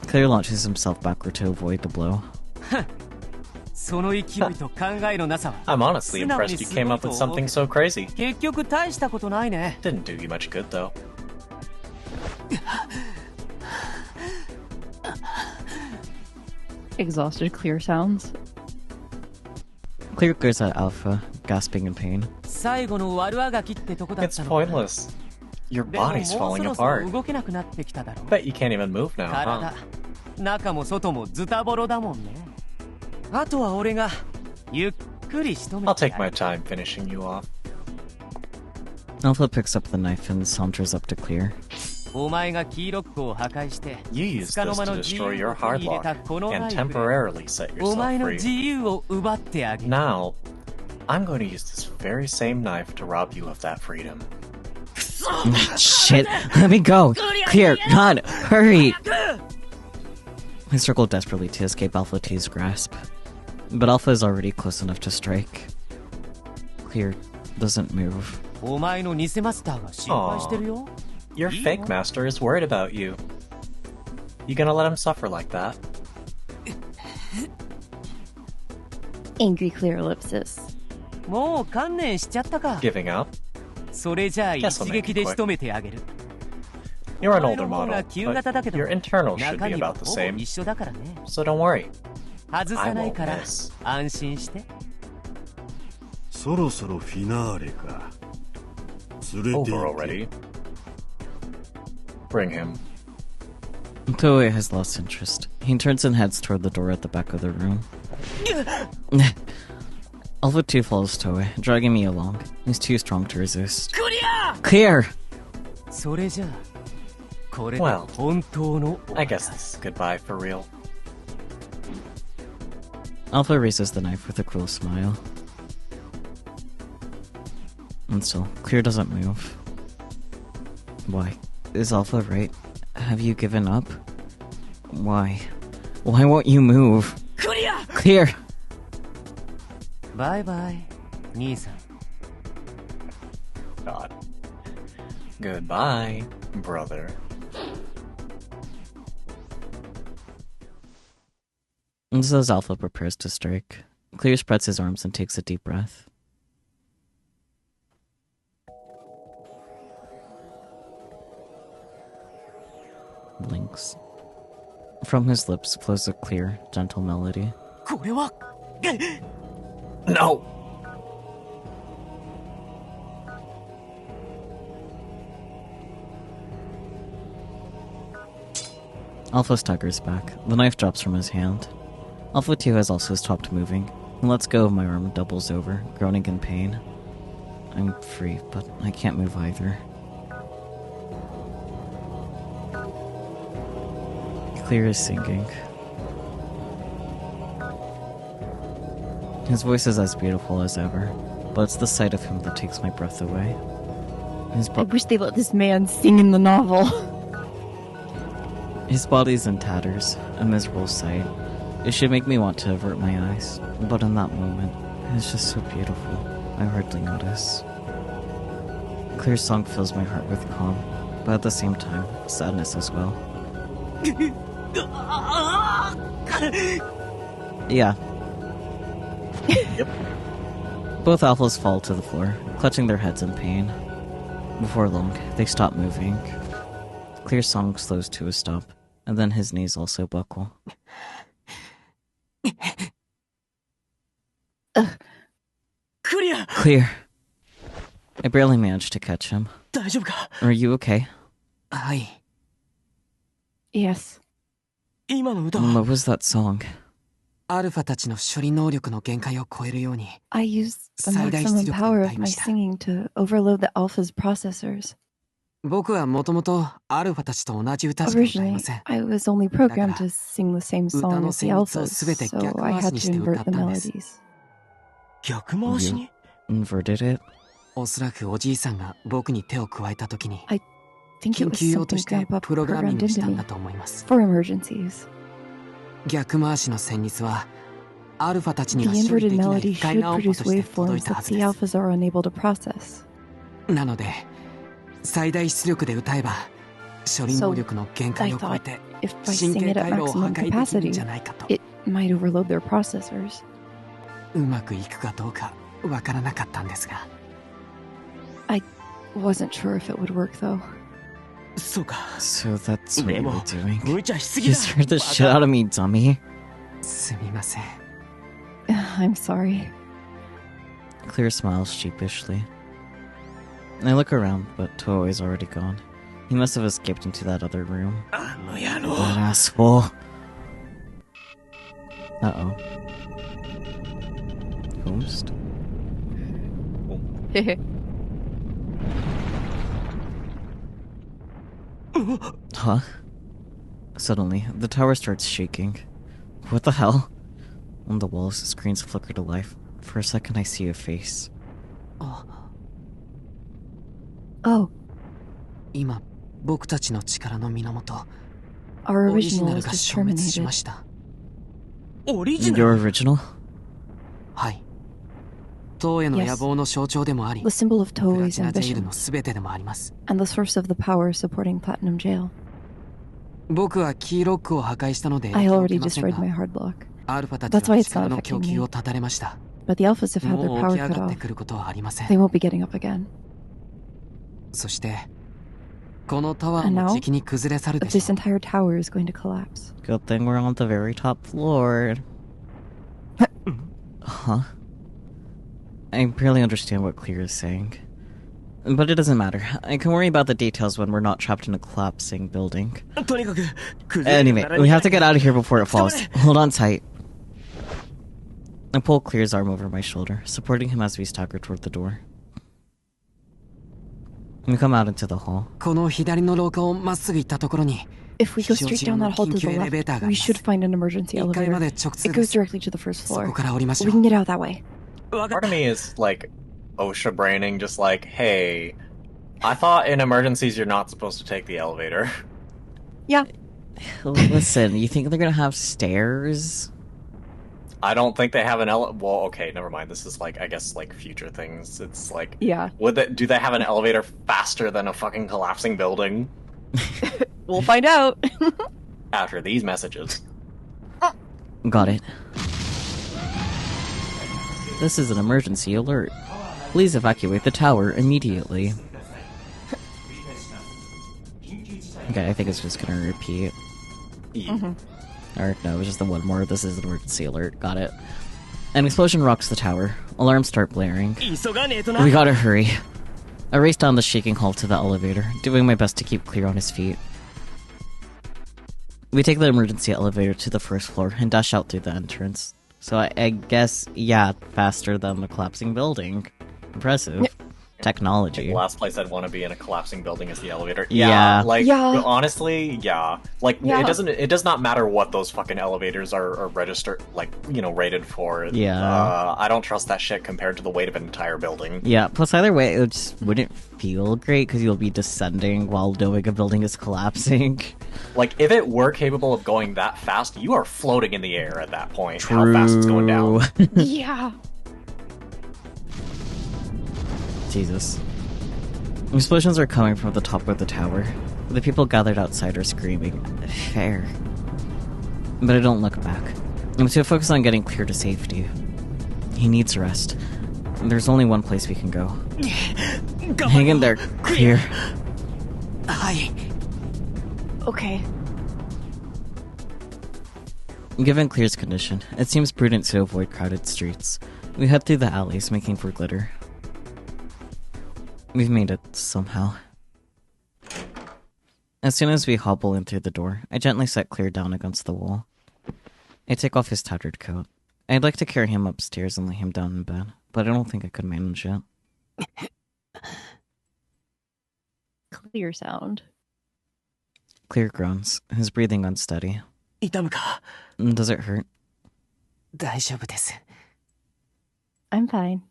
Clear launches himself backward to avoid the blow. I'm honestly impressed you came up with something so crazy. Didn't do you much good, though. Exhausted Clear sounds. Clear glares at Alpha, gasping in pain. It's pointless. Your body's falling apart. Bet you can't even move now, huh? I'll take my time finishing you off. Alpha picks up the knife and saunters up to Clear. You used this to destroy your hard lock and temporarily set yourself free. Now, I'm going to use this very same knife to rob you of that freedom. Shit, let me go! Clear, God, hurry! I circle desperately to escape Alpha 2's grasp. But Alpha is already close enough to strike. Clear doesn't move. Aww. Your fake master is worried about you. You gonna let him suffer like that? Angry Clear ellipsis. Giving up? Guess I'll make you quit. You're an older model, but your internals should be about the same. So don't worry. I won't miss. Over already. Bring him. Toei has lost interest. He turns and heads toward the door at the back of the room. Alpha 2 follows Toei, dragging me along. He's too strong to resist. Clear! Well, I guess this is goodbye for real. Alpha raises the knife with a cruel smile. And still, Clear doesn't move. Why? Is Alpha right? Have you given up? Why? Why won't you move? Clear! Bye-bye, Nii-san. God. Goodbye, brother. And so as Alpha prepares to strike, Clear spreads his arms and takes a deep breath. Blinks. From his lips flows a clear, gentle melody. No! Alpha staggers back. The knife drops from his hand. Alpha 2 has also stopped moving, and lets go of my arm and doubles over, groaning in pain. I'm free, but I can't move either. Clear is singing. His voice is as beautiful as ever, but it's the sight of him that takes my breath away. I wish they let this man sing in the novel. His body's in tatters, a miserable sight. It should make me want to avert my eyes, but in that moment, it's just so beautiful, I hardly notice. Clear's song fills my heart with calm, but at the same time, sadness as well. Yeah. Yep. Both alphas fall to the floor, clutching their heads in pain. Before long, they stop moving. Clear's song slows to a stop, and then his knees also buckle. Clear. I barely managed to catch him. Are you okay? Yes. What was that song? I used the maximum power of my singing to overload the alpha's processors. Originally, I was only programmed to sing the same song as the alphas, so I had to invert the melodies. You inverted it? I think it was something Grandpa programmed into me for emergencies. The inverted melody should produce waveforms that the alphas are unable to process. So, I thought if I sing it at maximum capacity, it might overload their processors. I wasn't sure if it would work, though. So that's what you were doing? You scared the shit out of me, dummy. I'm sorry. Clear smiles sheepishly. I look around, but Toa is already gone. He must have escaped into that other room. That asshole. Uh-oh. Host? Huh? Suddenly, the tower starts shaking. What the hell? On the walls, screens flicker to life. For a second, I see a face. Oh. Our original was just terminated. Your original? Yes. The symbol of Toei's ambition, and the source of the power supporting Platinum Jail. I already destroyed my hard block. That's why it's not affecting me. But the alphas have had their power cut off. They won't be getting up again. And now, this entire tower is going to collapse. Good thing we're on the very top floor. Huh? I barely understand what Clear is saying. But it doesn't matter. I can worry about the details when we're not trapped in a collapsing building. Anyway, we have to get out of here before it falls. Hold on tight. I pull Clear's arm over my shoulder, supporting him as we stagger toward the door. We come out into the hall. If we go straight down that hall to the left, we should find an emergency elevator. It goes directly to the first floor. We can get out that way. Part of me is like OSHA braining, just like, hey, I thought in emergencies you're not supposed to take the elevator. Yeah. Listen, you think they're gonna have stairs? I don't think they have an well, okay, never mind. This is like, I guess, like future things. It's like, yeah. Do they have an elevator faster than a fucking collapsing building? We'll find out. After these messages. Got it. This is an emergency alert. Please evacuate the tower immediately. Okay, I think it's just gonna repeat. Yeah. Or, no, it was just the one more. This is an emergency alert. Got it. An explosion rocks the tower. Alarms start blaring. We gotta hurry. I race down the shaking hall to the elevator, doing my best to keep Clear on his feet. We take the emergency elevator to the first floor and dash out through the entrance. So I guess, yeah, faster than the collapsing building. Impressive. Technology. The last place I'd want to be in a collapsing building is the elevator. Yeah. Honestly, yeah. It does not matter what those fucking elevators are registered, rated for. Yeah. I don't trust that shit compared to the weight of an entire building. Yeah, plus either way, it just wouldn't feel great because you'll be descending while knowing a building is collapsing. Like, if it were capable of going that fast, you are floating in the air at that point. True. How fast it's going down. Yeah. Jesus. Explosions are coming from the top of the tower. The people gathered outside are screaming, "Fair." But I don't look back. I'm too focused on getting Clear to safety. He needs rest. There's only one place we can go. Hang in there, Clear. Okay. Given Clear's condition, it seems prudent to avoid crowded streets. We head through the alleys, making for glitter. We've made it, somehow. As soon as we hobble in through the door, I gently set Clear down against the wall. I take off his tattered coat. I'd like to carry him upstairs and lay him down in bed, but I don't think I could manage it. Clear sound. Clear groans, his breathing unsteady. Does it hurt? I'm fine.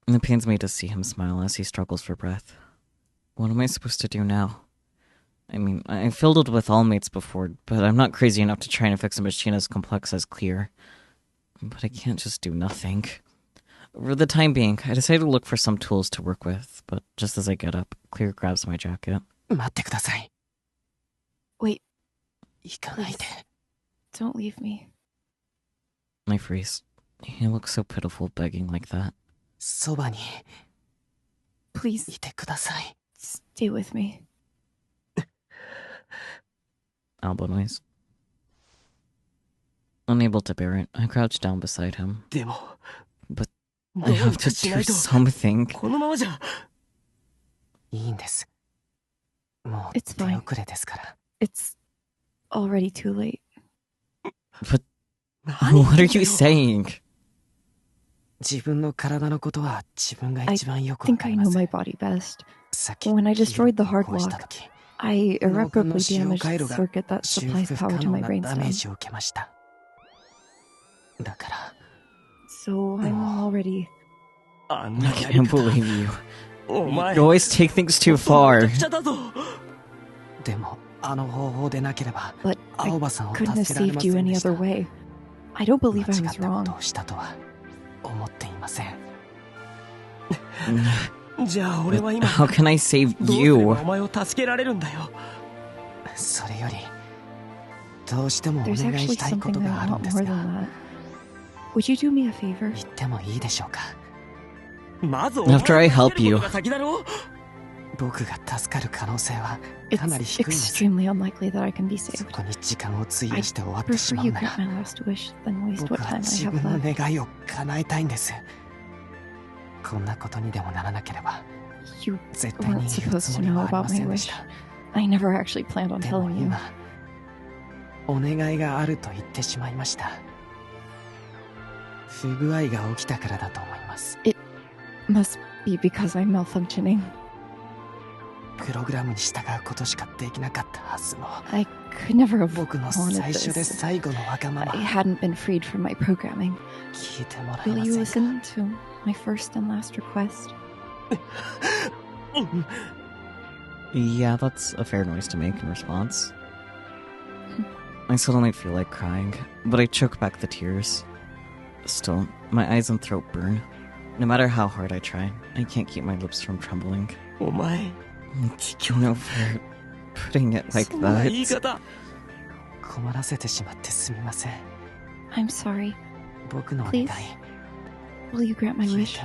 It pains me to see him smile as he struggles for breath. What am I supposed to do now? I mean, I've fiddled with all mates before, but I'm not crazy enough to try and fix a machine as complex as Clear. But I can't just do nothing. For the time being, I decide to look for some tools to work with, but just as I get up, Clear grabs my jacket. Wait. Please. Don't leave me. I freeze. He looks so pitiful begging like that. Please. Stay with me. Elbow noise. Unable to bear it, I crouch down beside him. But I have to do something. It's fine. It's already too late. But what are you saying? I think I know my body best. When I destroyed the hard lock, I irreparably damaged the circuit that supplies power to my brainstem. So I'm already... I can't believe you. You always take things too far. But I couldn't have saved you any other way. I don't believe I was wrong. How can I save you? There's actually something I want more than that. Would you do me a favor? After I help you. It's extremely unlikely that I can be saved. I'd prefer you grant my last wish than waste what time I have left. You weren't supposed to know about my wish. I never actually planned on telling you. It must be because I'm malfunctioning. I could never have wanted this. I hadn't been freed from my programming. Will you listen to my first and last request? Yeah, that's a fair noise to make in response. I suddenly feel like crying, but I choke back the tears. Still, my eyes and throat burn. No matter how hard I try, I can't keep my lips from trembling. You know, for putting it like that. I'm sorry. Please, will you grant my wish?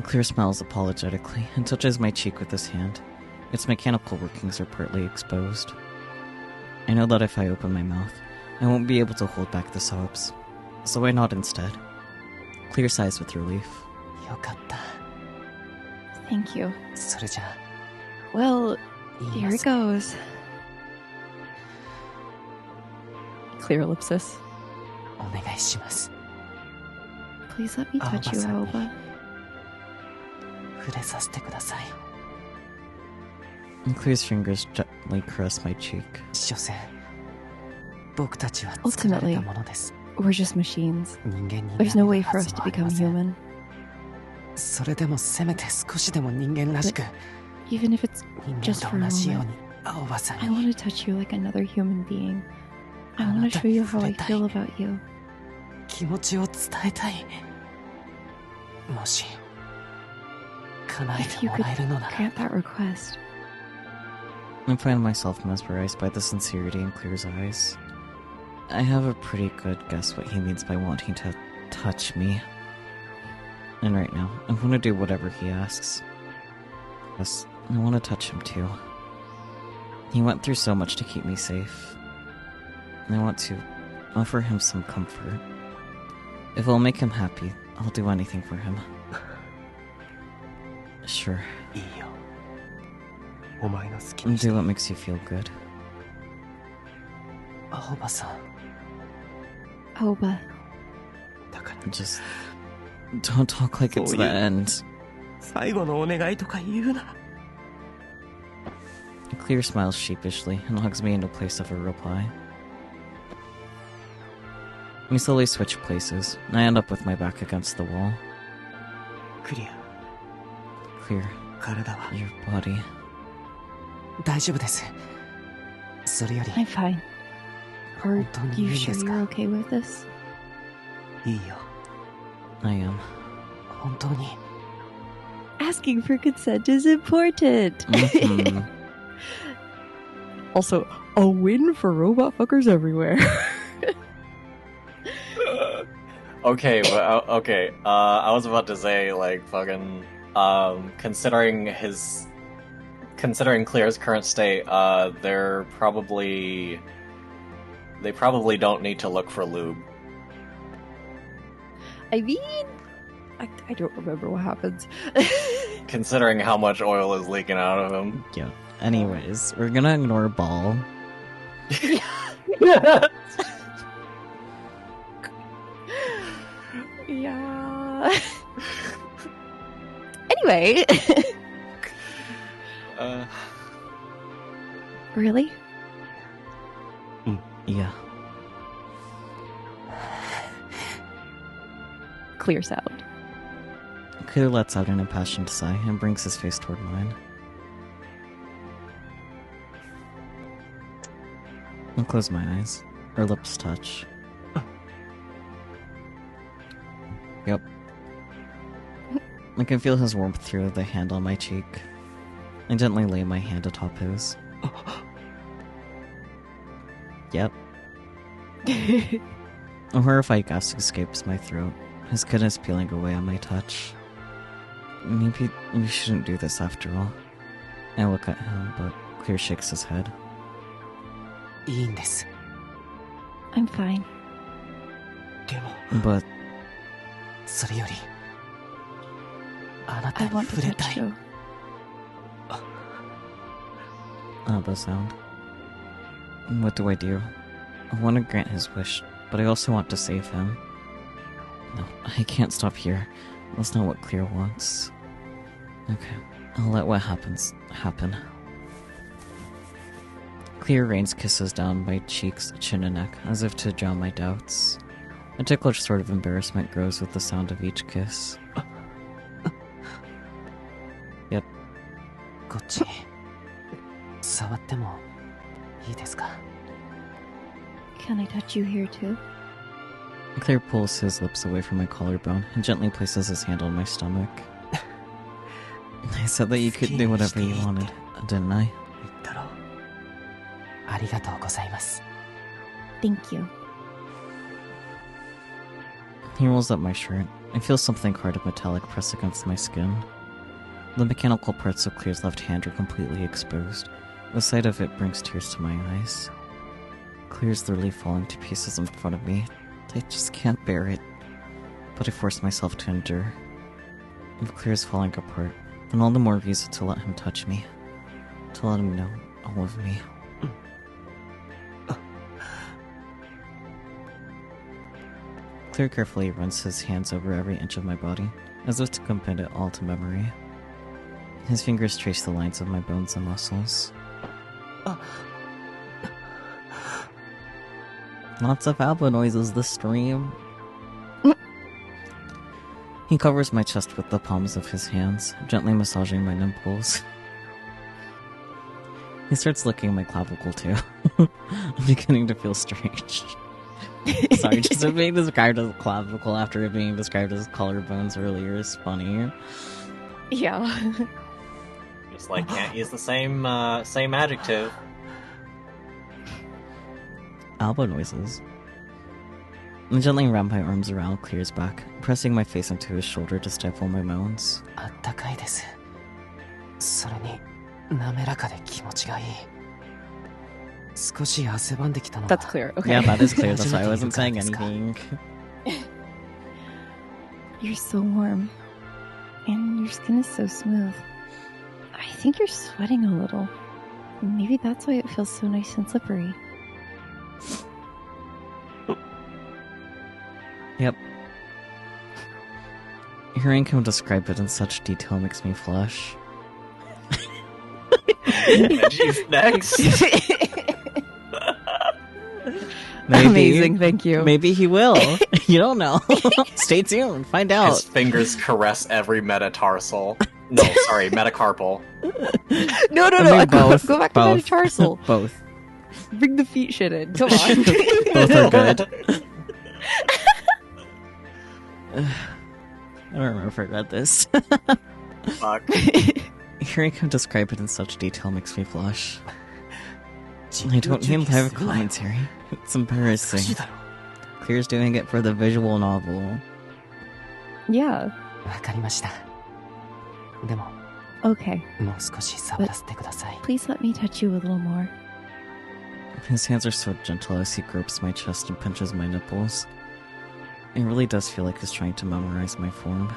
Clear smiles apologetically and touches my cheek with his hand. Its mechanical workings are partly exposed. I know that if I open my mouth, I won't be able to hold back the sobs, so I nod instead. Clear sighs with relief. よかった。 Thank you. それじゃあ Well, here it goes. Clear ellipsis. お願いします。 Please let me touch you, Aoba. 触れさせてください。 And Clear's fingers gently caress my cheek. 所詮、僕たちは作られたものです。 We're just machines. 人間に There's no way for us to become human. それでもせめて少しでも人間らしく、 Even if it's 人 just 間 for と a 同じよう moment, に青葉さん I に want to touch you like another human being. I want to show you how I feel about you. 気持ちを伝えたい。もし叶え If て you も could らえるのなら grant that request. I find myself mesmerized by the sincerity in Clear's eyes. I have a pretty good guess what he means by wanting to touch me. And right now, I want to do whatever he asks. Yes, I want to touch him too. He went through so much to keep me safe. And I want to offer him some comfort. If it'll make him happy, I'll do anything for him. Sure. いいよ。お前の好き And にして do what makes you feel good. 青葉さん Aoba. だから Just don't talk like it's the end. 最後のお願いとか言うな。 Clear smiles sheepishly and hugs me into place of a reply. We slowly switch places, and I end up with my back against the wall. クリア。 Clear, 体は your body. 大丈夫です。それより I'm fine. Are 本当にい you いん sure です you're か？ okay with this? いいよ。 I am. 本当に Asking for consent is important. Mhm. Also, a win for robot fuckers everywhere. Okay, well, okay. I was about to say, like, fucking, considering Clear's current state, they probably don't need to look for lube. I mean, I don't remember what happens. Considering how much oil is leaking out of him. Yeah. Anyways, we're gonna ignore Ball. Yeah. Anyway. Really? Yeah. Clear sound. Clear lets out an impassioned sigh and brings his face toward mine. I close my eyes. Our lips touch. Yep. I can feel his warmth through the hand on my cheek. I gently lay my hand atop his. Yep. A horrified gasp escapes my throat, his goodness peeling away on my touch. Maybe we shouldn't do this after all. I look at him, but Clear shakes his head. いいんです。 I'm fine. でも But それよりあなた I に want to 触れた touch い。 you. Abba sound. What do I do? I want to grant his wish, but I also want to save him. No, I can't stop here. That's not what Clear wants. Okay, I'll let what happens happen. Clear rains kisses down my cheeks, chin, and neck, as if to drown my doubts. A ticklish sort of embarrassment grows with the sound of each kiss. Yep. こっち触ってもいいですか？ Can I touch you here too? Clear pulls his lips away from my collarbone and gently places his hand on my stomach. I said that you could do whatever you wanted, didn't I? 言ったろ。ありがとうございます。 Thank you. He rolls up my shirt. I feel something hard and metallic press against my skin. The mechanical parts of Clear's left hand are completely exposed. The sight of it brings tears to my eyes. Claire's literally falling to pieces in front of me. I just can't bear it. But I force myself to endure. If Claire's falling apart, then all the more reason to let him touch me. To let him know all of me. Claire carefully runs his hands over every inch of my body, as if to commit it all to memory. His fingers trace the lines of my bones and muscles. Lots of Alba noises this stream. He covers my chest with the palms of his hands, gently massaging my nipples. He starts licking my clavicle too. I'm beginning to feel strange. Sorry, just being described as clavicle after it being described as collarbones earlier is funny. Yeah. Just like can't use the same adjective. Alba noises. I gently wrap my arms around Claire's back, pressing my face into his shoulder to stifle my moans. That's clear, okay. Yeah, that is clear, that's why I wasn't saying anything. You're so warm. And your skin is so smooth. I think you're sweating a little. Maybe that's why it feels so nice and slippery. Yep. Hearing him describe it in such detail makes me flush. Jeez, next. Maybe, amazing, thank you. Maybe he will. You don't know. Stay tuned, find out. His fingers caress every metatarsal. No, sorry, metacarpal. No. Both. Go back to metatarsal. Both. Bring the feet shit in. Come on. Both are good. I don't remember if I read this. Fuck. Hearing him describe it in such detail makes me blush. I don't need live commentary. It's embarrassing. Claire's doing it for the visual novel. Yeah. Okay. But please let me touch you a little more. His hands are so gentle as he gropes my chest and pinches my nipples. It really does feel like he's trying to memorize my form.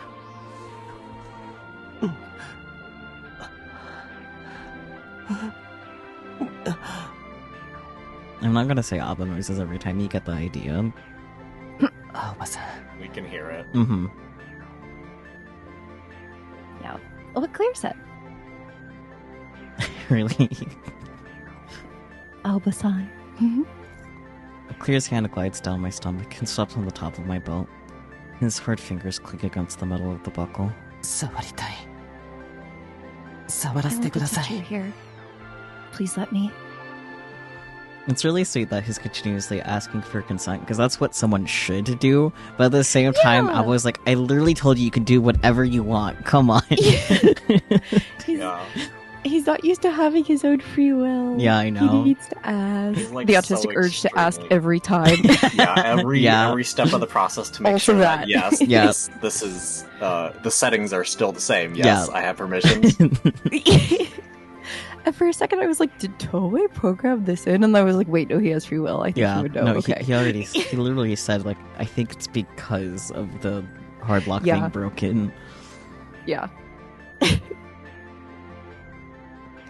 I'm not gonna say Abba noises every time, you get the idea. We can hear it. Mm-hmm. Yeah. Oh, what Claire said. Really? Alba-san. Claire's hand glides down my stomach and stops on the top of my belt. His hard fingers click against the metal of the buckle. I want to touch you here. Please let me. It's really sweet that he's continuously asking for consent, because that's what someone should do, but at the same time, I was like, I literally told you could do whatever you want, come on. He's not used to having his own free will. Yeah, I know. He needs to ask. Like the autistic urge to ask every time. Every step of the process to make also sure that yes, yes, this is the settings are still the same. Yes, I have permission. And for a second, I was like, did Toei program this in? And I was like, wait, no, he has free will. I think he would know. No, okay. he literally said, like, I think it's because of the hard lock being broken. Yeah.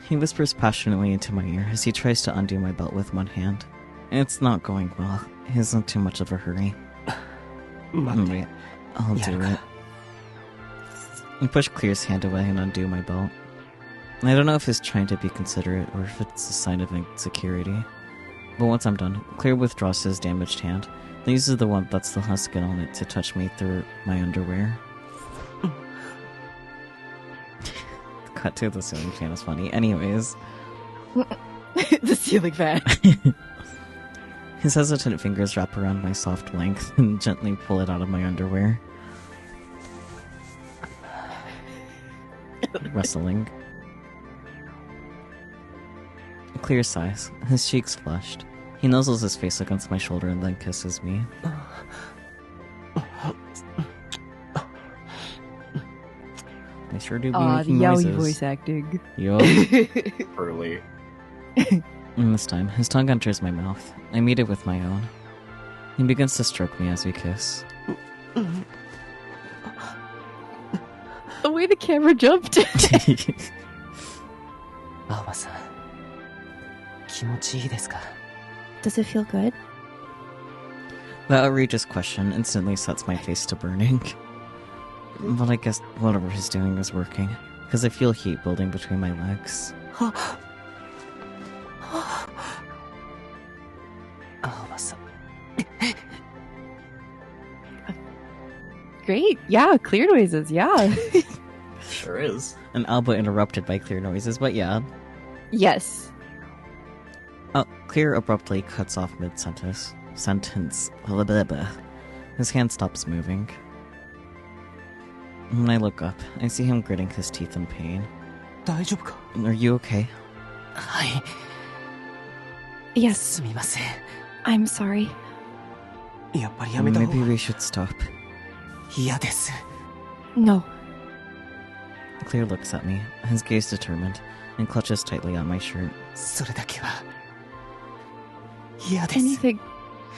He whispers passionately into my ear as he tries to undo my belt with one hand. It's not going well. He's in too much of a hurry. Wait, I'll do it. I push Claire's hand away and undo my belt. I don't know if he's trying to be considerate or if it's a sign of insecurity. But once I'm done, Claire withdraws his damaged hand, then uses the one that still has skin on it to touch me through my underwear. Cut to the ceiling fan is funny. Anyways. The ceiling fan. His hesitant fingers wrap around my soft length and gently pull it out of my underwear. Wrestling. Claire sighs, his cheeks flushed. He nuzzles his face against my shoulder and then kisses me. I sure do be making the noises. yaoi voice acting. Yup. Early. And this time, his tongue enters my mouth. I meet it with my own. He begins to stroke me as we kiss. The way the camera jumped. Does it feel good? The outrageous question instantly sets my face to burning. But I guess whatever he's doing is working, because I feel heat building between my legs. Great. Yeah, clear noises. Yeah. Sure is. And Alba interrupted by clear noises, but yeah. Yes. Clear abruptly cuts off mid-sentence. Blah, blah, blah. His hand stops moving. When I look up, I see him gritting his teeth in pain. Are you okay? Yes. I'm sorry. Maybe we should stop. No. Clear looks at me, his gaze determined, and clutches tightly on my shirt. Anything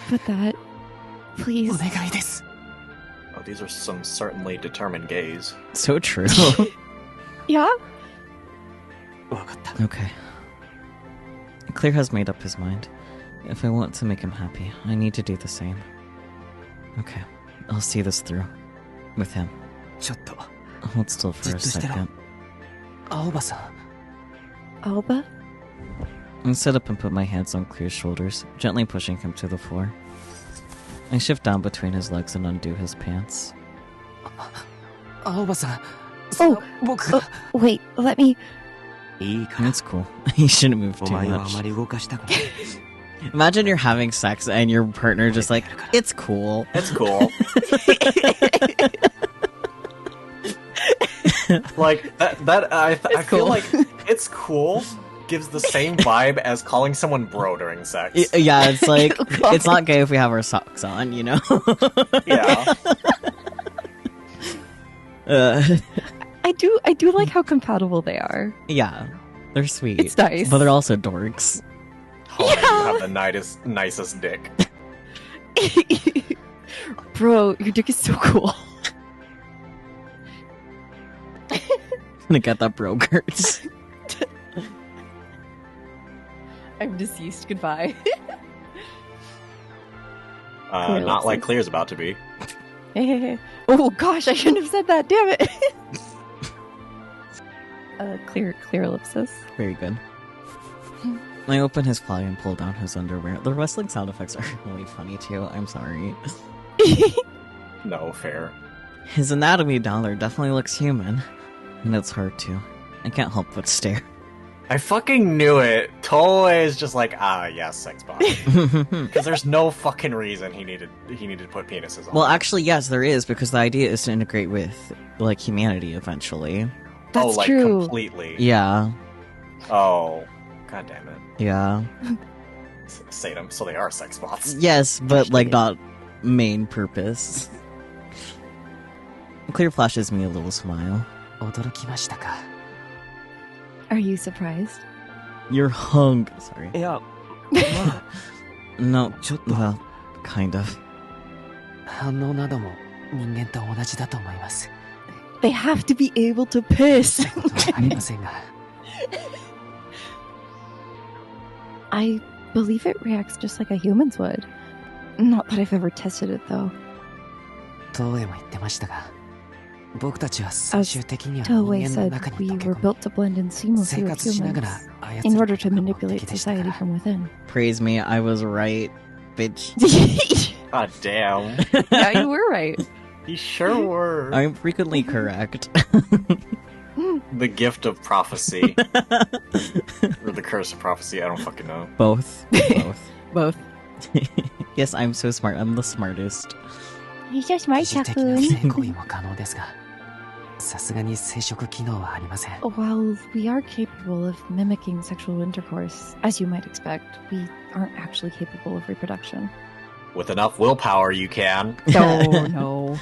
but that. Please. Oh, these are some certainly determined gays. So true. Yeah? Okay. Clear has made up his mind. If I want to make him happy, I need to do the same. Okay, I'll see this through. With him. Hold still for a second. Alba? I sit up and put my hands on Clear's shoulders, gently pushing him to the floor. I shift down between his legs and undo his pants. Wait, let me... It's cool. You shouldn't move too much. Imagine you're having sex and your partner just like, it's cool. It's cool. Like, I feel like it's cool gives the same vibe as calling someone bro during sex. Yeah, it's like, it's not gay if we have our socks on, you know? Yeah. I do like how compatible they are. Yeah, they're sweet. It's nice. But they're also dorks. Oh, you have the nicest dick. Bro, your dick is so cool. Gonna get that bro Gertz. I'm deceased. Goodbye. Not like Clear's about to be. Oh gosh, I shouldn't have said that. Damn it. Clear ellipsis. Very good. I open his fly and pull down his underwear. The wrestling sound effects are really funny too. I'm sorry. No, fair. His anatomy down there definitely looks human. And it's hard to. I can't help but stare. I fucking knew it. Toei is just like, yes, sex bot. Because there's no fucking reason he needed to put penises on. Well, actually, yes, there is, because the idea is to integrate with, like, humanity eventually. That's like, true. Completely. Yeah. Oh, god damn it. Yeah. Sadum, so they are sex bots. Yes, but, like, not main purpose. Clear flashes me a little smile. Are you surprised? You're hung. Sorry. Yeah. No, well, kind of. They have to be able to piss. I believe it reacts just like a human's would. Not that I've ever tested it, though. As Toei said, we were built to blend in seamlessly with humans in order to manipulate society from within. Praise me, I was right, bitch. God damn. Yeah, you were right. You sure were. I'm frequently correct. The gift of prophecy. Or the curse of prophecy, I don't fucking know. Both. Both. Yes, I'm so smart. I'm the smartest. You're so smart, Shakun. While we are capable of mimicking sexual intercourse, as you might expect, we aren't actually capable of reproduction. With enough willpower, you can. No.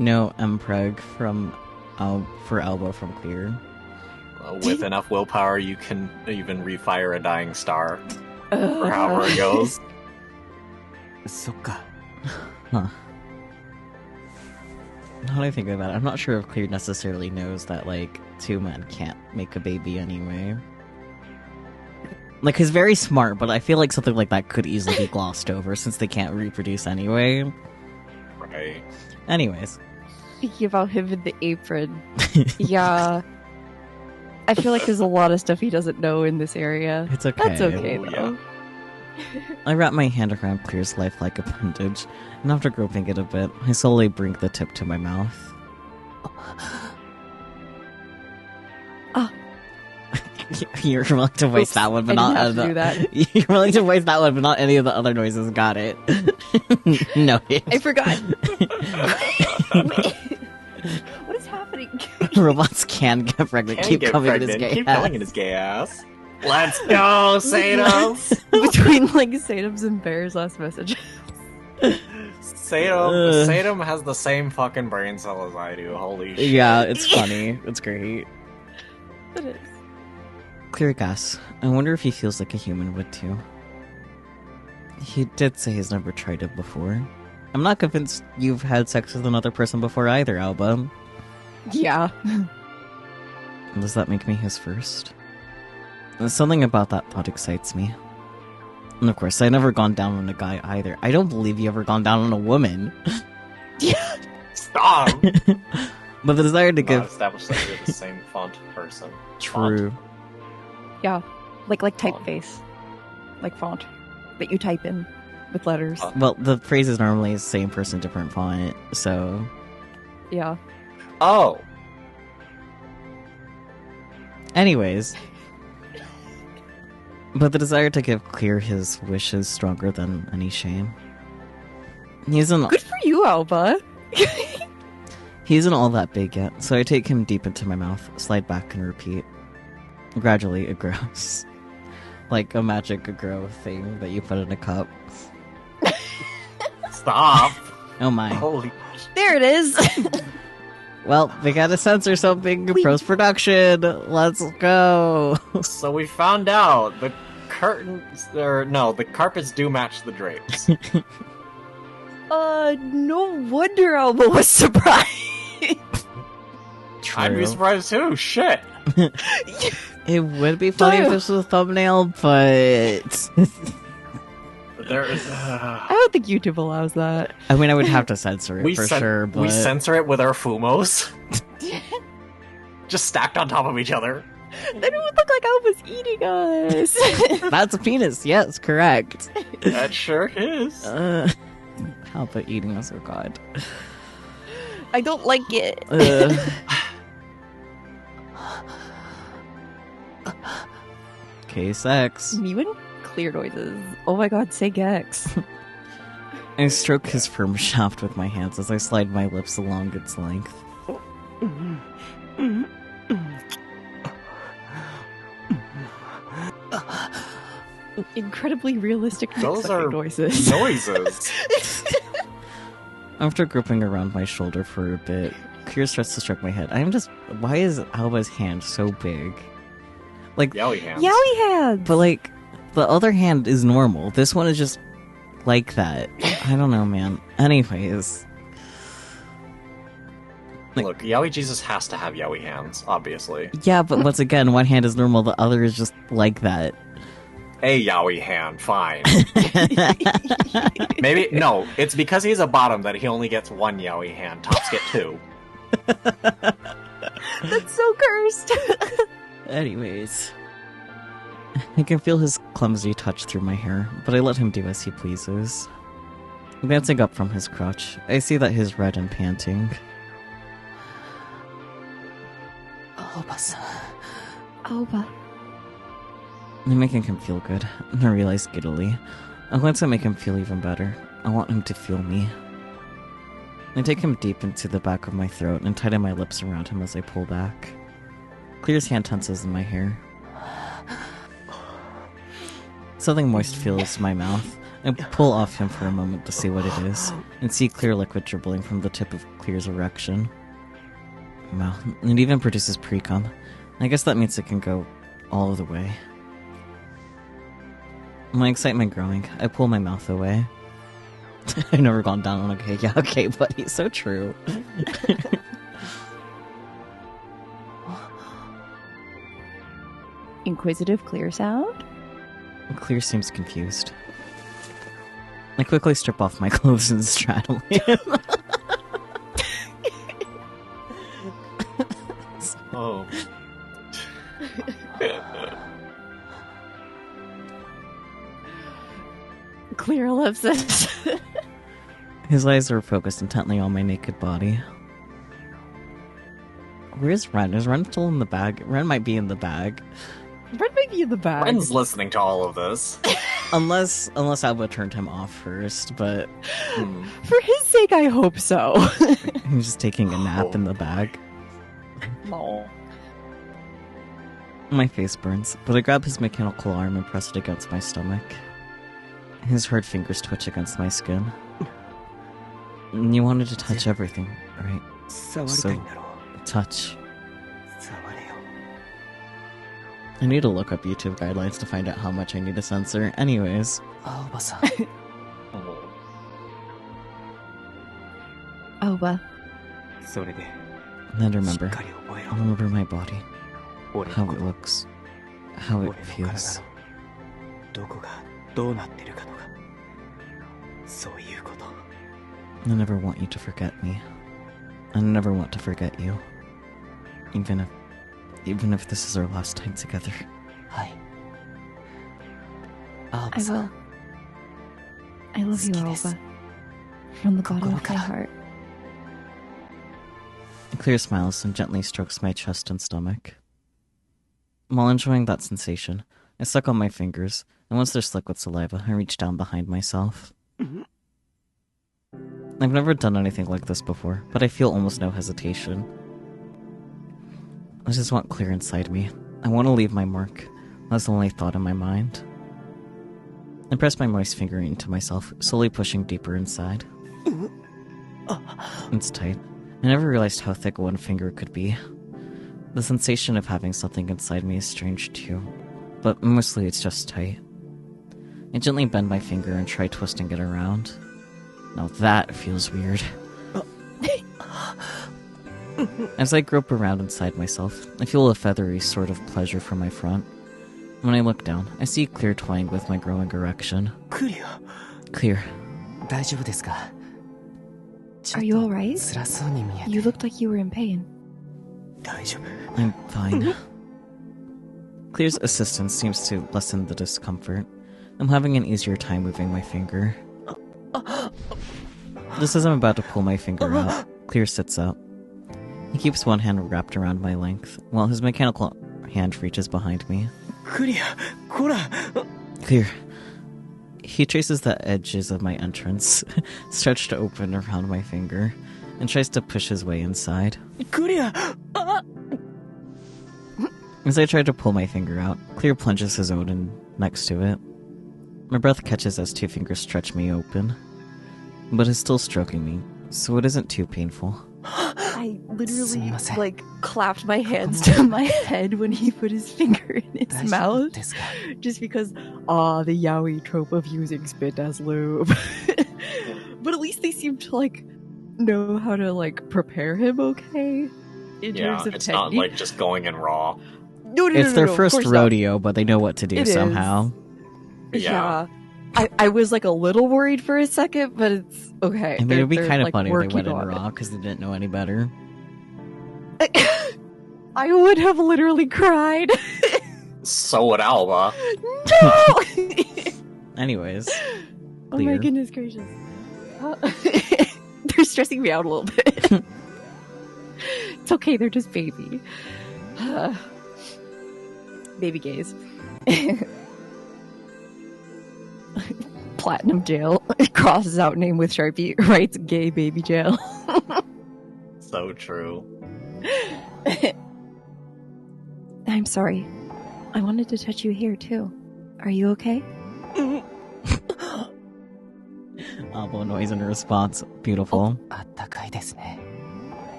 No, Mpreg from for Alba from Clear. With enough willpower, you can even refire a dying star. However it goes. そっか。 Huh. Now that I think about it, I'm not sure if Clear necessarily knows that, like, two men can't make a baby anyway. Like, he's very smart, but I feel like something like that could easily be glossed over since they can't reproduce anyway. Right. Anyways. Speaking about him in the apron. Yeah. I feel like there's a lot of stuff he doesn't know in this area. It's okay. That's okay, though. Yeah. I wrap my hand around Clear's lifelike appendage, and after groping it a bit, I slowly bring the tip to my mouth. Ah. You're willing to voice that one, but not have to do that. You're willing to voice that one, but not any of the other noises. Got it. No, I forgot. What is happening? Robots can get pregnant. Can Keep get coming pregnant. in his gay Keep ass. coming in his gay ass. Let's go, Satos! Between like Satum's and Bear's last message. Satum has the same fucking brain cell as I do. Holy shit. Yeah, it's funny. It's great. It is. Clear gas. I wonder if he feels like a human would too. He did say he's never tried it before. I'm not convinced you've had sex with another person before either, Alba. Yeah. Does that make me his first? Something about that thought excites me. And of course, I've never gone down on a guy either. I don't believe you ever gone down on a woman. Yeah. Stop! But the desire to Not give... established that you're the same font person. True. Yeah. Like typeface. Like font. That you type in with letters. Well, the phrase is normally same person, different font, so... Yeah. Oh! Anyways... But the desire to give Clear his wish is stronger than any shame. He isn't... Good for you, Alba! He isn't all that big yet, so I take him deep into my mouth, slide back, and repeat. Gradually, it grows. Like a magic grow thing that you put in a cup. Stop! Oh my. Holy... There it is! Well, they gotta censor something in post-production. Let's go. So we found out the curtains... the carpets do match the drapes. No wonder Alba was surprised! True. I'd be surprised too, shit! It would be funny if this was a thumbnail, but... There is... I don't think YouTube allows that. I mean, I would have to censor it for sure, but... We censor it with our Fumos. Just stacked on top of each other. Then it would look like Alba's eating us! That's a penis, yes, correct. That sure is. How about eating us, oh god. I don't like it. Okay, sex. Me when Clear noises. Oh my god, say Gex. I stroke his firm shaft with my hands as I slide my lips along its length. Incredibly realistic Those are noises. After gripping around my shoulder for a bit, Clear starts to stroke my head. Why is Alba's hand so big? Like, Yowie hands. Yowie hands! But like, the other hand is normal. This one is just like that. I don't know, man. Anyways. Look, Yowie Jesus has to have Yowie hands, obviously. Yeah, but once again, one hand is normal, the other is just like that. A Yowie hand, fine. Maybe, no, it's because he's a bottom that he only gets one Yowie hand. Tops get two. That's so cursed! Anyways. I can feel his clumsy touch through my hair, but I let him do as he pleases. Glancing up from his crotch, I see that he's red and panting. Alba. I'm making him feel good, I realize giddily. I want to make him feel even better. I want him to feel me. I take him deep into the back of my throat and tighten my lips around him as I pull back. Clear's hand tenses in my hair. Something moist fills my mouth. I pull off him for a moment to see what it is, and see clear liquid dribbling from the tip of Clear's erection. Wow, it even produces pre-cum. I guess that means it can go all the way. My excitement growing, I pull my mouth away. I've never gone down on a cake. Yeah, okay, buddy, so true. Inquisitive clear sound? Clear seems confused. I quickly strip off my clothes and straddle him. Oh. Clear loves this. His eyes are focused intently on my naked body. Where's Ren? Is Ren still in the bag? Ren might be in the bag. Ren might be in the bag. Ren's listening to all of this. Unless Alba turned him off first, but... For his sake, I hope so. He's just taking a nap in the bag. No. My face burns, but I grab his mechanical arm and press it against my stomach. His hard fingers twitch against my skin. You wanted to touch everything, right? So, touch. I need to look up YouTube guidelines to find out how much I need to censor. Anyways. Oba. And remember my body. How it looks. How it feels. I never want you to forget me. I never want to forget you. Even if this is our last time together. I will. I love you, Alba. From the bottom of my heart. Clear smiles and gently strokes my chest and stomach. While enjoying that sensation, I suck on my fingers, and once they're slick with saliva, I reach down behind myself. I've never done anything like this before, but I feel almost no hesitation. I just want Clear inside me. I want to leave my mark. That's the only thought in my mind. I press my moist finger into myself, slowly pushing deeper inside. It's tight. I never realized how thick one finger could be. The sensation of having something inside me is strange too, but mostly it's just tight. I gently bend my finger and try twisting it around. Now that feels weird. As I grope around inside myself, I feel a feathery sort of pleasure from my front. When I look down, I see Clear toying with my growing erection. Clear. Are you alright? You looked like you were in pain. I'm fine. Clear's assistance seems to lessen the discomfort. I'm having an easier time moving my finger. Just as I'm about to pull my finger out, Clear sits up. He keeps one hand wrapped around my length, while his mechanical hand reaches behind me. Clear. He traces the edges of my entrance, stretched open around my finger, and tries to push his way inside. As I try to pull my finger out, Clear plunges his own in next to it. My breath catches as two fingers stretch me open, but is still stroking me, so it isn't too painful. I literally, clapped my hands to my head when he put his finger in his mouth. Just because, the yaoi trope of using spit as lube. But at least they seem to, know how to, prepare him okay. In terms of it's technique. not, just going in raw. No, it's their first rodeo, but they know what to do somehow. Yeah. I was a little worried for a second, but it's okay. I mean, it'd be kind of funny if they went in raw because they didn't know any better. I would have literally cried. So would Alba. No! Anyways. Oh my goodness gracious. They're stressing me out a little bit. It's okay, they're just baby. Baby gays. Platinum jail. Crosses out name with Sharpie. Writes gay baby jail. So true. I'm sorry. I wanted to touch you here too. Are you okay? Albo noise in response. Beautiful.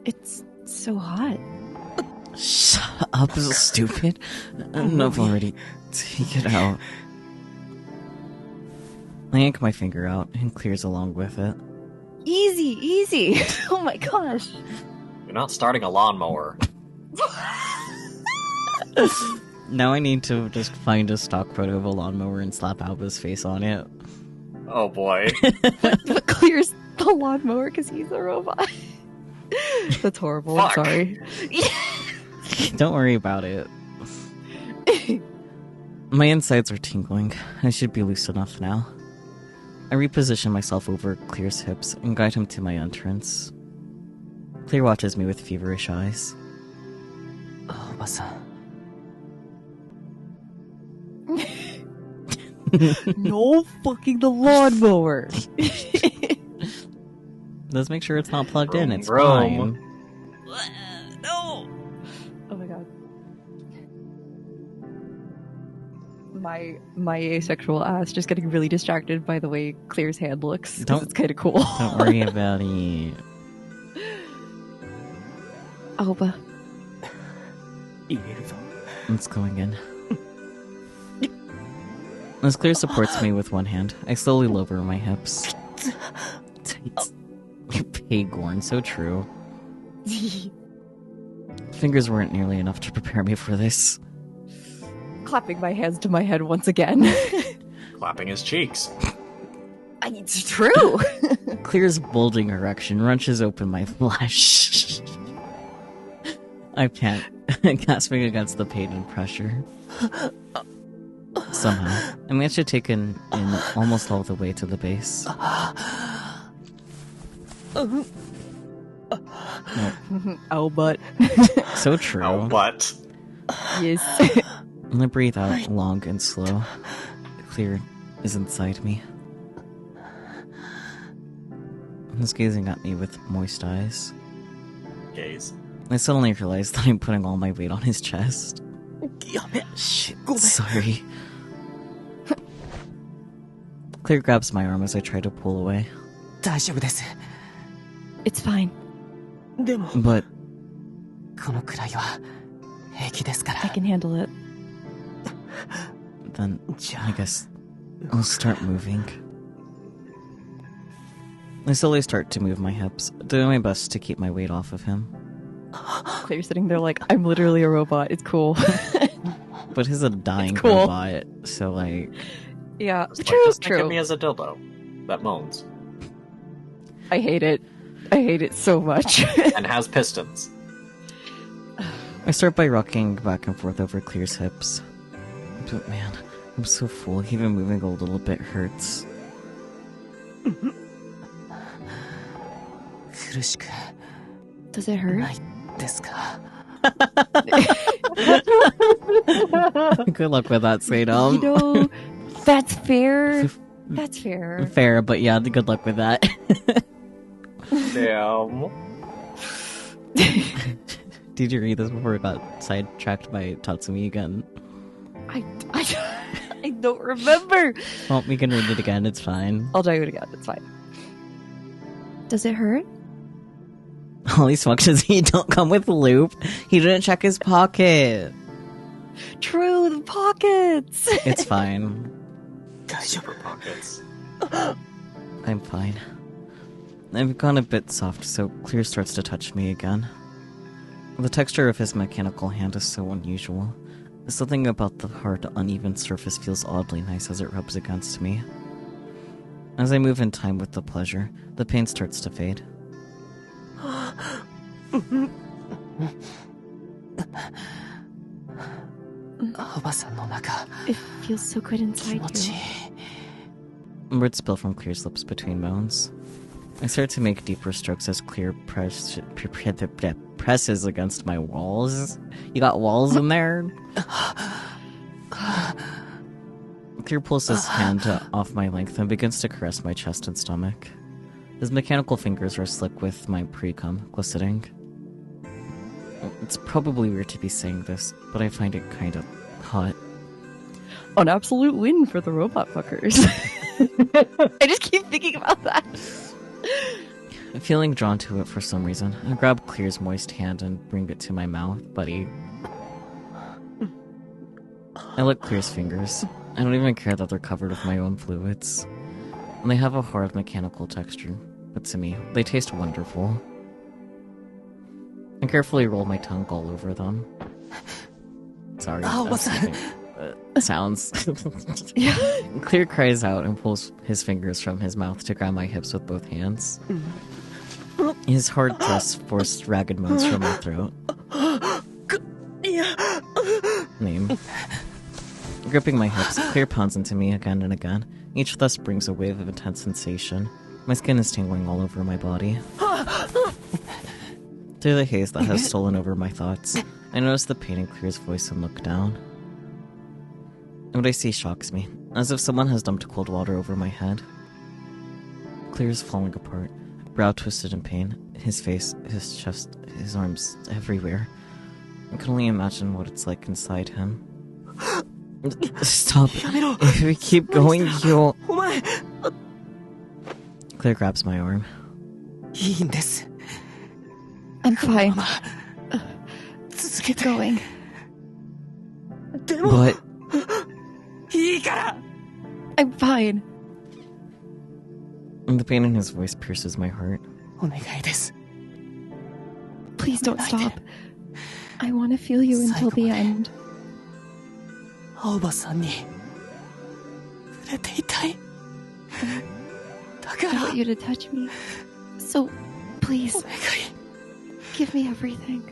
It's so hot. Shut up, stupid. Enough already. Take it out. I yank my finger out and clears along with it. Easy, easy. Oh my gosh. You're not starting a lawnmower. Now I need to just find a stock photo of a lawnmower and slap Alba's face on it. Oh boy. But clears the lawnmower because he's a robot. That's horrible. Fuck. I'm sorry. Don't worry about it. My insides are tingling. I should be loose enough now. I reposition myself over Clear's hips and guide him to my entrance. Clear watches me with feverish eyes. No fucking the lawnmower. Let's make sure it's not plugged in. It's Rome. fine. No. Oh my god. My asexual ass just getting really distracted by the way Clear's hand looks. It's kind of cool. Don't worry about it. Alba. It's going in. As Clear supports me with one hand, I slowly lower my hips. Pagorn, so true. Fingers weren't nearly enough to prepare me for this. Clapping my hands to my head once again. Clapping his cheeks. It's true. Clear's bulging erection wrenches open my flesh. I pant, gasping against the pain and pressure. Somehow, I managed to take in almost all the way to the base. Oh, butt. So true. Oh, but. Yes. I breathe out long and slow. Clear is inside me. He's gazing at me with moist eyes. Gaze. I suddenly realize that I'm putting all my weight on his chest. Sorry. Clear grabs my arm as I try to pull away. It's fine. But I can handle it. then I guess I'll start moving. I slowly start to move my hips, doing my best to keep my weight off of him. Clear's sitting there like, I'm literally a robot. It's cool. But he's a dying cool. robot, so like... Yeah, Just true, just think true. of me as a dildo that moans I hate it. I hate it so much. and has pistons. I start by rocking back and forth over Clear's hips. But man, I'm so full, even moving a little bit hurts. Does it hurt? Good luck with that, Sadom. You know, that's fair. That's fair. Fair, but yeah, good luck with that. Damn. Did you read this before it got sidetracked by Tatsumi again? I don't remember. Well, we can read it again, it's fine. I'll tell you it again. It's fine. Does it hurt? Holy smokes, does he don't come with loop? He didn't check his pocket. True, the pockets. It's fine. Super pockets. I'm fine. I've gone a bit soft, so Clear starts to touch me again. The texture of his mechanical hand is so unusual. Something about the hard, uneven surface feels oddly nice as it rubs against me. As I move in time with the pleasure, the pain starts to fade. It feels so good inside you. Words spill from Clear's lips between moans. I start to make deeper strokes as Clear presses against my walls. You got walls in there? Clear pulls his hand off my length and begins to caress my chest and stomach. His mechanical fingers are slick with my pre-cum glistening. It's probably weird to be saying this, but I find it kind of hot. An absolute win for the robot fuckers. I just keep thinking about that. Feeling drawn to it for some reason, I grab Clear's moist hand and bring it to my mouth, buddy. I lick Clear's fingers. I don't even care that they're covered with my own fluids. And they have a hard mechanical texture, but to me, they taste wonderful. I carefully roll my tongue all over them. Sorry. Oh, what's that? Sounds. Clear cries out and pulls his fingers from his mouth to grab my hips with both hands. His hard thrusts forced ragged moans from my throat. Name. Gripping my hips, Clear pounds into me again and again. Each thrust brings a wave of intense sensation. My skin is tingling all over my body. Through the haze that has stolen over my thoughts, I notice the pain in Clear's voice and look down. And what I see shocks me, as if someone has dumped cold water over my head. Clear is falling apart, brow twisted in pain, his face, his chest, his arms, everywhere. I can only imagine what it's like inside him. Stop. If we keep going, you'll... Clear grabs my arm. I'm fine. Keep going. But... I'm fine. And the pain in his voice pierces my heart. Please don't stop. I want to feel you until the end. I want you to touch me. So, please, give me everything.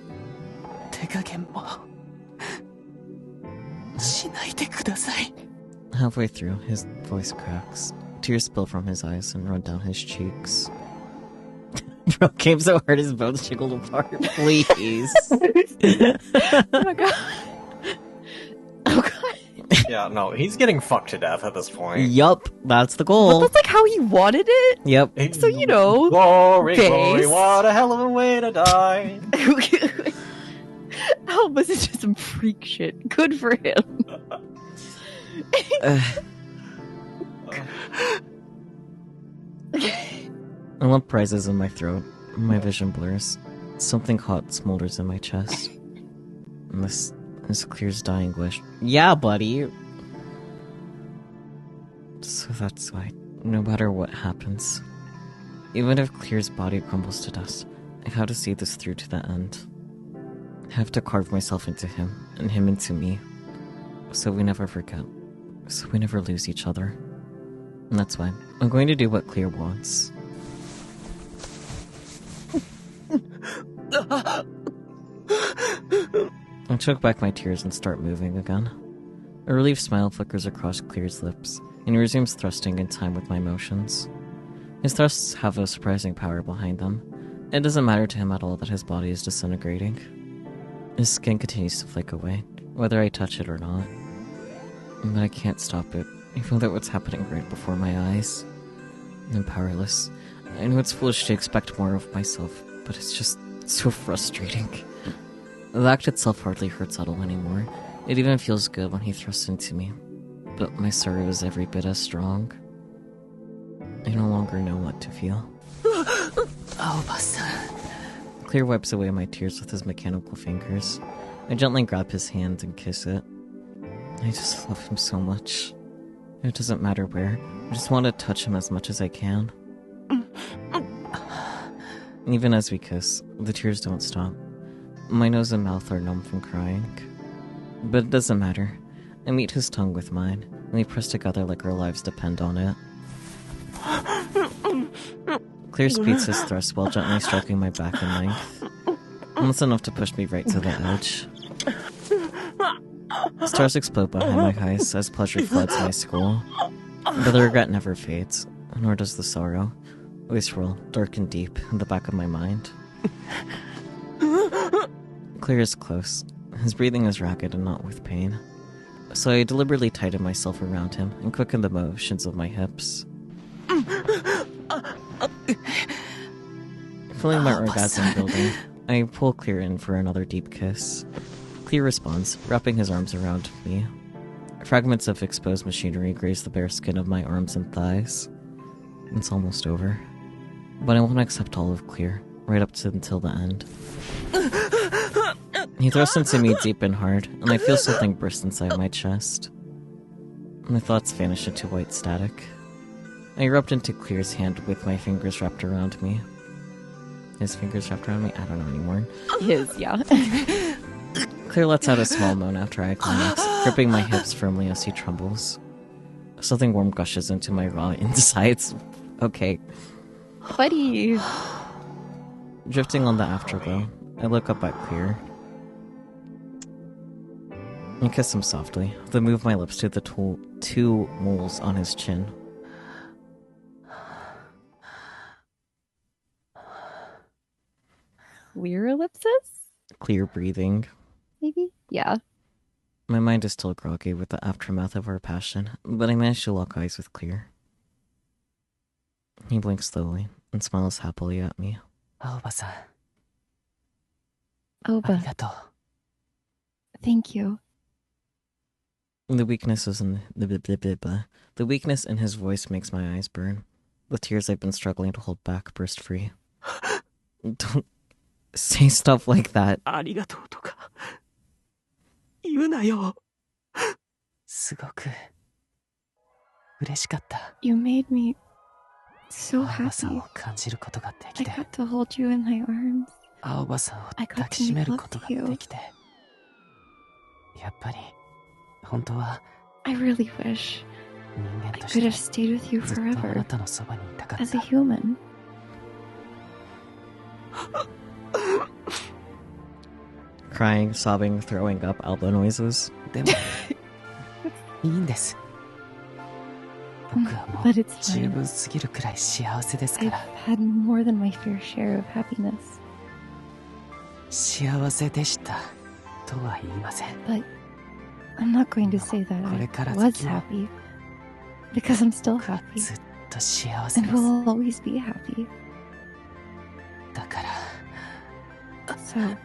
Halfway through, his voice cracks. Tears spill from his eyes and run down his cheeks. Bro came so hard his bones jiggled apart. Please. Oh my god. Oh god. Yeah, no, he's getting fucked to death at this point. Yup, that's the goal. But that's like how he wanted it. Yep. So, you know. Glory, glory, what a hell of a way to die. Albus is just some freak shit. Good for him. A lump rises in my throat. My vision blurs. Something hot smolders in my chest. And this Clear's dying wish. Yeah, buddy. So that's why, no matter what happens, even if Clear's body crumbles to dust, I have to see this through to the end. I have to carve myself into him, and him into me, so we never forget, so we never lose each other. And that's why I'm going to do what Clear wants. I choke back my tears and start moving again. A relieved smile flickers across Clear's lips, and he resumes thrusting in time with my motions. His thrusts have a surprising power behind them. It doesn't matter to him at all that his body is disintegrating. His skin continues to flake away, whether I touch it or not. But I can't stop it, even though it's happening right before my eyes. I'm powerless. I know it's foolish to expect more of myself, but it's just so frustrating. The act itself hardly hurts at all anymore. It even feels good when he thrusts into me. But my sorrow is every bit as strong. I no longer know what to feel. Clear wipes away my tears with his mechanical fingers. I gently grab his hand and kiss it. I just love him so much. It doesn't matter where. I just want to touch him as much as I can. Even as we kiss, the tears don't stop. My nose and mouth are numb from crying. But it doesn't matter. I meet his tongue with mine, and we press together like our lives depend on it. Clear speeds his thrust while gently stroking my back and length. And that's enough to push me right to the edge. Stars explode behind my eyes as pleasure floods my skull. But the regret never fades, nor does the sorrow. They swirl, dark and deep, in the back of my mind. Clear is close. His breathing is ragged and not with pain. So I deliberately tighten myself around him and quicken the motions of my hips. Feeling my orgasm building, I pull Clear in for another deep kiss. Clear responds, wrapping his arms around me. Fragments of exposed machinery graze the bare skin of my arms and thighs. It's almost over. But I want to accept all of Clear, right up to until the end. He thrusts into me deep and hard, and I feel something burst inside my chest. My thoughts vanish into white static. I erupt into Clear's hand with my fingers wrapped around me. His fingers wrapped around me? I don't know anymore. His, yeah. Clear lets out a small moan after I climax, gripping my hips firmly as he trembles. Something warm gushes into my raw insides. Okay. Buddy! Drifting on the afterglow, I look up at Clear. I kiss him softly, then move my lips to the two moles on his chin. Clear ellipsis? Clear breathing. Maybe? Yeah. My mind is still groggy with the aftermath of our passion, but I manage to lock eyes with Clear. He blinks slowly and smiles happily at me. Aoba-san. Oba. Arigatou. Thank you. The weakness in his voice makes my eyes burn. The tears I've been struggling to hold back burst free. Don't say stuff like that. ありがとうとか言うなよ。すごく嬉しかった。You made me so 青葉さん happy. を感じることがで I きて、 got to hold you in my arms. 青葉さんを I got 抱きし to め make る love ことが to you. できて、やっぱり本当は I really wish 人間 I と could して have stayed with you ずっとあな forever たのそばにいたかっ as a た。 human. Crying, sobbing, throwing up elbow noises. でもいいんです。僕はもう But it's 十 fine. 分すぎるくらい幸せですか I've ら。 had more than my fair share of happiness. 幸せでしたとは言いません。 But I'm not going to say that これ I から was 先も happy. Because I'm still happy. ずっと幸せ And です。 will always be happy. だから So,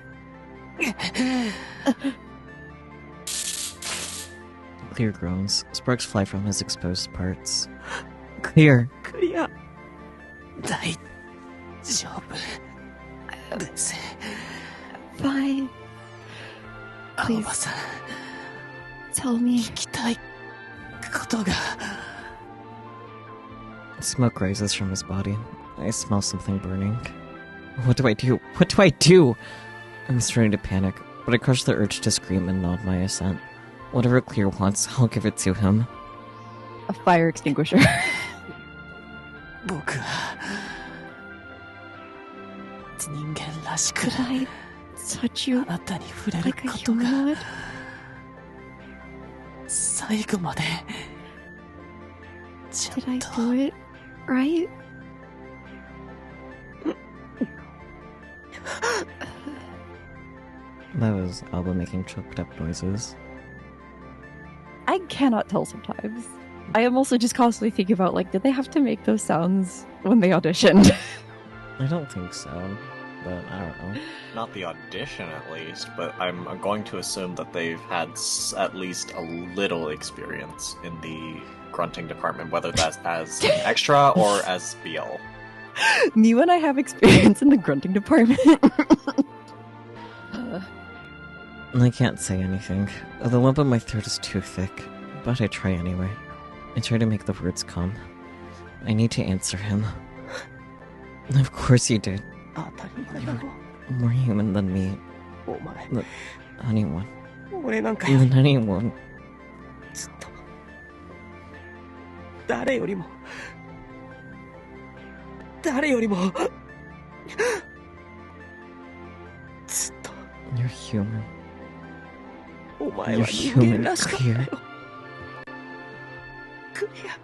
Clear groans. Sparks fly from his exposed parts. Clear. クリア。大丈夫です。 fine. 青 Please 葉さん、 tell me. 聞きたいことが。 Smoke rises from his body. I smell something burning. What do I do? What do I do? I'm starting to panic, but I crush the urge to scream and nod my assent. Whatever Clear wants, I'll give it to him. A fire extinguisher. 僕は人間らしく Could I touch you あなたに触れる like a ことが human would? 最後までちゃ Did I んと do it right? That was Alba making choked up noises. I cannot tell sometimes. I am also just constantly thinking about, like, did they have to make those sounds when they auditioned? I don't think so, but I don't know. Not the audition, at least, but I'm going to assume that they've had at least a little experience in the grunting department, whether that's as an extra or as BL. Me when I have experience in the grunting department. I can't say anything. The lump in my throat is too thick, but I try anyway. I try to make the words come. I need to answer him. Of course you did. You're more human than me. お前 Than anyone. 俺なんか Than anyone. ずっと誰よりも ずっと You're human. お前 You're は人間 human, らしかったよ Clear. クリア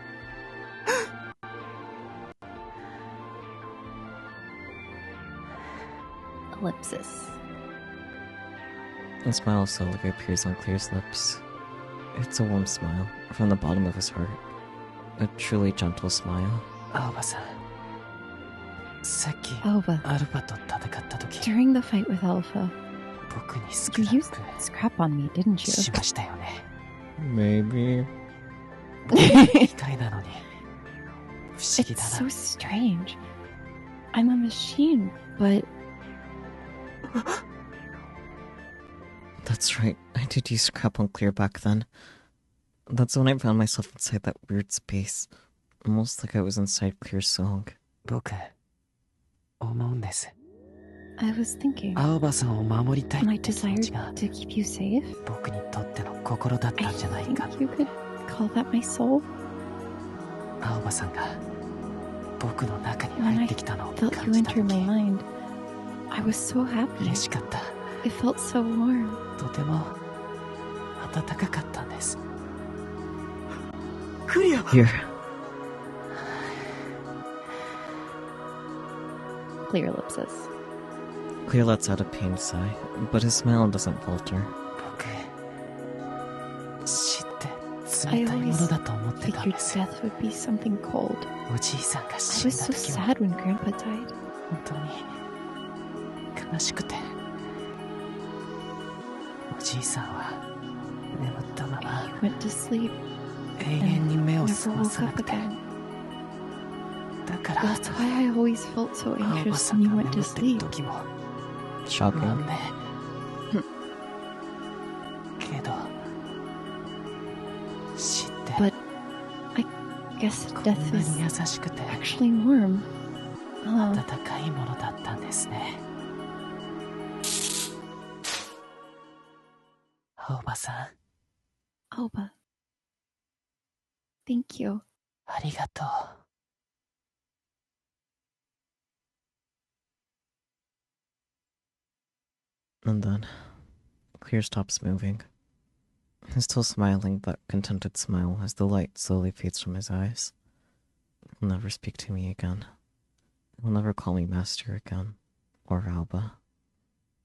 Ellipsis. A smile slowly appears on Clear's lips. It's a warm smile from the bottom of his heart. A truly gentle smile. 青葉さん、さっき Alba. アルファと戦った時 During the fight with Alpha, 僕にス you クラ used ッ scrap on me, didn't プし you? ましたよね。 Maybe. 機械なのに不思議 It's だ so な。 strange. I'm a machine, but That's right, I did use crap on Clear back then. That's when I found myself inside that weird space. Almost like I was inside Clear's song. 僕、思うんです。I was thinking, 青葉さんを守りたい my って気持 desire ちが to keep you safe. 僕にとっての心だっ I たんじゃないか。 think you could call that my soul. 青葉さんが僕の中に When 入 I ってきたのを felt 感 you じた enter 時 my mind, I was so happy. 嬉しかった。 It felt so warm. とても暖かかったんです。クリア Here. Clear lips says. Clear lets out a pained sigh, but his smile doesn't falter. 僕、死って I 冷たいも always のだと思ってたん figured です death would be something cold. おじいさんが I 死ん was だ so 時も sad when Grandpa died. 本当に悲しくておじいさんは眠ったまま He went to sleep 永遠に目を never 覚まさ woke な up くて again. だから That's why I always felt so 青葉 anxious さ when ん you が went 眠 to ってる sleep. 時も Shocking. 不安でけど死って But I guess こん death な is に優しくて actually warm. 温 Oh, かいものだったんですね。青葉さん、 Alba. Thank you. ありがとう。And then, Clear stops moving. He's still smiling that contented smile as the light slowly fades from his eyes. He'll never speak to me again. He'll never call me master again. Or Alba.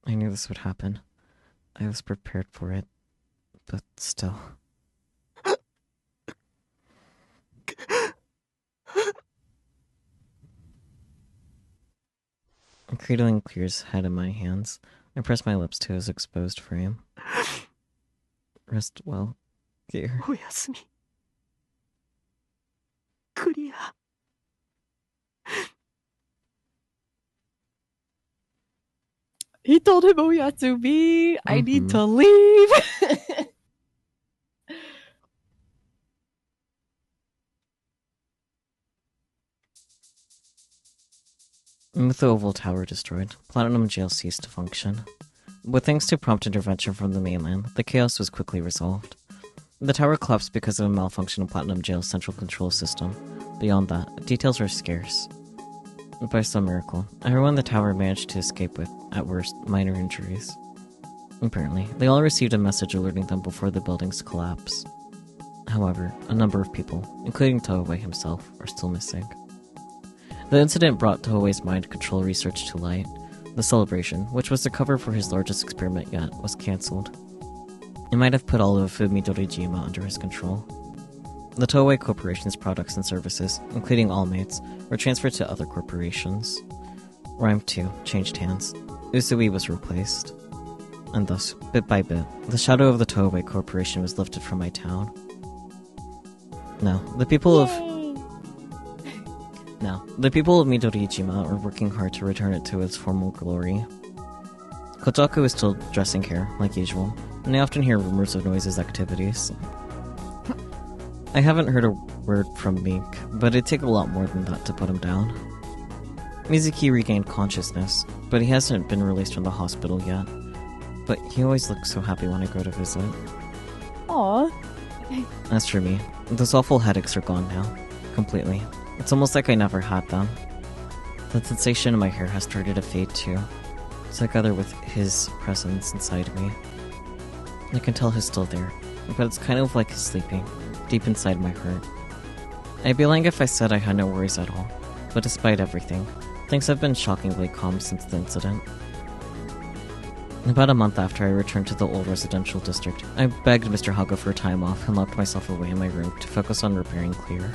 I knew this would happen. I was prepared for it. But still. Cradling Clear's head in my hands, I press my lips to his exposed frame. Rest well, dear. おやすみクリア He told him, "Oh, Yatsumi, I need Mhm. to leave." With the Oval Tower destroyed, Platinum Jail ceased to function. But thanks to prompt intervention from the mainland, the chaos was quickly resolved. The tower collapsed because of a malfunction in Platinum Jail's central control system. Beyond that, details are scarce. By some miracle, everyone in the tower managed to escape with, at worst, minor injuries. Apparently, they all received a message alerting them before the building's collapse. However, a number of people, including Tohei himself, are still missing. The incident brought Tohei's mind control research to light. The celebration, which was the cover for his largest experiment yet, was cancelled. It might have put all of Midorejima under his control. The Toei Corporation's products and services, including Allmates, were transferred to other corporations. Rhyme 2 changed hands. Usui was replaced. And thus, bit by bit, the shadow of the Toei Corporation was lifted from my town. Now, the people of Midorejima are working hard to return it to its former glory. Kotaku is still dressing hair, like usual, and I often hear rumors of Noise's activities. I haven't heard a word from Mink, but it'd take a lot more than that to put him down. Mizuki regained consciousness, but he hasn't been released from the hospital yet. But he always looks so happy when I go to visit. Aww. As for me, those awful headaches are gone now. Completely. It's almost like I never had them. The sensation in my hair has started to fade too, together with his presence inside me. I can tell he's still there, but it's kind of like he's sleeping, deep inside my heart. I'd be lying if I said I had no worries at all, but despite everything, things have been shockingly calm since the incident. About a month after I returned to the old residential district, I begged Mr. Haga for time off and locked myself away in my room to focus on repairing Clear.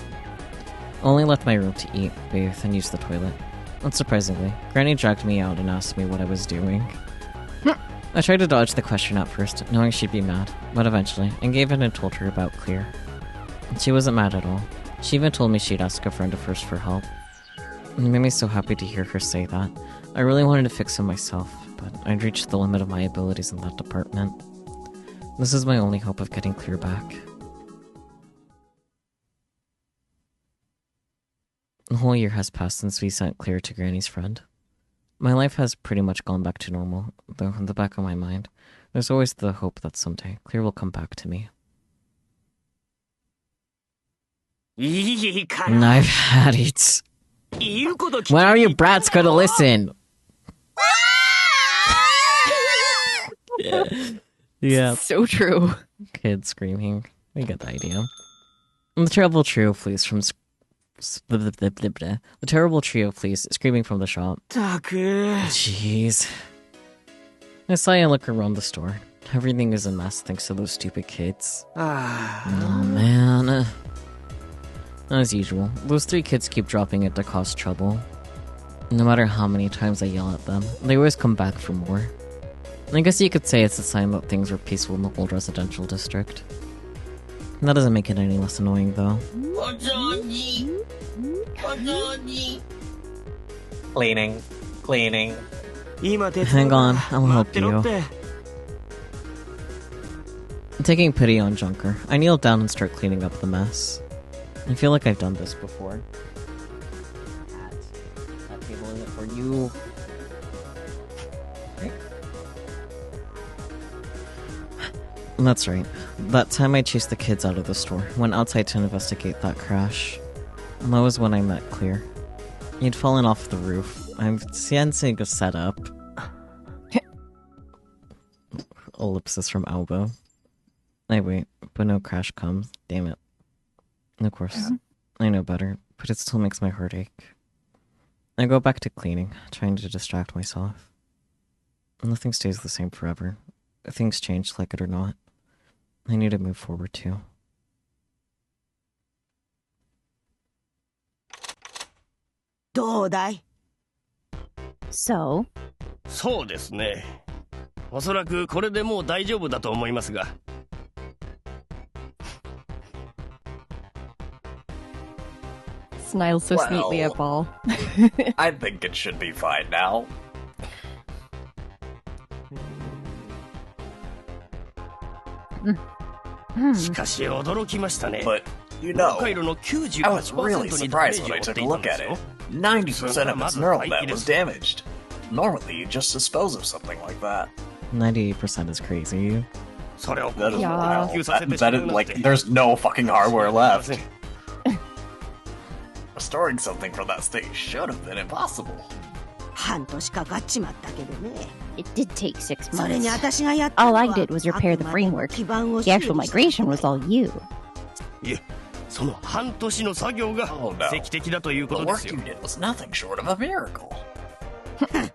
I only left my room to eat, bathe, and use the toilet. Unsurprisingly, Granny dragged me out and asked me what I was doing. I tried to dodge the question at first, knowing she'd be mad, but eventually, I gave in and told her about Clear. She wasn't mad at all. She even told me she'd ask a friend of hers for help. It made me so happy to hear her say that. I really wanted to fix him myself, but I'd reached the limit of my abilities in that department. This is my only hope of getting clear back. A whole year has passed since we sent Clear to Granny's friend. My life has pretty much gone back to normal, though in the back of my mind, there's always the hope that someday Clear will come back to me. And I've had it. When are you brats gonna listen? Yeah. So true. Kids screaming. We get the idea. And the terrible trio flees from... The terrible trio flees, screaming from the shop. Jeez. I sigh and look around the store. Everything is a mess thanks to those stupid kids. Oh man. As usual, those 3 kids keep dropping it to cause trouble. No matter how many times I yell at them, they always come back for more. I guess you could say it's a sign that things were peaceful in the old residential district. That doesn't make it any less annoying, though. Cleaning. Hang on, I'll help you. Taking pity on Junker, I kneel down and start cleaning up the mess. I feel like I've done this before. That table isn't for you. That's right. That time I chased the kids out of the store, went outside to investigate that crash. That was when I met Clear. He'd fallen off the roof. I'm sensing a setup. Ellipsis from elbow. I wait, but no crash comes. Damn it. Of course, I know better, but it still makes my heart ache. I go back to cleaning, trying to distract myself. Nothing stays the same forever. Things change, like it or not. I need to move forward too. So? そうですね。おそらくこれでもう大丈夫だと思いますが。Smiles so sweetly at Ball. I think it should be fine now. But, you know, I was really surprised when I took a look at it. 90% of its neural net was damaged. Normally, you just dispose of something like that. 98% is crazy. That is wild. That is, like, there's no fucking hardware left. Restoring something from that state should have been impossible. It did take 6 months. All I did was repair the framework. The actual migration was all you. Oh no. The work you did was nothing short of a miracle. I'm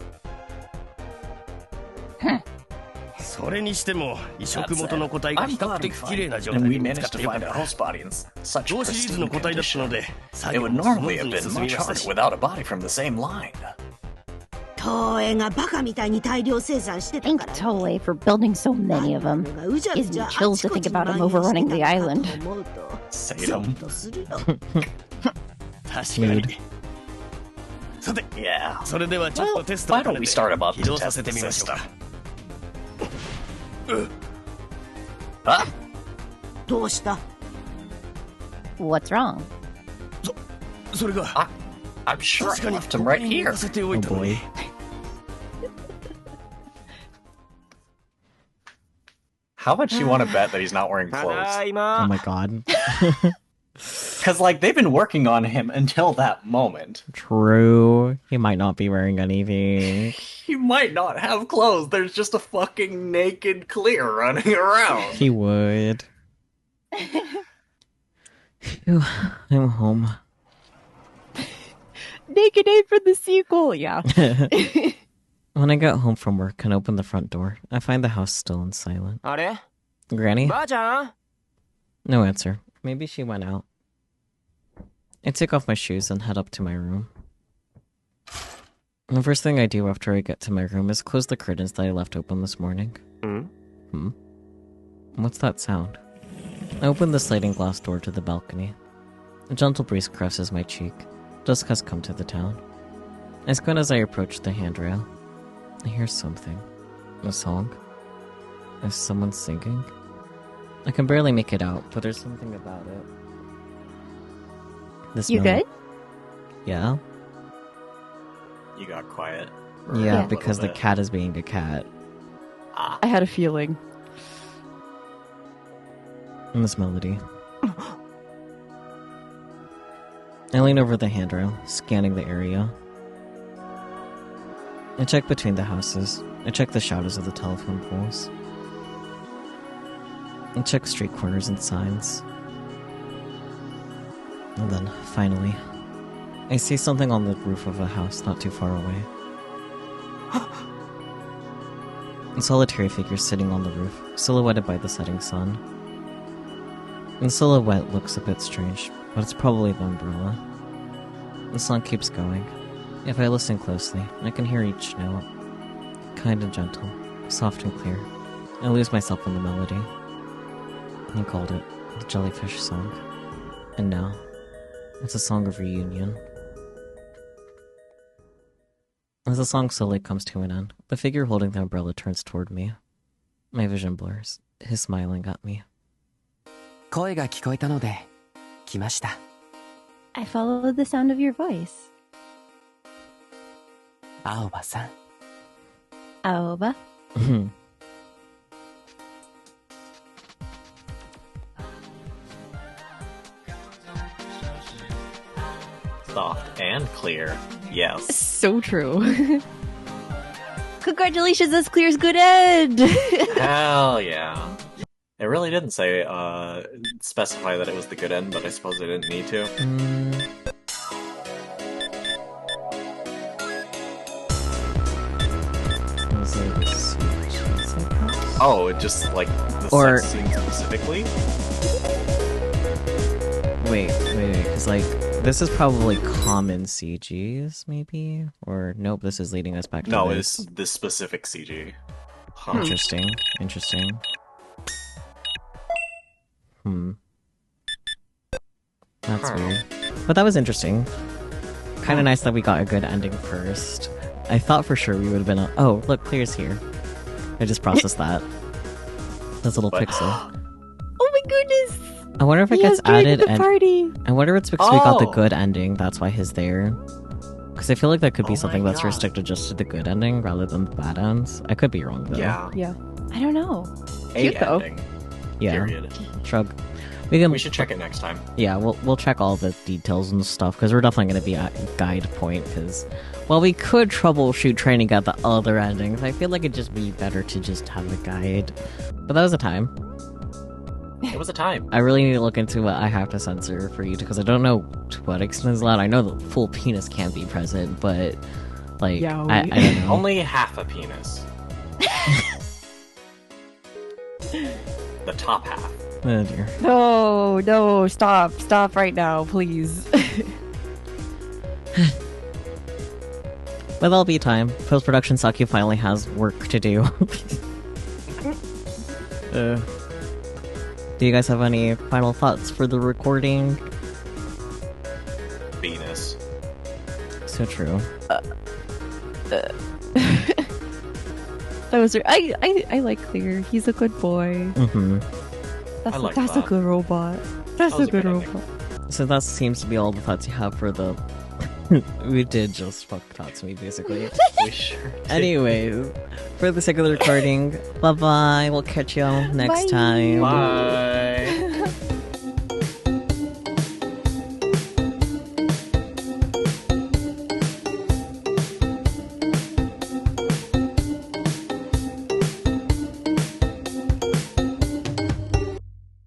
glad and we managed to find a host body in such pristine condition. It would normally have been much harder without a body from the same line. Thank Toei for building so many of them. Gives me chills to think about him overrunning the island. Sadum. Yeah. Well, why don't we start him up to test the system? Huh? What's wrong? I'm sure I left him right here. Oh boy. How much you want to bet that he's not wearing clothes? Oh my god. Because, like, they've been working on him until that moment. True. He might not be wearing anything. He might not have clothes. There's just a fucking naked Clear running around. He would. Phew, I'm home. Naked Aid for the sequel, yeah. When I get home from work and open the front door, I find the house still and silent. Granny? No answer. Maybe she went out. I take off my shoes and head up to my room. The first thing I do after I get to my room is close the curtains that I left open this morning. What's that sound? I open the sliding glass door to the balcony. A gentle breeze caresses my cheek. Dusk has come to the town. I squint as I approach the handrail. I hear something. A song? Is someone singing? I can barely make it out, but there's something about it. This You good? Yeah. You got quiet. Yeah, because the cat is being a cat. I had a feeling. And this melody. I lean over the handrail, scanning the area. I check between the houses. I check the shadows of the telephone poles. I check street corners and signs. And then, finally, I see something on the roof of a house not too far away. A solitary figure sitting on the roof, silhouetted by the setting sun. The silhouette looks a bit strange, but it's probably the umbrella. The song keeps going. If I listen closely, I can hear each note. Kind and gentle, soft and clear. I lose myself in the melody. He called it the Jellyfish Song. And now, it's a song of reunion. As the song slowly comes to an end, the figure holding the umbrella turns toward me. My vision blurs, his smiling at me. 声が聞こえたので来ました。 I followed the sound of your voice. 青葉さん。 Aoba. Soft and clear. Yes. So true. Congratulations, that's Clear's good end! Hell yeah. It really didn't say, specify that it was the good end, but I suppose it didn't need to. Oh, just like the sex scene specifically? Wait, because like, this is probably common CGs, maybe? Or nope, this is leading us back to No, this. it's this specific CG. Huh. Interesting. That's weird. But that was interesting. Kind of nice that we got a good ending first. I thought for sure we would have been oh, look, Clear's here. I just processed that. This little pixel. Oh my goodness! I wonder if it gets added. Party. I wonder if it's because we got the good ending, that's why he's there. Because I feel like that could be something that's restricted just to the good ending rather than the bad ends. I could be wrong though. Yeah. I don't know. A Cute though. ending. Yeah. Period. Shrug. We should check it next time. Yeah, we'll check all the details and stuff because we're definitely going to be at guide point. Because while we could troubleshoot trying to get the other endings, I feel like it'd just be better to just have a guide. But that was a time. It was a time. I really need to look into what I have to censor for you because I don't know to what extent is allowed. I know the full penis can't be present, but like I don't know. Only half a penis. The top half. Oh dear. No, stop right now, please. But that'll be time. Post-production Saki finally has work to do. Do you guys have any final thoughts for the recording? Venus. So true. That was I like Clear. He's a good boy. Mm-hmm. That's a good robot. That's a good robot. So that seems to be all the thoughts you have for the... We did just fuck Tatsumi, basically. We sure did. Anyways, for the sake of the recording, bye-bye. We'll catch y'all next time. Bye.